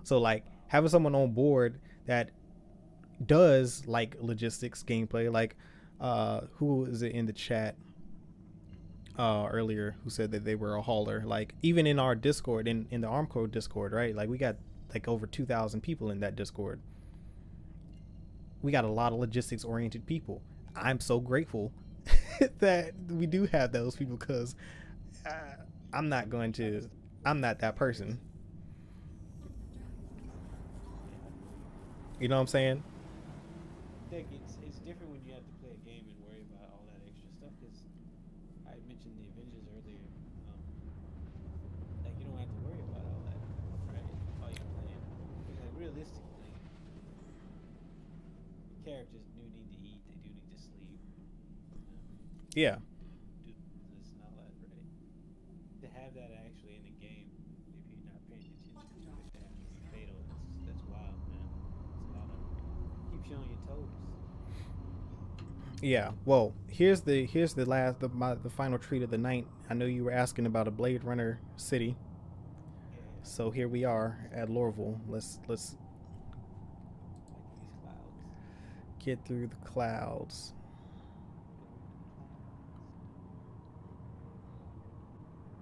So, like, having someone on board that does like logistics gameplay, like who is it in the chat earlier who said that they were a hauler? Like, even in our Discord, in the Armco Discord, right? Like, we got like over 2,000 people in that Discord. We got a lot of logistics oriented people. I'm so grateful that we do have those people, because I'm not that person. You know what I'm saying? Dick, it's different when you have to play a game and worry about all that extra stuff, because I mentioned the Avengers earlier. Like, you don't have to worry about all that, right? While you're playing. Because, like, realistically, characters do need to eat, they do need to sleep. Yeah. Do this and all that, right? To have that actually in the game, if you're not paying attention to it, that can be fatal. That's wild, man. It's a lot of, keeps you on your toes. Yeah. Well, here's the final treat of the night. I know you were asking about a Blade Runner city. Yeah. So here we are at Lorville. Let's Like these clouds. get through the clouds.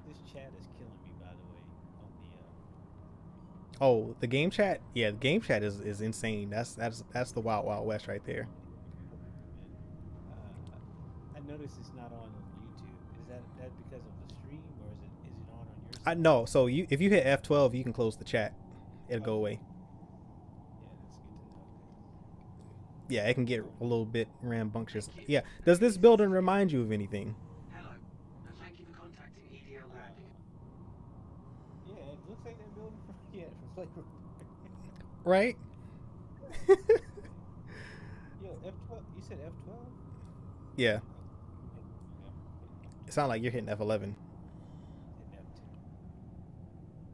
This chat is killing me, by the way, on the Oh, the game chat? Yeah, the game chat is insane. That's the Wild West right there. I noticed it's not on YouTube. Is that because of the stream, or is it on your side? No, so if you hit F12, you can close the chat. It'll go away. Yeah, that's good to know. Yeah, it can get a little bit rambunctious. Yeah. Does this building remind you of anything? Hello, and thank you for contacting EDL Landing. Yeah, it looks like that building from from Flavor. Right? Yo, F12. You said F12? Yeah. It sounds like you're hitting F11. And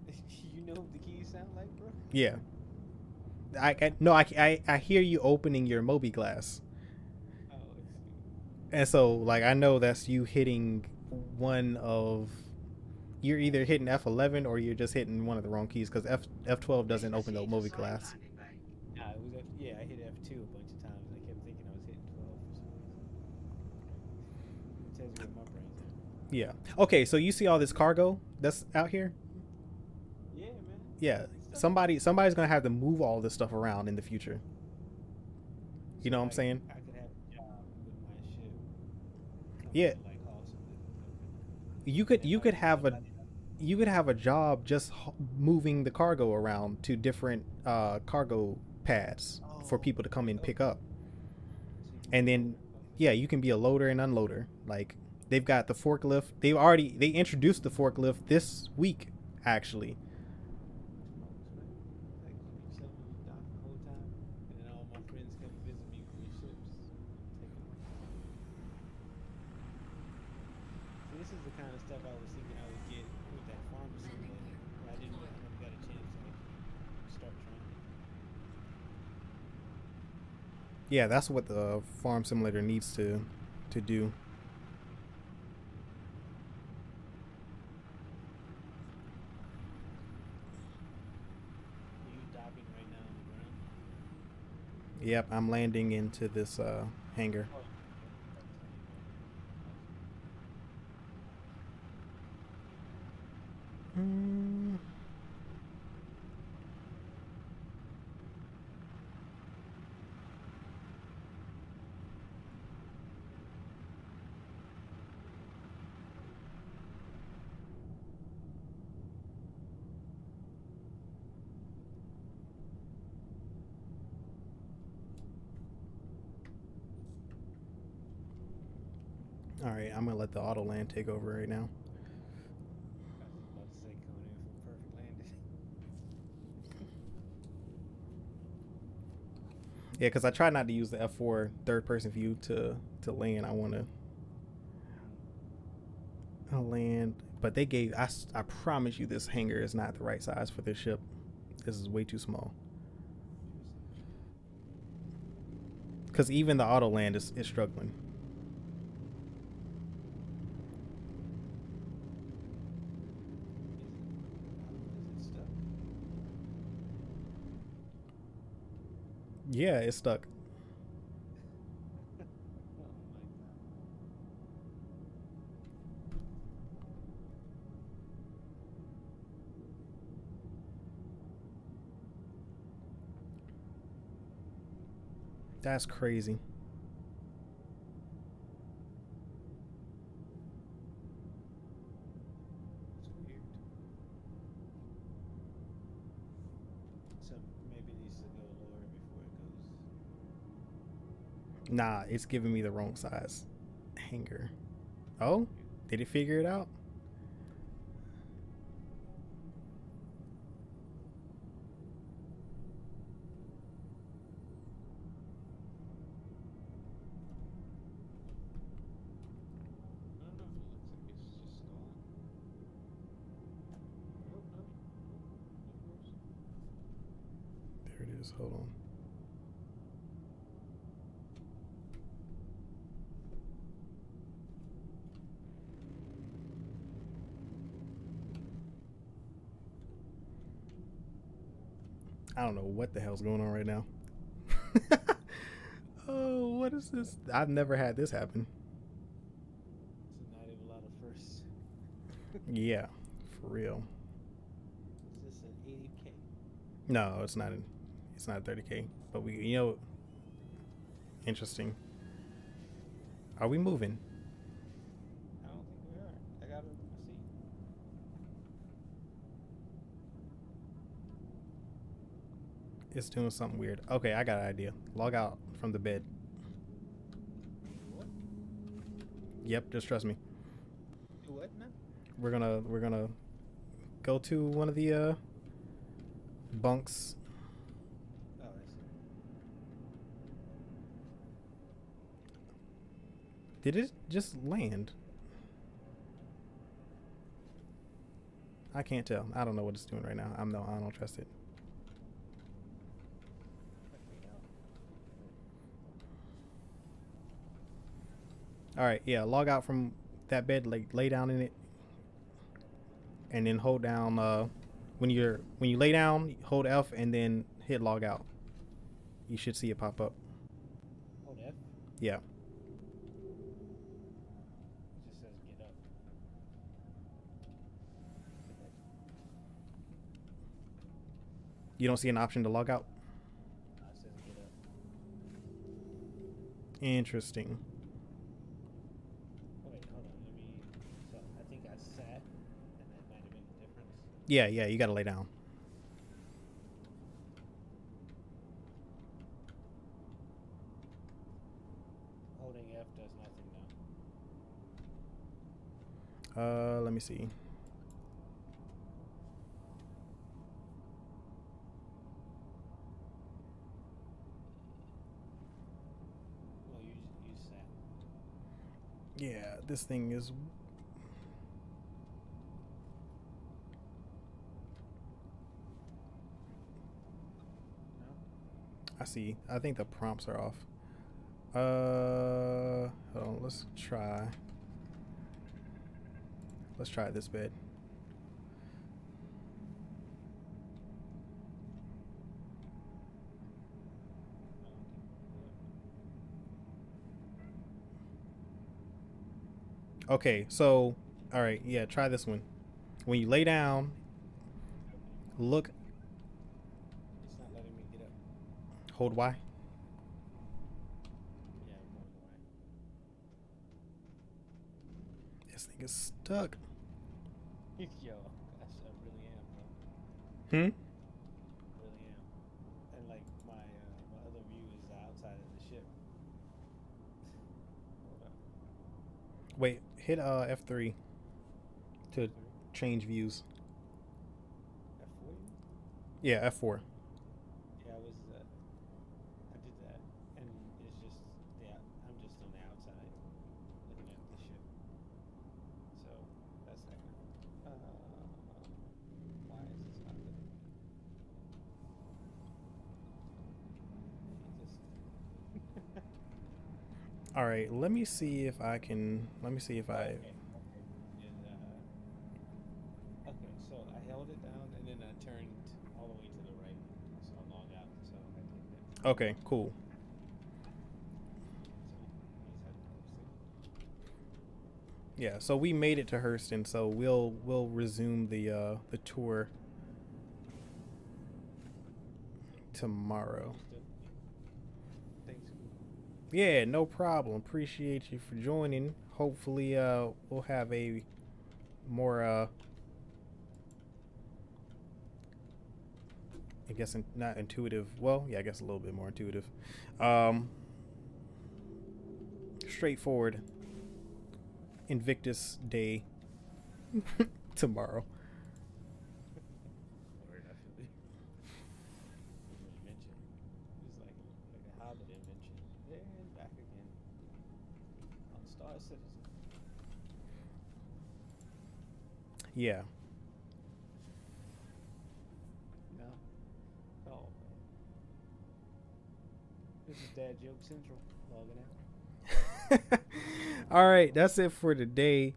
F2. You know what the keys sound like, bro? Yeah. I hear you opening your Moby glass. Oh, And so, like, I know that's you hitting one of you're either hitting F11 or you're just hitting one of the wrong keys because F12 doesn't open the movie glass. Nah, it was yeah, I hit F2 a bunch of times. I kept thinking I was hitting 12 for some reason. It tells you where my brain's at. Yeah. Okay, so you see all this cargo that's out here? Yeah, man. Yeah. Somebody's gonna have to move all this stuff around in the future. You know what I'm saying? I could have a job with my ship. Yeah. Like awesome. You could have a job just moving the cargo around to different cargo pads for people to come and pick up. And then yeah, you can be a loader and unloader. Like they've got the forklift. They introduced the forklift this week actually. Like keep selling the dock the whole time, and then all my friends come visit me with their ships. See, this is the kind of stuff I was thinking I would get with that farm simulator. I never got a chance to like start trying it. Yeah, that's what the farm simulator needs to do. Are you docking right now on the ground? Yep, I'm landing into this hangar. All right, I'm gonna let the auto land take over right now. I was about to say coming in for perfect landing. Yeah, because I try not to use the F4 third person view to land. I want to land, but they gave I promise you this hangar is not the right size for this ship. This is way too small. Because even the auto land is struggling. Is it stuck? Yeah, it's stuck. Oh my god. That's crazy. That's weird. So maybe it needs to go lower before it goes. Nah, it's giving me the wrong size hangar. Oh, did it figure it out? I don't know. It looks like it's just stalling. Nope, nope. Nope, of course. There it is. Hold on. I don't know what the hell's going on right now. Oh, what is this? I've never had this happen. It's a night of a lot of firsts. Yeah, for real. Is this an 80K? No, it's not. It's not 30K. But interesting. Are we moving? I don't think we are. I got it in my seat. It's doing something weird. Okay, I got an idea. Log out from the bed. What? Yep, just trust me. Do what now? We're gonna go to one of the bunks. Oh, I see. Did it just land? I can't tell. I don't know what it's doing right now. I don't trust it. All right, yeah. Log out from that bed. Like lay down in it. and then hold down when you lay down, hold F and then hit log out. You should see it pop up. Hold F. Yeah. It just says get up. You don't see an option to log out? No, it says get up. Interesting. Oh, wait, hold on. So I think I sat, and that might have been the difference. Yeah, you gotta lay down. Holding F does nothing now. Let me see. Well, you sat. Yeah, this thing is. No? I see. I think the prompts are off. Hold on. Let's try this bed. Okay, so all right, yeah, try this one. When you lay down, look, It's not letting me get up. hold Y. Yeah, I'm going away. This thing is stuck. Yo, gosh, I really am, bro. Hmm. Really am. And like my other view is the outside of the ship. Hold up. Wait, hit F3 to change views. F4? Yeah, F4. Yeah, I did that, and it's just I'm just on the outside looking at the ship. So that's that. Why is this not letting me? Jesus. All right, let me see if I can. Let me see if I. Okay. Okay, so I held it down and then I turned all the way to the right, so I log out. So I think that. Okay, cool. Yeah, so we made it to Hurston, so we'll resume the tour tomorrow. Thanks. Yeah, no problem. Appreciate you for joining. Hopefully, we'll have a more I guess not intuitive. Well, yeah, I guess a little bit more intuitive. Straightforward Invictus day tomorrow. Word, I feel it. Invention. It's like a Hobbit invention. And back again. On Star Citizen. Yeah. No. Oh man. This is Dad Joke Central. Logging out. All right, that's it for today.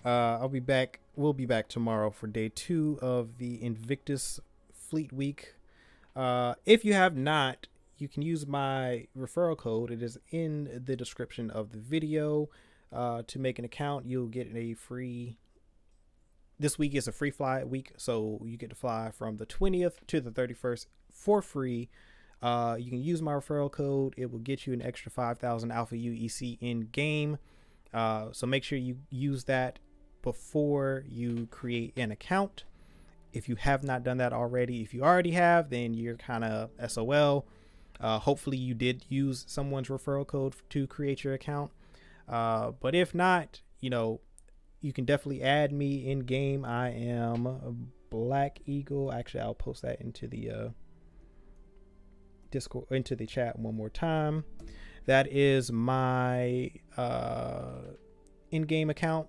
I'll be back. We'll be back tomorrow for day 2 of the Invictus Fleet Week. If you have not, you can use my referral code. It is in the description of the video. To make an account, you'll get a free. This week is a free fly week, so you get to fly from the 20th to the 31st for free. You can use my referral code. It will get you an extra 5,000 Alpha UEC in game. So make sure you use that before you create an account. If you have not done that already, if you already have, then you're kind of SOL. Hopefully you did use someone's referral code to create your account. But if not, you can definitely add me in game. I am a Black Eagle. Actually, I'll post that into the Discord, into the chat one more time. That is my in-game account.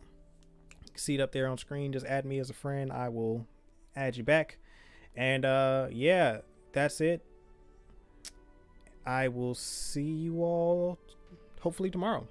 You can see it up there on screen. Just add me as a friend. I will add you back. And yeah, that's it. I will see you all hopefully tomorrow.